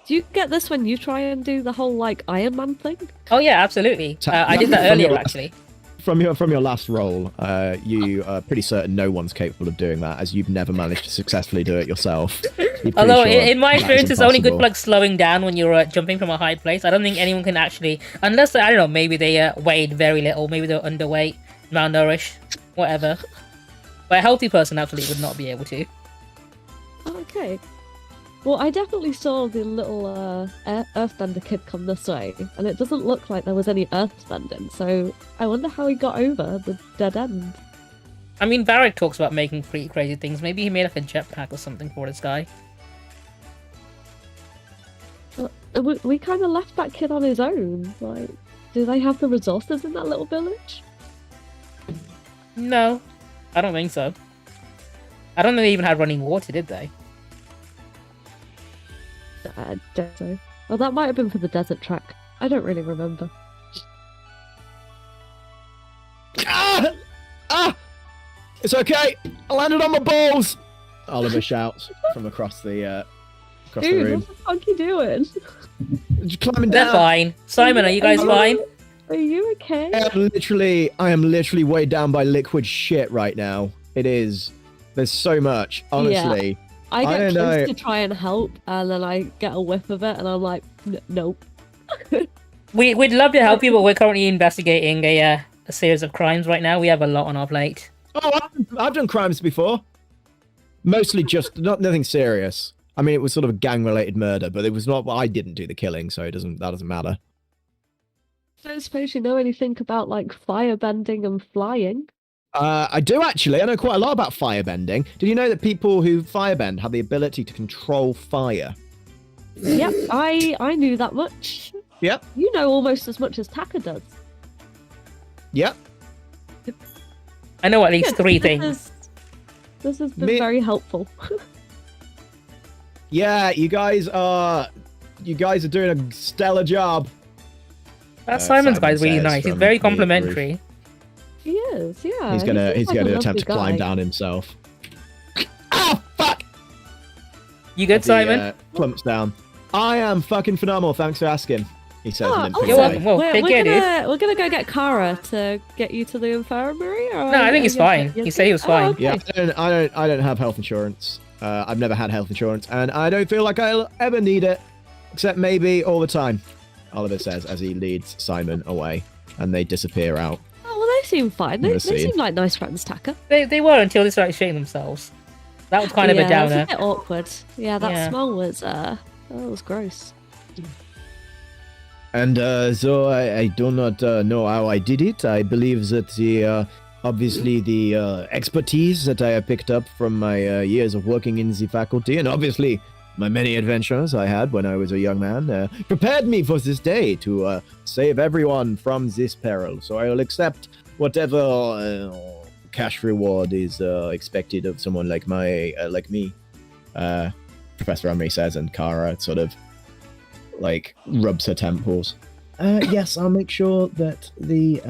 C: Do you get this when you try and do the whole like Iron Man thing?
B: Oh yeah, absolutely. I did that
A: From
B: earlier,
A: your-
B: actually.
A: From your last roll, you are pretty certain no one's capable of doing that, as you've never managed to successfully do it yourself. You're pretty
B: Although,
A: sure
B: in my
A: that is
B: experience, it's only good for
A: impossible.
B: like slowing down when you're jumping from a high place. I don't think anyone can actually, unless I don't know, maybe they weighed very little, maybe they're underweight, malnourished, whatever. But a healthy person absolutely would not be able to.
C: Okay. Well, I definitely saw the little earthbender kid come this way, and it doesn't look like there was any earthbending, so I wonder how he got over the dead end.
B: I mean, Varric talks about making pretty crazy things. Maybe he made like a jetpack or something for this guy.
C: We kind of left that kid on his own. Like, do they have the resources in that little village?
B: No, I don't think so. I don't think they even had running water, did they?
C: I don't know. Well, that might have been for the desert track. I don't really remember.
A: Ah! Ah! It's okay. I landed on my balls. Oliver shouts from across the
C: Dude,
A: room.
C: what the fuck you doing?
A: Just climbing
B: They're
A: down.
B: fine. Simon, are you guys fine?
C: Are you okay?
A: I am literally weighed down by liquid shit right now. It is. There's so much. Honestly.
C: I
A: I
C: get
A: don't
C: close
A: know.
C: to try and help, and then I get a whiff of it, and I'm like, nope.
B: We'd love to help you, but we're currently investigating a a series of crimes right now. We have a lot on our plate.
A: Oh, I've done crimes before. Mostly just nothing serious. I mean, it was sort of a gang-related murder, but it was not. I didn't do the killing, so that doesn't matter.
C: I don't suppose you know anything about like firebending and flying.
A: I do actually. I know quite a lot about firebending. Did you know that people who firebend have the ability to control fire?
C: Yep, I knew that much.
A: Yep.
C: You know almost as much as Taka does.
A: Yep.
B: I know at least three things.
C: This has been very helpful.
A: Yeah, you guys are doing a stellar job.
B: That Simon's guy's really
A: says
B: nice. He's
A: from
B: very
A: the
B: complimentary.
C: He is, yeah.
A: He's gonna
C: seems like a
A: attempt
C: lovely
A: to climb
C: guy.
A: down himself. Ah, fuck!
B: You good, Simon?
A: Clumps down. I am fucking phenomenal. Thanks for asking. He says.
C: Oh,
A: in
C: awesome.
B: You're welcome. Well,
C: we're,
B: take
C: we're
B: care, dude.
C: gonna, we're gonna go get Kara to get you to the infirmary. Or
B: No, I think he's fine. He said he was fine.
C: okay.
A: Yeah, I don't have health insurance. I've never had health insurance, and I don't feel like I'll ever need it, except maybe all the time. Oliver says as he leads Simon away, and they disappear out.
C: Oh, well, they seem fine. They seem like nice friends, Taka.
B: They were until they started shitting themselves. That was kind of a
C: It
B: downer.
C: was a bit awkward. Yeah, that
B: Yeah.
C: smell was was gross.
A: And so I do not know how I did it. I believe that the obviously the expertise that I have picked up from my years of working in the faculty, and obviously my many adventures I had when I was a young man, prepared me for this day to save everyone from this peril. So I will accept whatever cash reward is expected of someone like me. Professor Emery says, and Kara sort of like rubs her temples. Yes, I'll make sure that the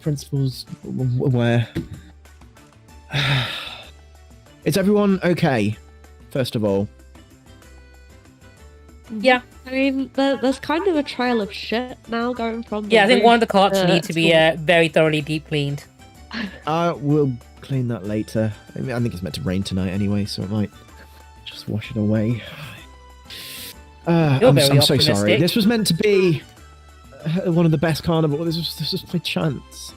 A: principal's aware. Is everyone okay? First of all.
B: Yeah.
C: I mean, there's kind of a trail of shit now going from.
B: Yeah, I think one of the carts
C: to
B: need to be
C: school.
B: very thoroughly deep cleaned.
A: We'll clean that later. I mean, I think it's meant to rain tonight anyway, so it might just wash it away. I'm so sorry.
B: optimistic.
A: This was meant to be one of the best carnival. This was my chance.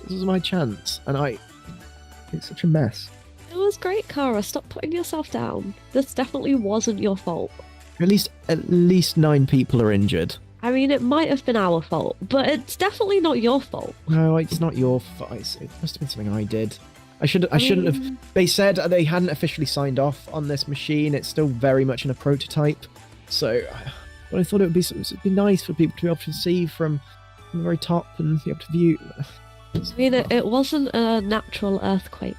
A: This was my chance, and it's such a mess.
C: It was great, Kara. Stop putting yourself down. This definitely wasn't your fault.
A: At least 9 people are injured.
C: I mean, it might have been our fault, but it's definitely not your fault.
A: No, it's not your fault. It must have been something I did. I shouldn't have. They said they hadn't officially signed off on this machine. It's still very much in a prototype. So, but I thought it'd be nice for people to be able to see from the very top and be able to view.
C: I mean, it wasn't a natural earthquake.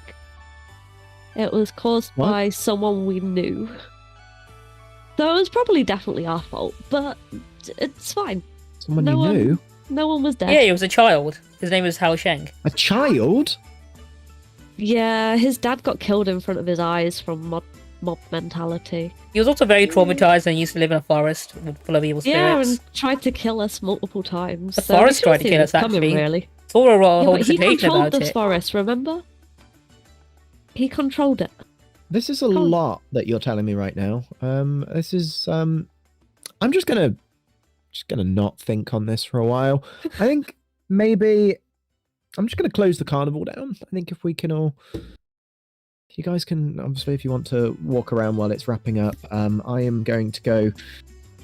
C: It was caused
A: What?
C: by someone we knew. So it was probably definitely our fault, but it's fine.
A: Someone
C: No
A: you
C: one-
A: knew?
C: No one was dead.
B: Yeah, he was a child. His name was Hao Sheng.
A: A child?
C: Yeah, his dad got killed in front of his eyes from mob mentality.
B: He was also very traumatized and used to live in a forest full of evil
C: Yeah,
B: spirits.
C: and tried to kill us multiple times.
B: The
C: so we
B: forest
C: should've
B: tried to
C: seen
B: kill
C: this
B: us,
C: coming,
B: actually.
C: Really.
B: Saw a
C: Yeah,
B: whole
C: but he
B: dissertation
C: controlled
B: about
C: this
B: it.
C: forest, remember? He controlled it.
A: This is a lot that you're telling me right now. This is I'm just gonna not think on this for a while. I think maybe I'm just gonna close the carnival down. I think if we can all, you guys can obviously, if you want to walk around while it's wrapping up. I am going to go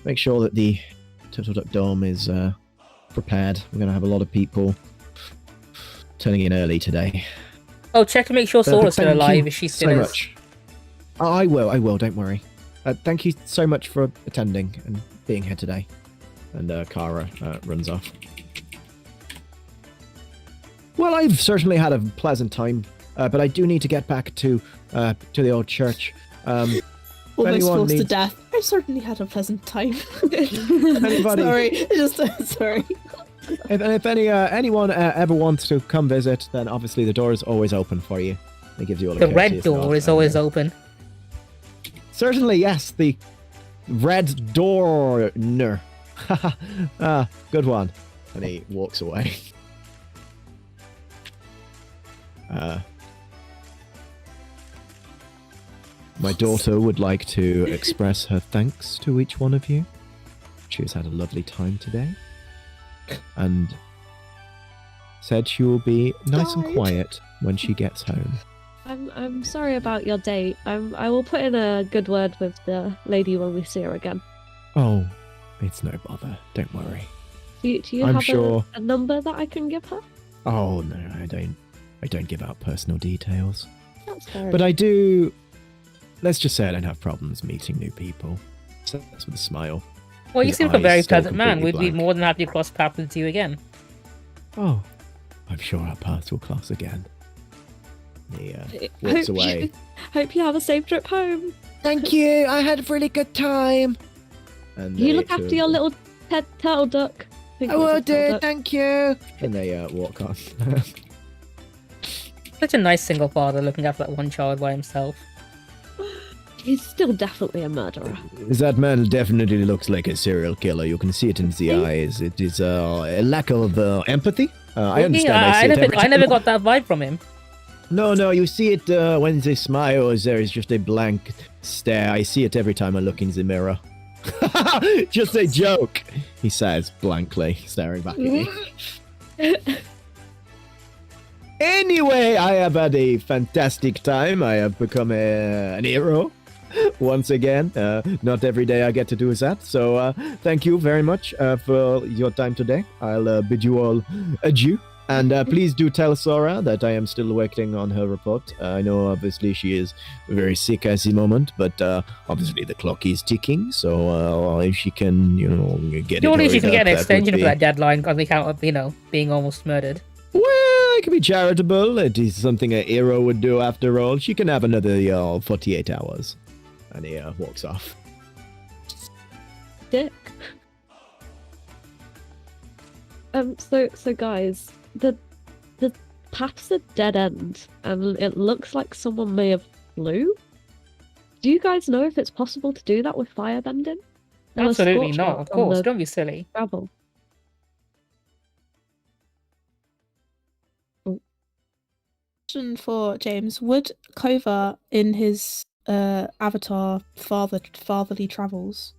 A: make sure that the Turtle Duck Dome is prepared. We're gonna have a lot of people turning in early today.
B: Oh, check to make sure Sora's still
A: Thank you
B: alive if she still
A: so
B: is.
A: much. Oh, I will, don't worry. Thank you so much for attending and being here today. And Kara runs off. Well, I've certainly had a pleasant time, but I do need to get back to the old church.
D: Almost
A: anyone
D: forced to
A: needs-
D: death. I've certainly had a pleasant time.
A: Anybody-
D: Sorry, just sorry.
A: If anyone ever wants to come visit, then obviously the door is always open for you. It gives you all a
B: The red
A: courteous
B: door
A: nod,
B: is
A: and,
B: always open.
A: Certainly, yes, the red door. Good one. And he walks away. My daughter would like to express her thanks to each one of you. She has had a lovely time today. And said she will be nice and
D: Died.
A: quiet when she gets home.
C: I'm sorry about your date. I will put in a good word with the lady when we see her again.
A: Oh, it's no bother. Don't worry.
C: Do you
A: I'm
C: have
A: sure-
C: a number that I can give her?
A: Oh no, I don't give out personal details.
C: That's fair.
A: But I do. Let's just say I don't have problems meeting new people. So that's with a smile.
B: Well, you
A: His
B: seem like a
A: eyes
B: very
A: still
B: pleasant man. We'd
A: completely
B: be
A: blank.
B: more than happy to cross paths with you again.
A: Oh, I'm sure our paths will cross again. He
C: Hope
A: walks
C: you-
A: away.
C: Hope you have a safe trip home.
A: Thank you. I had a really good time. And
C: You
A: they
C: look
A: two
C: after
A: of
C: your
A: them-
C: little turtle duck. I think
A: I
C: it's a
A: will
C: turtle
A: do.
C: duck.
A: Thank you. And they walk on.
B: Such a nice single father looking after that one child by himself.
C: He's still definitely a murderer.
A: That man definitely looks like a serial killer. You can see it in the eyes. It is a lack of empathy. I understand. I see it every
B: I never
A: time.
B: got that vibe from him.
A: No, you see it when they smile. There is just a blank stare. I see it every time I look in the mirror. Just a joke, he says blankly, staring back at me. Anyway, I have had a fantastic time. I have become an hero once again. Not every day I get to do that. So thank you very much for your time today. I'll bid you all adieu. And please do tell Sora that I am still working on her report. I know obviously she is very sick at the moment, but obviously the clock is ticking. So if she can, get
B: Surely
A: it.
B: she can
A: hurried
B: get an
A: up,
B: extension
A: would
B: for
A: be-
B: that deadline on the account of, being almost murdered.
A: Well, I can be charitable. It is something a hero would do after all. She can have another 48 hours. And he walks off.
C: Dick. So guys, the path's a dead end, and it looks like someone may have flew. Do you guys know if it's possible to do that with firebending? There was
B: Absolutely
C: scorch
B: not,
C: marks
B: of
C: on
B: course.
C: the
B: Don't be silly.
C: gravel.
D: Question for James: would Kova, in his Avatar fatherly travels,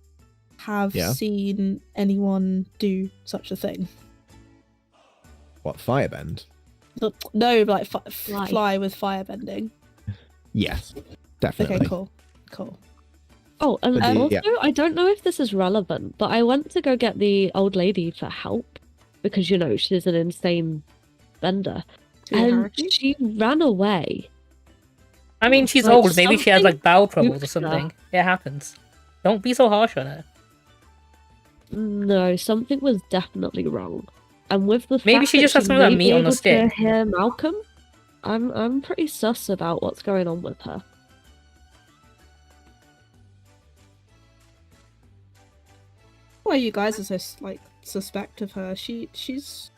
D: have
A: Yeah.
D: seen anyone do such a thing?
A: What, firebend?
D: No, like
C: Fly.
D: fly with firebending.
A: Yes, definitely.
D: Okay, cool.
C: Oh, and
A: But
C: also,
A: yeah.
C: I don't know if this is relevant, but I went to go get the old lady for help because, she's an insane bender. And
D: Hierarchy?
C: she ran away.
B: I mean, she's
C: Like,
B: old. Maybe she has,
C: something
B: bowel troubles or
C: spooked her.
B: something. It happens. Don't be so harsh on her.
C: No, something was definitely wrong. And with the
B: Maybe
C: fact
B: she
C: that
B: just has some of that
C: may
B: meat
C: be
B: on the
C: able to
B: stick.
C: hear Malcolm, I'm pretty sus about what's going on with her.
D: Why you guys are so suspect of her? She's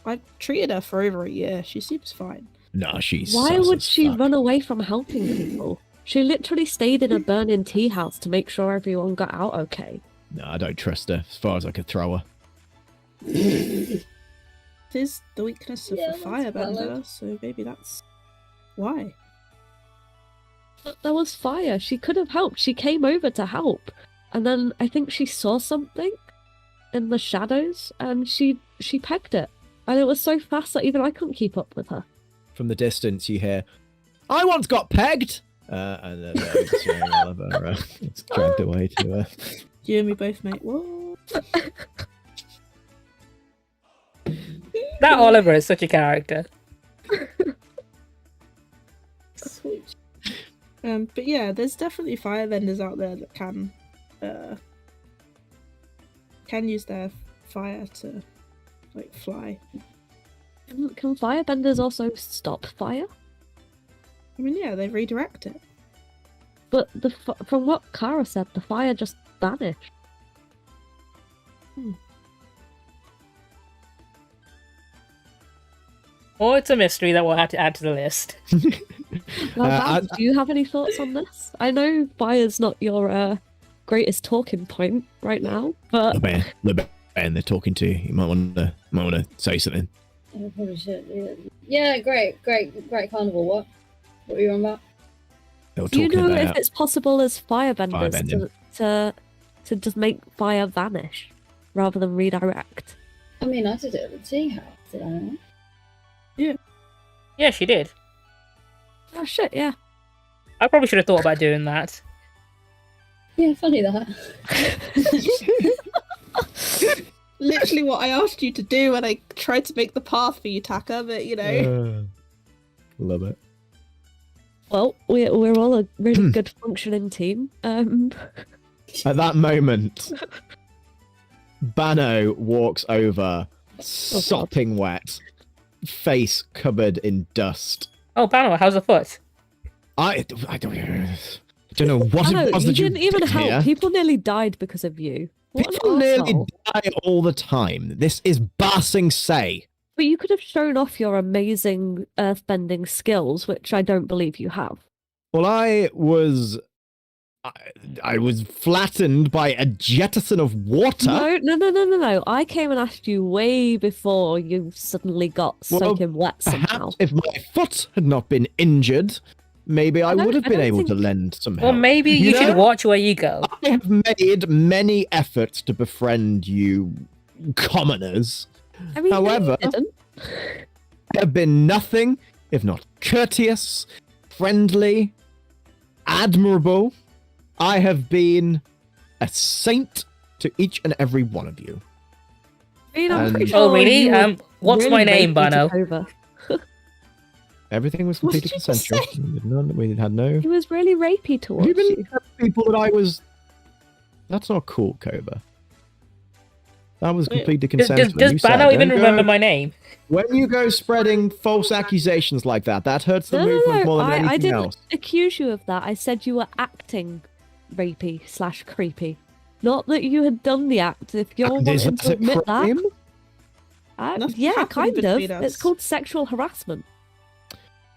D: I've treated her for over a year. She seems fine.
A: No, she's
C: Why
A: sus
C: would
A: as
C: she
A: fuck.
C: run away from helping people? She literally stayed in a burning tea house to make sure everyone got out okay.
A: No, I don't trust her as far as I could throw her.
D: It is the weakness of
E: Yeah,
D: the
E: that's
D: firebender,
E: valid.
D: so maybe that's why.
C: But there was fire. She could have helped. She came over to help. And then I think she saw something in the shadows and she pegged it. And it was so fast that even I couldn't keep up with her.
A: From the distance, you hear, "I once got pegged!" And then Oliver gets dragged away to
D: You and me both, mate. What?
B: That Oliver is such a character.
E: Sweet.
D: But yeah, there's definitely firebenders out there that can use their fire to fly.
C: Can firebenders also stop fire?
D: I mean, yeah, they redirect it.
C: But from what Kara said, the fire just vanished.
B: Or it's a mystery that we'll have to add to the list.
C: Well,
A: I-
C: Babs, do you have any thoughts on this? I know fire's not your greatest talking point right now, but
A: the bear, they're talking to you. You might want to say something.
E: I probably should. Yeah, great carnival. What were you on about?
A: They were
C: do you
A: talking
C: know
A: about
C: if it's possible as firebenders
A: Firebending.
C: to just make fire vanish rather than redirect?
E: I mean, I did it at the tea house, did I not?
B: Yeah, she did.
C: Oh shit, yeah.
B: I probably should have thought about doing that.
E: Yeah, funny that.
D: Literally what I asked you to do when I tried to make the path for you, Taka, but you know.
A: Love it.
C: Well, we're all a really good functioning team.
A: At that moment, Bano walks over, sopping wet, face covered in dust.
B: Oh, Bano, how's the foot?
A: I don't know what it was
C: you
A: that you
C: didn't even
A: did
C: help.
A: here.
C: People nearly died because of you. What an
A: People nearly
C: arsehole.
A: die all the time. This is Ba Sing Se.
C: But you could have shown off your amazing earthbending skills, which I don't believe you have.
A: Well, I was flattened by a jettison of water.
C: No. I came and asked you way before you suddenly got soaking wet somehow.
A: Perhaps if my foot had not been injured, maybe I would have been able to lend some help.
B: Or maybe you should
A: know?
B: watch where you go.
A: I have made many efforts to befriend you commoners.
C: I mean,
A: However,
C: no, you didn't.
A: I have been nothing if not courteous, friendly, admirable. I have been a saint to each and every one of you.
C: I mean, I'm pretty
A: And-
C: sure
B: Oh, really?
C: you were
B: What's
C: really
B: my name,
C: rapey to
B: Bano?
C: Kova.
A: Everything was
D: What
A: completely
D: did you
A: consensual. We had no...
C: He was really rapey towards
A: You
C: you.
A: didn't tell people that I was... That's not cool, Kova. That was completely consensual.
B: Does
A: You said,
B: Bano even
A: "Don't
B: remember
A: go-
B: my name?
A: When you go spreading false accusations like that, that hurts the movement more than
C: I
A: anything
C: didn't
A: else.
C: accuse you of that. I said you were acting rapey / creepy. Not that you had done the act. If you're
A: And is
C: wanting
A: that
C: to
A: a
C: admit that,
A: crime?
D: Nothing
C: yeah,
D: happened
C: kind of.
D: between us.
C: It's called sexual harassment.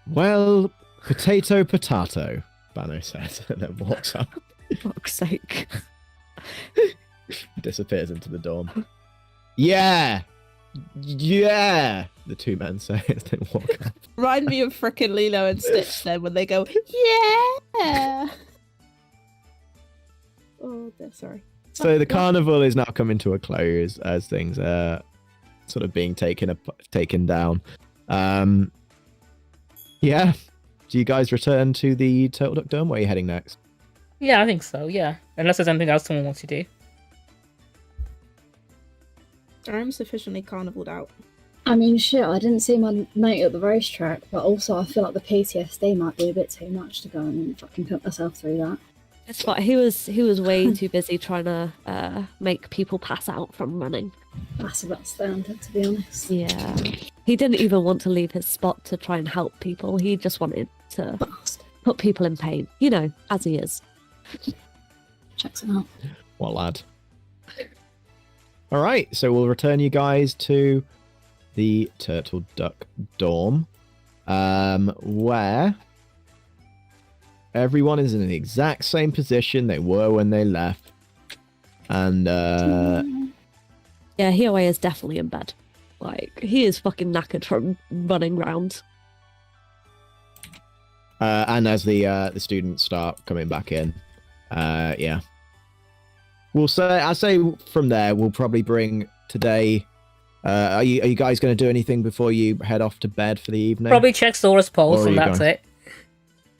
A: Well, potato, potato, Bano says, and then walks up,
C: For fuck's sake.
A: disappears into the dorm. Yeah! Yeah! The two men say as they walk up.
D: Remind me of frickin' Lilo and Stitch then when they go, yeah! Oh, dear, sorry.
A: So the carnival is now coming to a close as things are sort of being taken down. Yeah. Do you guys return to the Turtle Duck Dome? Where are you heading next?
B: Yeah, I think so, yeah. Unless there's anything else someone wants to do.
D: I'm sufficiently carnivaled out.
E: I mean, shit, I didn't see my mate at the racetrack, but also I feel like the PTSD might be a bit too much to go and fucking put myself through that.
C: It's what he was way too busy trying to make people pass out from running.
E: That's about standard, to be honest.
C: Yeah. He didn't even want to leave his spot to try and help people. He just wanted to
E: Bastard.
C: put people in pain. You know, as he is.
E: Checks it out.
A: What lad? Alright, so we'll return you guys to the Turtle Duck Dorm. Where everyone is in the exact same position they were when they left. And
C: Yeah, Hiowei is definitely in bed. Like, he is fucking knackered from running round.
A: and as the students start coming back in, yeah. I say from there we'll probably bring today. Are you guys going to do anything before you head off to bed for the evening?
B: Probably check Sora's pulse
A: Or are
B: and
A: you
B: that's
A: going?
B: it.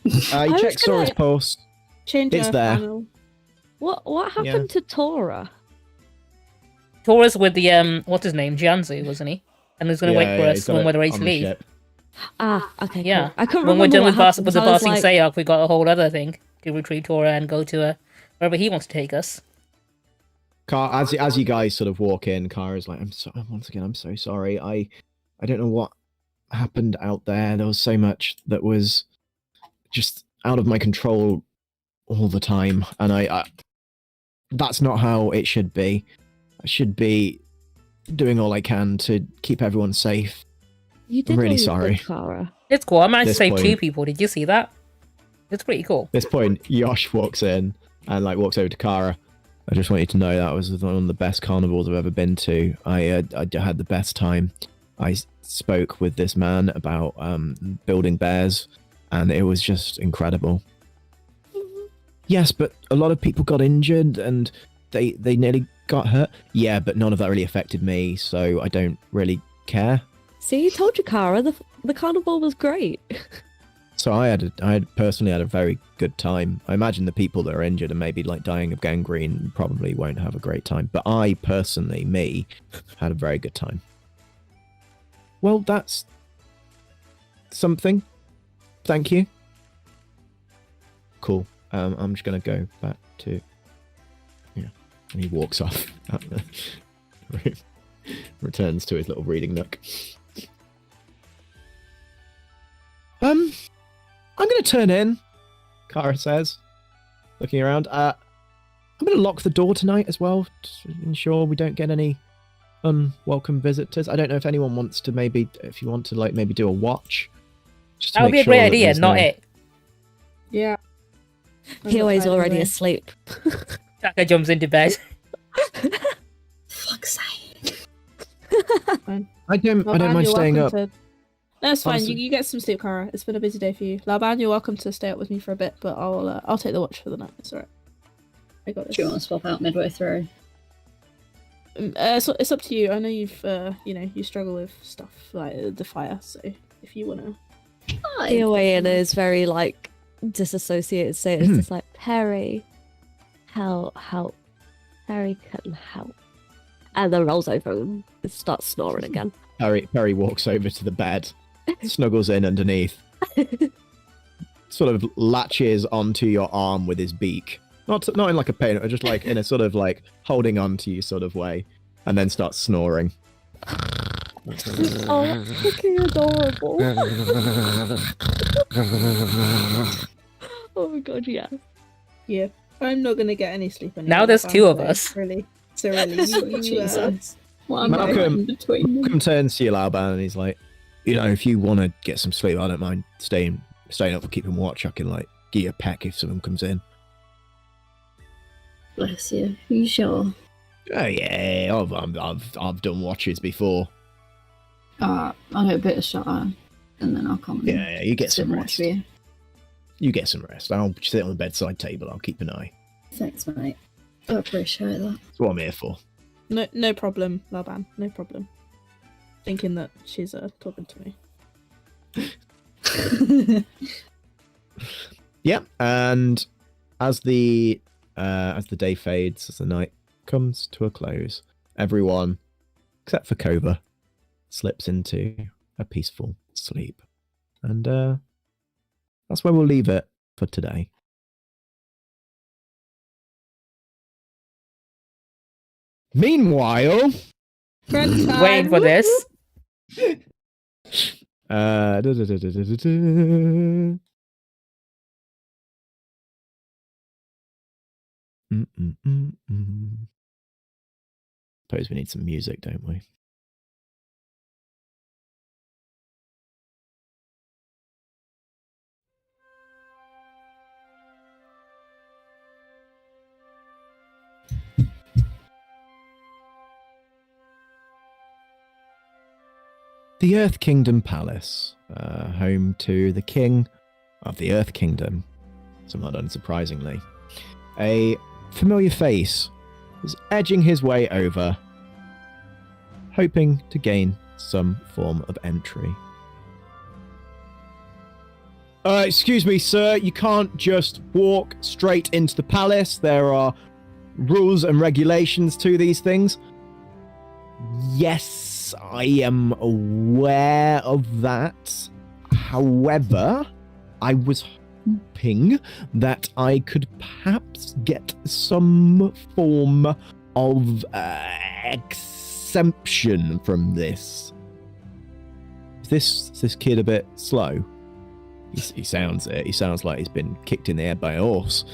A: You
C: I
A: check
C: was gonna-
A: Sora's pulse.
D: Change
A: It's
D: our
A: there.
D: panel.
C: What happened to Tora?
B: Taurus with the what's his name, Jianzu, wasn't he? And he's gonna wait for
A: he's
B: us
A: got
B: when
A: it
B: we're ready
A: on
B: to
A: the
B: leave.
A: ship.
C: Ah, okay.
B: Yeah.
C: Cool. I couldn't
B: When we're
C: remember
B: done
C: what
B: with
C: happened,
B: the
C: I was
B: Barsing
C: like,
B: Sayok, we got a whole other thing to retrieve Tora and go to wherever he wants to take us.
A: As you guys sort of walk in, Kara's like, once again, I'm so sorry. I don't know what happened out there. There was so much that was just out of my control all the time, and I that's not how it should be. I should be doing all I can to keep everyone safe.
C: You did
A: I'm really
C: what you
A: sorry.
C: could, Kara.
B: It's cool. I managed to
A: This
B: save
A: point-
B: 2 people. Did you see that? It's pretty cool.
A: At this point, Yosh walks in and walks over to Kara. I just want you to know that was one of the best carnivals I've ever been to. I had the best time. I spoke with this man about building bears, and it was just incredible. Yes, but a lot of people got injured, and they nearly got hurt. Yeah, but none of that really affected me, so I don't really care.
C: See, told you, Kara, the carnival was great.
A: So I personally had a very good time. I imagine the people that are injured and maybe like dying of gangrene probably won't have a great time. But I personally, had a very good time. Well, that's something. Thank you. Cool. I'm just gonna go back to and he walks off out the room. Returns to his little reading nook. I'm gonna turn in, Kara says, looking around. I'm gonna lock the door tonight as well to ensure we don't get any unwelcome visitors. I don't know if anyone wants to if you want to maybe do a watch.
B: That would be a great idea, not it.
D: Yeah.
C: Kyoe's already asleep.
B: Taka jumps into bed.
E: Fuck's sake.
A: I don't mind staying up.
D: No, it's fine.
A: Honestly.
D: You get some sleep, Kara. It's been a busy day for you. Laoban, you're welcome to stay up with me for a bit, but I'll take the watch for the night. It's alright. I got this.
E: Do you want to swap out midway through?
D: So it's up to you. I know you've you struggle with stuff like the fire, so if you wanna.
C: Kyoe in his very like disassociated state is just like, Perry, help. Perry couldn't help. And then rolls over and starts snoring again.
A: Perry walks over to the bed, snuggles in underneath, sort of latches onto your arm with his beak. Not in like a pain, just like in a sort of like holding on to you sort of way, and then starts snoring.
C: Oh, that's fucking adorable. Oh my god, yeah.
D: Yeah, I'm not gonna get any sleep anymore.
B: Now there's two of us.
D: Really, so really, you
E: Jesus. What am I
A: Malcolm-
E: in between them?
A: Malcolm turns to you, Laoban, and he's like, if you want to get some sleep, I don't mind staying up and keeping watch. I can like give you a peck if someone comes in.
E: Bless you. Are you sure?
A: Oh yeah, I've done watches before.
E: I'll do a bit of shut eye, and then I'll come and
A: Yeah, you get
E: sit
A: some
E: and
A: rest.
E: watch for you.
A: You get some rest. I'll sit on the bedside table. I'll keep an eye.
E: Thanks, mate. I appreciate that.
A: That's what I'm here for.
D: No problem, Laoban. No problem. Thinking that she's talking to me.
A: Yeah, and as the day fades, as the night comes to a close, everyone except for Kova slips into a peaceful sleep, and that's where we'll leave it for today. Meanwhile,
B: Waiting for this.
A: Suppose we need some music, don't we? The Earth Kingdom Palace, home to the King of the Earth Kingdom, somewhat unsurprisingly. A familiar face is edging his way over, hoping to gain some form of entry. Excuse me, sir, you can't just walk straight into the palace. There are rules and regulations to these things. Yes, I am aware of that. However, I was hoping that I could perhaps get some form of exemption from this. Is this kid a bit slow? He sounds it. He sounds like he's been kicked in the head by a horse.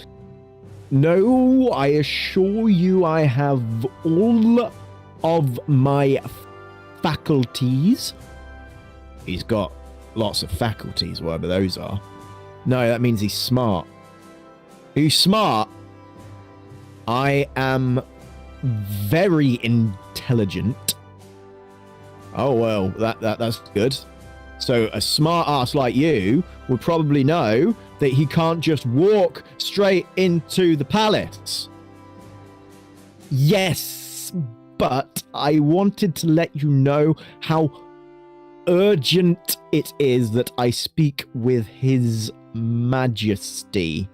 A: No, I assure you I have all of my faculties. He's got lots of faculties, whatever those are. No, that means he's smart. He's smart. I am very intelligent. Oh, well, that's good. So a smart ass like you would probably know that he can't just walk straight into the palace. Yes, but I wanted to let you know how urgent it is that I speak with His Majesty.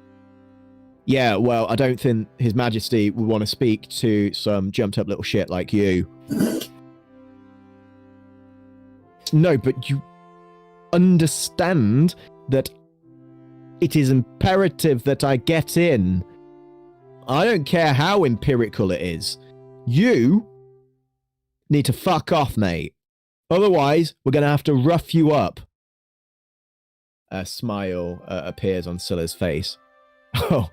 A: Yeah, well, I don't think His Majesty would want to speak to some jumped up little shit like you. No, but you understand that it is imperative that I get in. I don't care how empirical it is. You need to fuck off, mate. Otherwise, we're going to have to rough you up. A smile appears on Scylla's face. Oh,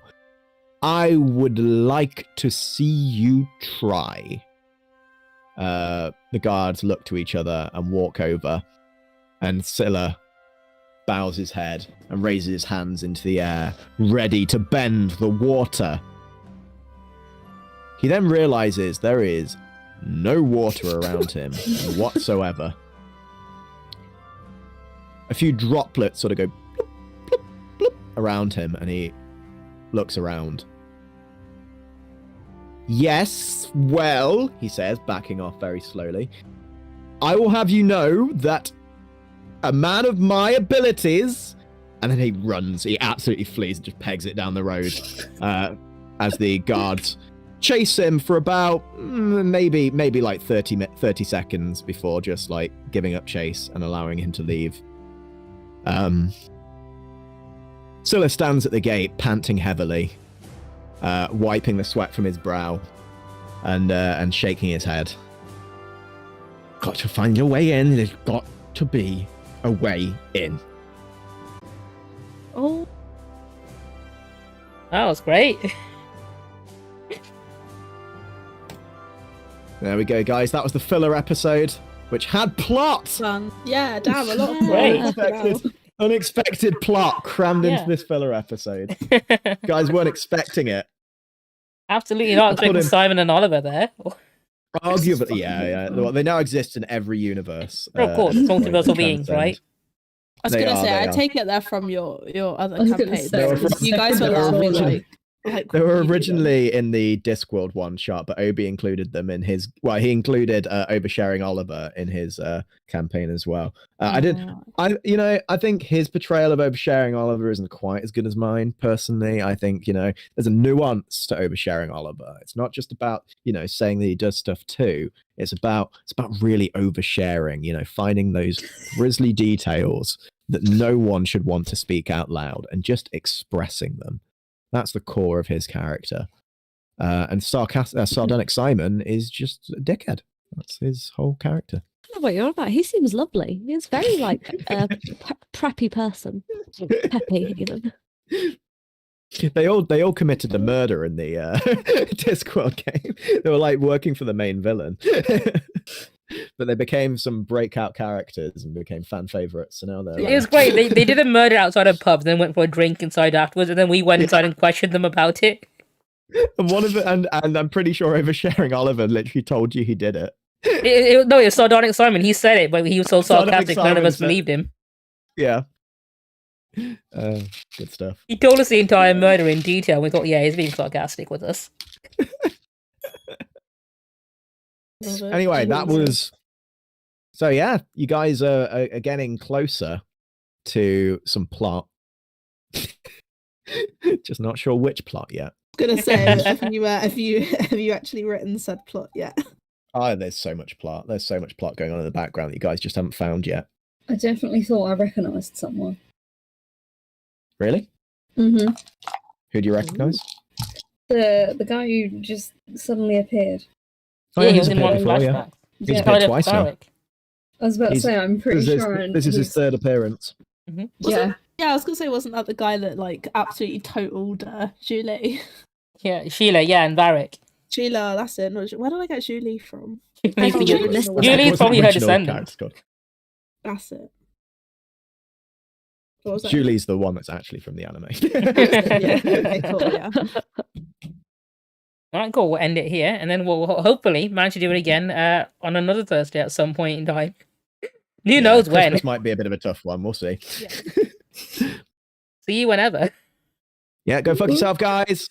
A: I would like to see you try. The guards look to each other and walk over, and Scylla bows his head and raises his hands into the air, ready to bend the water. He then realizes there is no water around him whatsoever. A few droplets sort of go bloop, bloop, bloop around him, and he looks around. Yes, well, he says, backing off very slowly. I will have you know that a man of my abilities... And then he runs, he absolutely flees and just pegs it down the road as the guards chase him for about maybe like 30 seconds before just like giving up chase and allowing him to leave. Scylla stands at the gate, panting heavily, wiping the sweat from his brow and shaking his head. Got to find your way in. There's got to be a way in.
C: Oh,
B: That was great.
A: There we go, guys. That was the filler episode, which had plot.
D: Fun. Yeah, damn, a lot of
B: Great.
D: plot.
A: Unexpected plot crammed into this filler episode. Guys weren't expecting it.
B: Absolutely not expecting Simon and Oliver there.
A: Arguably, yeah. Well, they now exist in every universe.
B: Of course, multiversal beings, right?
D: I was
A: They
D: gonna
A: are,
D: say,
A: they
D: I
A: are.
D: take it they're from your other
E: I was gonna
D: campaigns.
E: say,
D: You guys were
A: they were
D: laughing
A: originally-
D: like
A: They were originally in the Discworld one shot, but Obi included them in his. Well, he included oversharing Oliver in his campaign as well. I think his portrayal of oversharing Oliver isn't quite as good as mine personally. I think there's a nuance to oversharing Oliver. It's not just about saying that he does stuff too. It's about really oversharing. Finding those grisly details that no one should want to speak out loud and just expressing them. That's the core of his character. And Sardonic Simon is just a dickhead. That's his whole character.
C: I don't know what you're on about. He seems lovely. He's very like a preppy person. Peppy, even.
A: They all committed a murder in the Discworld game. They were like working for the main villain. But they became some breakout characters and became fan favorites. So now they're
B: It was great. They did a murder outside a pub, then went for a drink inside afterwards, and then we went inside and questioned them about it.
A: And one of it, and I'm pretty sure oversharing Oliver literally told you he did it.
B: No, it was Sardonic Simon. He said it, but he was so
A: Sardonic
B: sarcastic, none of
A: Simon
B: us
A: said-
B: believed him.
A: Yeah. Good stuff.
B: He told us the entire murder in detail. We thought, yeah, he's being sarcastic with us.
A: Anyway, that was. So yeah, you guys are getting closer to some plot. Just not sure which plot yet.
D: gonna say, have you actually written said plot yet?
A: Oh, there's so much plot. There's so much plot going on in the background that you guys just haven't found yet.
E: I definitely thought I recognised someone.
A: Really?
E: Mm-hmm.
A: Who do you recognise?
E: The guy who just suddenly appeared.
A: Oh,
B: Yeah, he
A: he's
B: was in one
A: appeared before, yeah.
B: flashback.
A: He's
B: Yeah.
A: appeared
B: Kind of
A: twice now.
B: Barrack.
E: I was about to say, I'm pretty sure.
A: This is his third appearance.
E: Yeah.
D: Yeah, I was gonna say, wasn't that the guy that like absolutely totaled Julie?
B: Yeah, Sheila, yeah, and Varric.
D: Sheila, that's it. No, where did I get Julie from?
B: Julie's
D: Oh,
B: Julie's probably her
A: Original
B: descendant.
A: character's called.
D: That's it. What was that?
A: Julie's the one that's actually from the anime.
D: Yeah, okay, cool, yeah.
B: Alright, cool. We'll end it here, and then we'll hopefully manage to do it again on another Thursday at some point in time. Who knows when?
A: Christmas might be a bit of a tough one. We'll see.
B: See you whenever.
A: Yeah, go fuck yourself, guys.